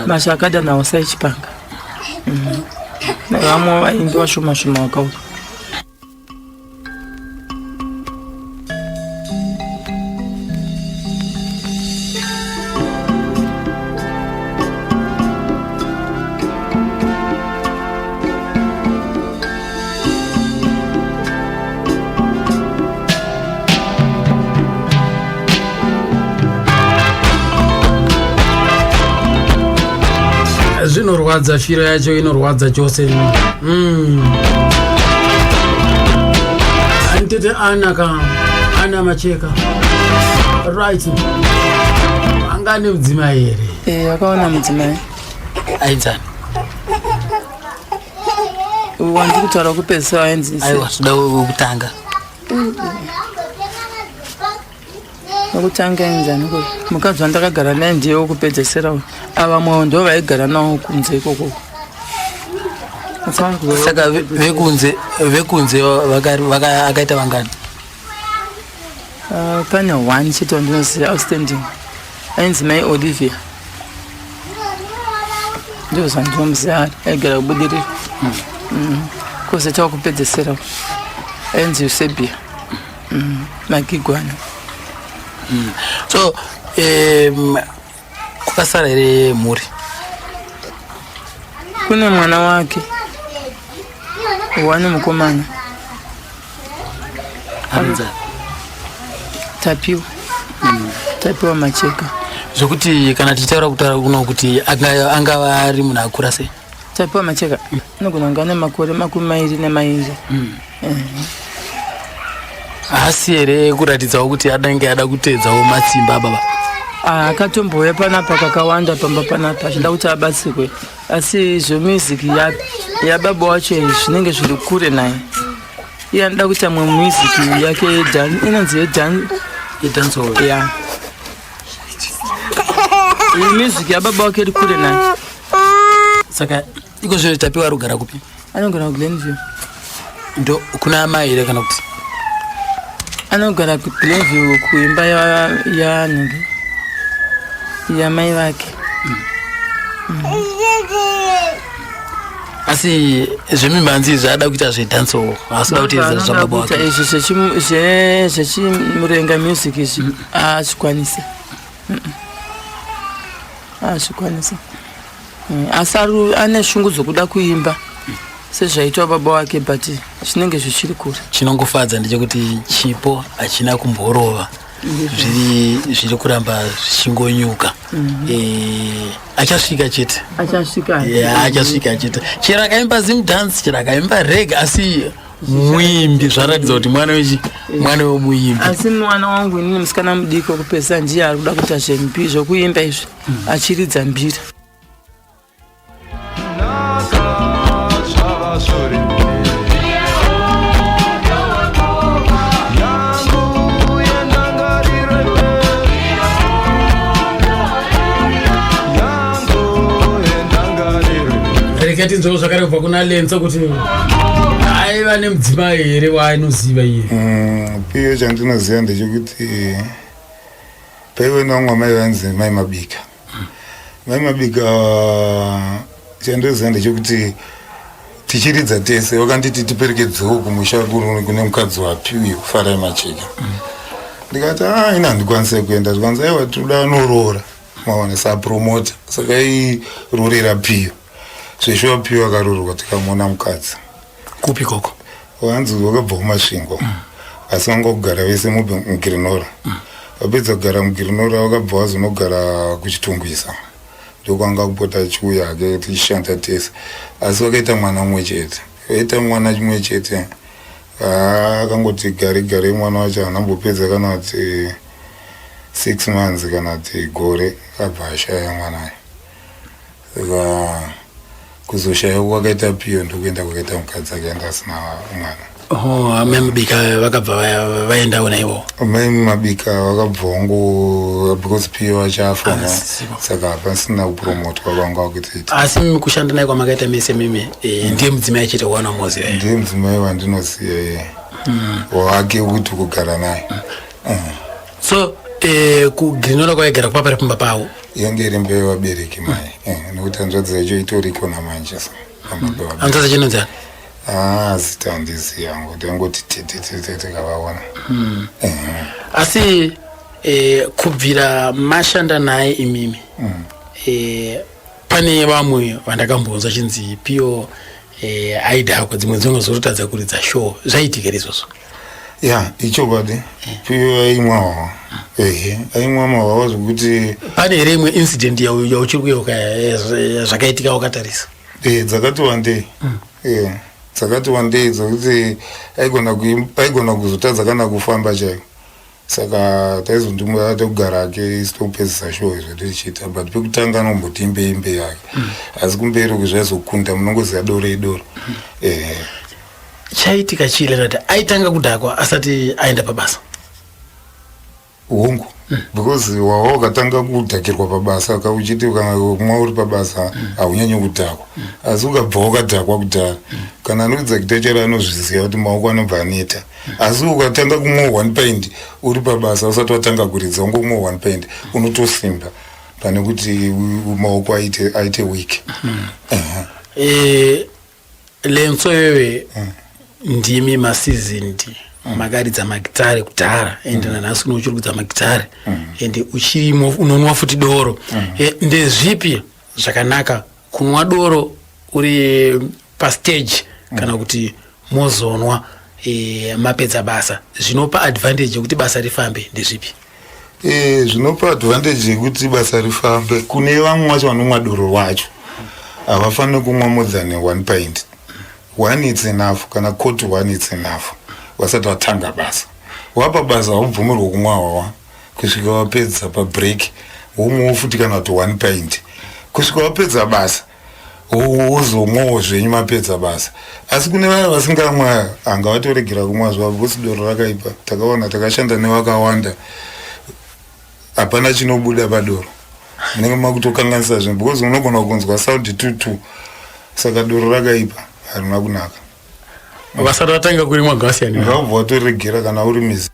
mashakada na Hosea Chipanga. Na vamwe vaimbi vashoma vakauya. zvinorwadza firo yacho inorwadza chose anditete ana macheka right angane mudzimai here Akaona mudzimai aidzana wandi kutaura kupedzisa waenzisi aiwa toda kutanga nokutanga enzani kuti mukadzi wandakagara naye ndiye wokupedzesera avamwewo ndo vaigara nawo kunze ikoko. saka vekunze akaita vangani pane 1 chete wandinoziva outstanding ainzi mai Olivia ndiwo zvandinomuziva ari aigara kubudirira kozeta wakupedzesera ainzi Eusebia Magigwana. so kwasara here mhuri kune mwana wake wane mukomana tapiwa Macheka zvokuti kana tichitaura kutaura kuno kuti angava ari munhu akura sei tapiwa Macheka anogona kunga ane makore 22. haasi here kuratidzawo kuti adange ada kuteedzawo matsimba baba akatomboya panapa kakawanda pamba panapa achida kuti abatsirwe asi zvomusic yababa wacho zvinenge zviri kure naye iye anoda kuita mwe music yake inonzi yedanzo ya music yababa wake iri kure naye saka iko zvino tapiwa rugara kupi anogara kuGlenville ndo kuna amai here kana kuti anogara kuGlenville kuimba yamai vake asi zvemimhanzi zvaada kuita zvedhanso asida kuteedza zvababa wake izvi zvechimurenga music izvi azvikwanisa asi ane shungu dzokuda kuimba sezvaitwa baba wake but zvinenge zvichiri kure. Chinongofadza ndechekuti chipo hachina kumborova zviri kuramba zvichingonyuka. Achasvika chete. Achasvika chete. Chero akaimba zim dance, chero akaimba reggae, asi muimbi zvaratidza kuti mwana wemuimbi. Asi mwana wangu inini musikana mudiki wekupesa ndiye ari kuda kuita zveMP zvokuimba izvi achiridza mbira. Rekati nzvo zvakare kubva kuna Lenzo kuti aiva nemudzimai here waanoziva iye. Piyo chandinoziva ndechekuti paive nevamwe mai vanzi Mai Mabika. Mai Mabika chandoziva ndechekuti tichiridza tese vakanditi tiperekedzewo kumusha kune mukadzi wapiwi Farai Macheka. Ndikati ina handikwanise kuenda, ndikanzi aiwa tinoda norora maona sapromota, saka irorera Piyo. Zveshuwa Piyo akarorwa tikamona mukadzi. Kupi koko? Wanzi wakabva kumasvingo asi vanga kugara vese mugirinora. Vapedza kugara mugirinora vakabva vazonogara kuchitungwisa, ndokwanga kupota achiuya ake tichishanda tese, asi vakaita mwana mumwe chete. Vaita mwana chimwe chete akangoti gare mwana wacho hanambopedza kana kuti 6 months kana kuti gore abva ashaya mwanayo. Saka kuzoshaya kwakaita Piyo ndokuenda kwakaita mukadzi akaenda asina mwana. Amai mabika vakabva vaendawo naivo? Amai mabika vakabva wangu because Piyo achafa, saka hapasina kupromotwa kwanga wakutoita. Asi kushanda naye kwamakaita mese mimi ndiye mudzimai chete wawana muziva? Ndiye mudzimai wandinoziva wake kuti kugara naye. So kugirinora kwaigara kupapari pumba pavo? Yange iri mbeu vabereki mai, nekuti hanzvadzi yacho itoriko namanje. Hanzvadzi chinonzana? Zita handizivi yangu, ndangoti tete kavaona. Asi kubvira mashanda naye imimi, pane vamwe vandakambonzwa chinzi Piyo aidhakwa dzimwe dzongo zvorotadza kuridza show, zvaitika izvozvo? Ya, ichokwadi. Piyo aimwawa. Aimwa mawawa zvokuti pane here imwe incident yauchiri kuyeuka zvakaitika wakatarisa? Dzakati wandei. Dzakati wandei dzokuti aigona kuzotadza kana kufamba chaiko. Saka taizondimwe atogara ake isitopedzisa show izvo tichiita, but pekutanga anomboti imbe yake. Asi kumberi kuzvaizokunda munongoziva doro. Chaitika chile kuti aitanga kudhakwa asati aenda pabasa? Hongu, because wawa ukatanga kudhakirwa pabasa kauchiti kumwa uri pabasa haunyanyi kudhakwa, asi ukabva wakadhakwa kudhara kana anoridza kitechera anozviziva kuti maoko anobva aneta. Asi ukatanga kumwa 1 pint uri pabasa usati watanga kuridza ungomwa 1 pint unotosimba pane kuti maoko aite weak. Lenso yewe ndimi masizindi makaridza magitare kudhara ende nanhasi unochiri kudza magitare ende uchirimo unonwa futi doro. Ndezvipi zvakanaka kunwa doro uri pastage kana kuti mozonwa mapedza basa? Zvinopa advantage yekuti basa rifambe ndezvipi? Zvinopa advantage yekuti basa rifambe kune vamwe vacho vanomwa doro wacho havafaniri kumwa more than 1 pint. 1 is enough, kana koti 1 is enough. Wasati watanga basa. Wapa basa haubvumirwa kumwa wawa kusvika wapedza pabreak womwawo futi kana kuti 1 pint. Kusvika wapedza basa wozomwawo zvenyu mapedza basa. Asi kune vaya vasingamwa hanga vatoregera kumwa zvavo because doro rakaipa. Takaona takashanda nevakawanda hapana chinobuda padoro. Nenge makutokanganisa zvinhu because unogona kunzwa sound tutu. Saka doro rakaipa harina kunaka. Vasati vatanga kurimwa gasi yani? Ngavwa toregera kana uri mizi.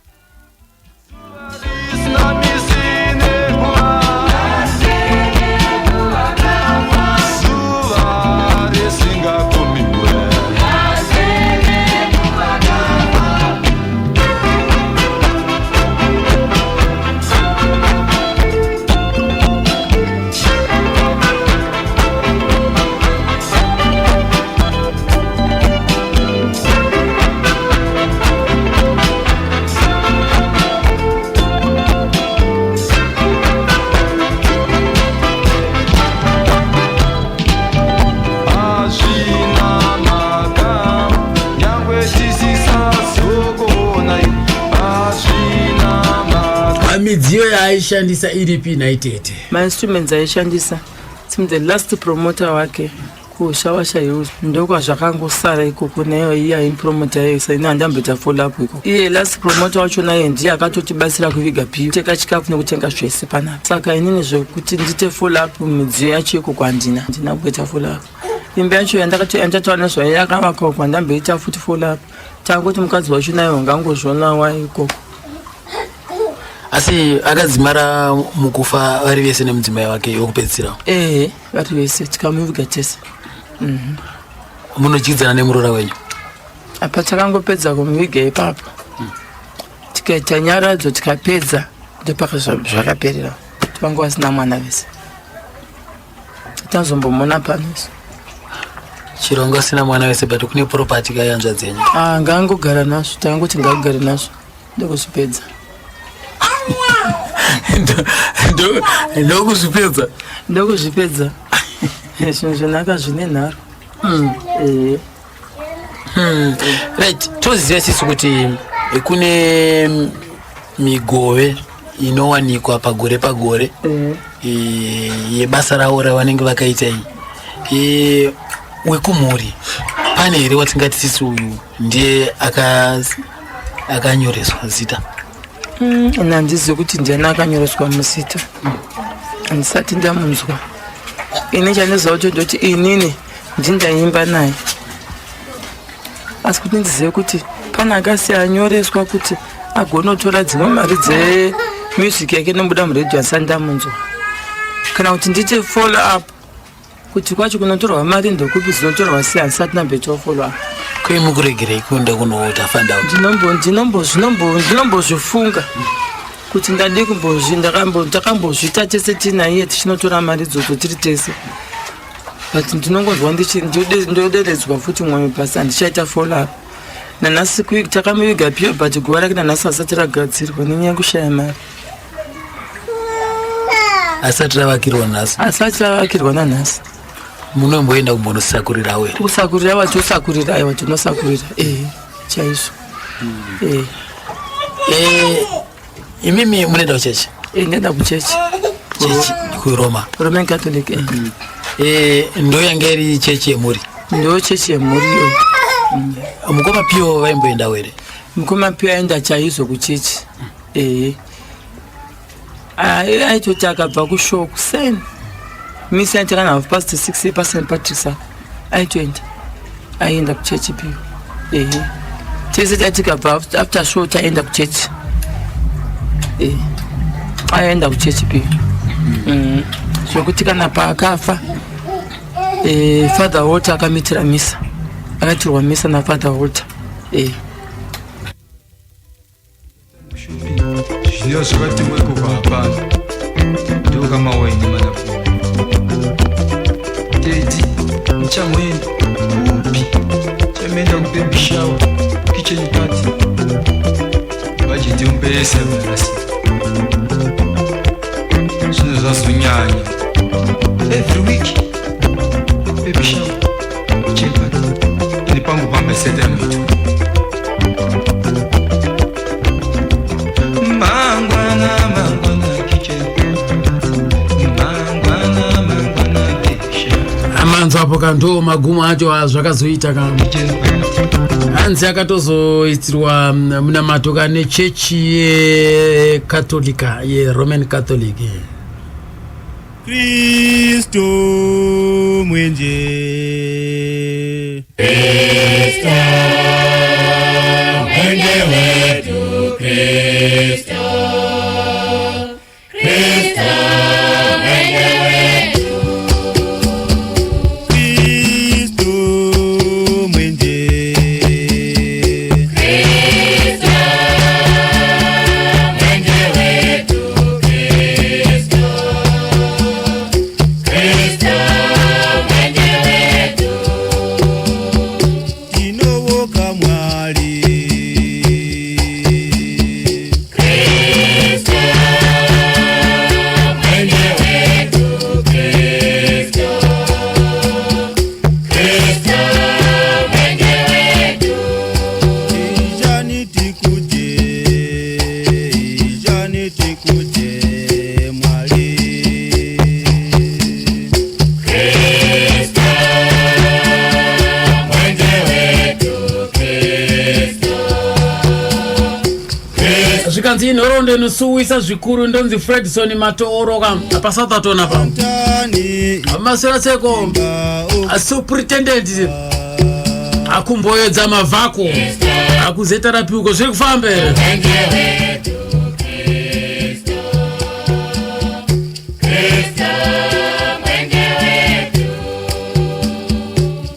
Midziyo yaishandisa iripi naitete? My instruments aishandisa the last promoter wake kushawasha yuzu ndokwa zvakangosara ikoko nayo iya impromoter yayo saina andambeta follow up ikoko. Iye last promoter wacho naye ndiye akatotibatsira kuviga Piyo teka chikafu nekutenga zvese panapa. Saka inini zvokuti ndite follow up midziyo yacho ikoko handina kuita follow up. Imba yacho yandatowana zvayo yakavaka kwandamboita futi follow up. Tangoti mukadzi wacho nayo ngangozvona wa ikoko. Asi akadzimara mukufa vari vese nemudzimai wake wokupedzisira? Vari vese tikamuviga tese. munochidzana nemurora wenyu? Apa takangopedza kumuviga ipapo tikaita nyaradzo tikapedza ndopaka zvakaperera tivangu vasina mwana vese tazombomona panoso chirongo asina mwana wese but kune property kayanzva dzenyu. ngangogara nazvo tangoti ngagare nazvo ndokuzvipedza ndokuzvipedza zvinhu zvenaka zvine nharo. Right, toziva sisi kuti kune migove inowanikwa pagore pagore yebasa ravo ravanenge vakaita iyi wekumhuri. Pane here watingati sisi uyu ndiye akanyoreswa zita? Handizivi kuti ndiani akanyoreswa muzita, handisati ndamunzwa. Ini chandiziva kuti ndoti inini ndindaimba naye, asi kuti ndizive kuti pane akasiya anyoreswa kuti agonotora dzimwe mari dzemusic yake nomuda muredhiyo, handisati ndamunzwa. Kana kuti ndite follow up kuti kwacho kunotorwa mari ndokupi dzinotorwa sei, handisati ndamboitawo follow up. Kwai mukuregerei kuenda kunoota fanda out? Ndinombozvifunga kuti ndade takambozvita tese tinaiye tichinotora mari idzodzo tiri tese, but ndinongonzwa ndoderedzwa futi mwoyo basi handichaita follow up. Nanhasi takamuviga piyo but guva rake nanhasi hasati ragadzirwa nenyaya kushaya mari. Asati ravakirwa nhasi? Asati ravakirwa nanhasi. Munomboenda kumbonosakurirawo here? Kusakurira tosakurira, aiwa tinosakurira chaizvo. Imimi munoenda kuchechi? Ndinoenda kuchechi. Chechi kuRoma? Roman Catholic. Ndo yanga iri chechi yemuri? Ndo chechi yemuri iyo. Mukoma piyo vaimboendawo here? Mukoma piyo aenda chaizvo kuchechi. Aitoti akabva kushow kuseni misi aiti kana 6:30 paSt Patrick's aenda kuchechi piyo. Tese tatikabva after show taenda kuchechi. Aenda kuchechi piyo. Zvokuti kana paakafa Father Walter akamitira misa, akatirwa misa naFather Walter. Zvinova zvakati wekuva hapana ndiwo kama waini manapu dedi nichamwenda upi chameenda kubaby shower kitchen party bajeti umpesa barasi zvinhu zvazonyanya every week baby shower kitchen party ini pangu pambeseta mitu amanzo apo kando magumo acho zvakazoita hanzi akatozoitirwa munamato nechechi yekatolika yeRoman Catholic. Kristo mwenje, Kristo mwenje wetu, Kristo mwenye wetu, Kristo mwenye, Kristo mwenye wetu, Kristo mwenye wetu, tinowoka mwali, Kristo zvikanzi nhoroondo inosuwisa zvikuru ndonzi Fredson Matooroka pasathatona pa maseratseko superintendent akumboedza mavhako akuzetarapiuko zviri kufamba here.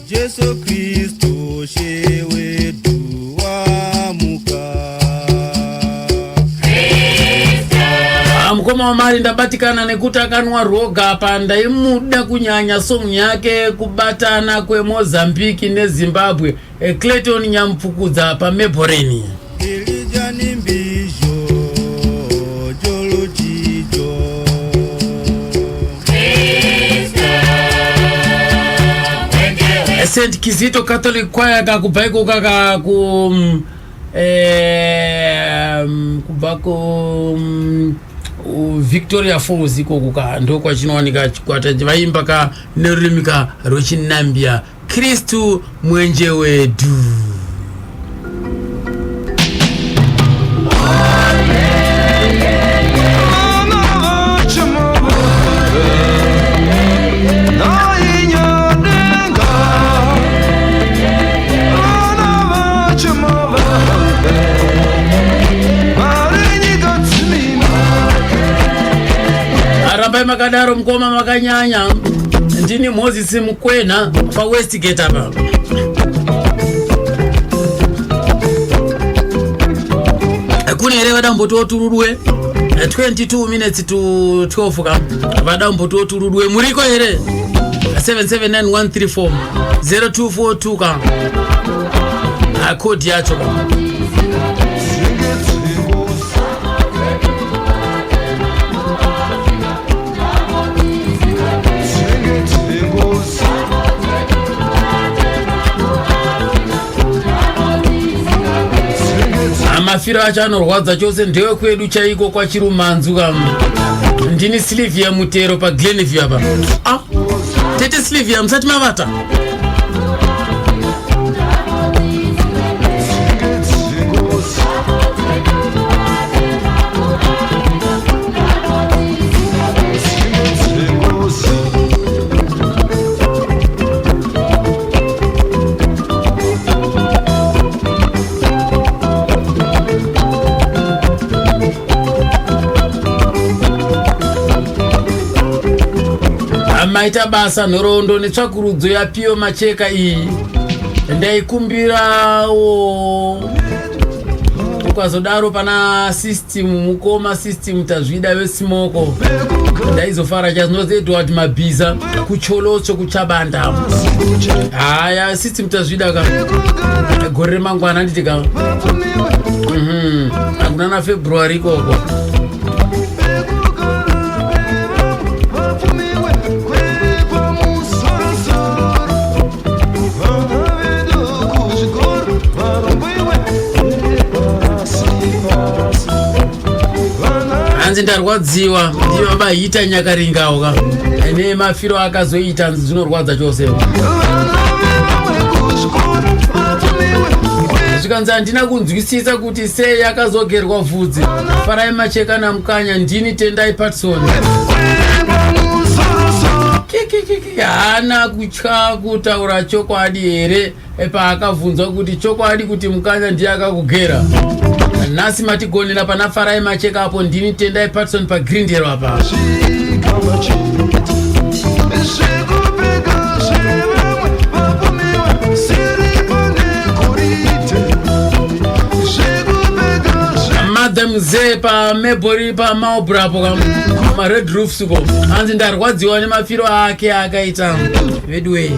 Jesu Kristo Mkoma wa mari ndabatikana nekuti akanwa roga apa ndaimuda kunyanya song yake kubatana kwe Mozambique ne Zimbabwe. Clayton Nyampfukudza pa Meboreni. St. Kizito Catholic Choir kakubaiko kaka kubako Victoria Falls ikokuka ndo kwa chinowanika kwata vaimba ka nerulimika rochinambia Kristu mwenje wedu. Makadaro Mkoma makanyanya ndini Moses Mkwena pa Westgate hapa. Kuni ere vadamboto turudwe 22 minutes to 12 ka vadamboto turudwe muriko ere 779134 0242 ka code yacho ka. Mafiro acho anorwadza chose ndewe kwedu chaiko kwa Chirumanzu kam. Ndini Sylvia Mutero pa Glenview hapa. Tete Sylvia msati mavata. Maita basa nhorondo netsvakurudzo yaPio Macheka iyi ndaikumbira ukazodaro pana system Mukoma system tazvida vesimoko ndaizofara chazinozi Edward Mabhiza kucholotso kuchabanda haya system tazvida ka gore mangwana nditika akuna na February koko. Anzi ndarwadziwa ndiyo vaita nyakaringawo ka ene mafiro akazoita zvinorwadza chose. Zvikanzi handina kunzwisisa kuti sei akazogerwa vhudzi. Farai Macheka namukanya ndini Tendai Patson. Hana kutya kutaura chokwadi here paakabvunzwa kuti chokwadi kuti mukanya ndiye akakugera. Nasi matigonera pana Farai Macheka apo ndini Tendai Patson pa Grindel apa. Madam Ze pa Mebori pa Maobrapo ma Red Roofs ko. Anzi ndarwadziwa nemafiro ake akaita. Vedway.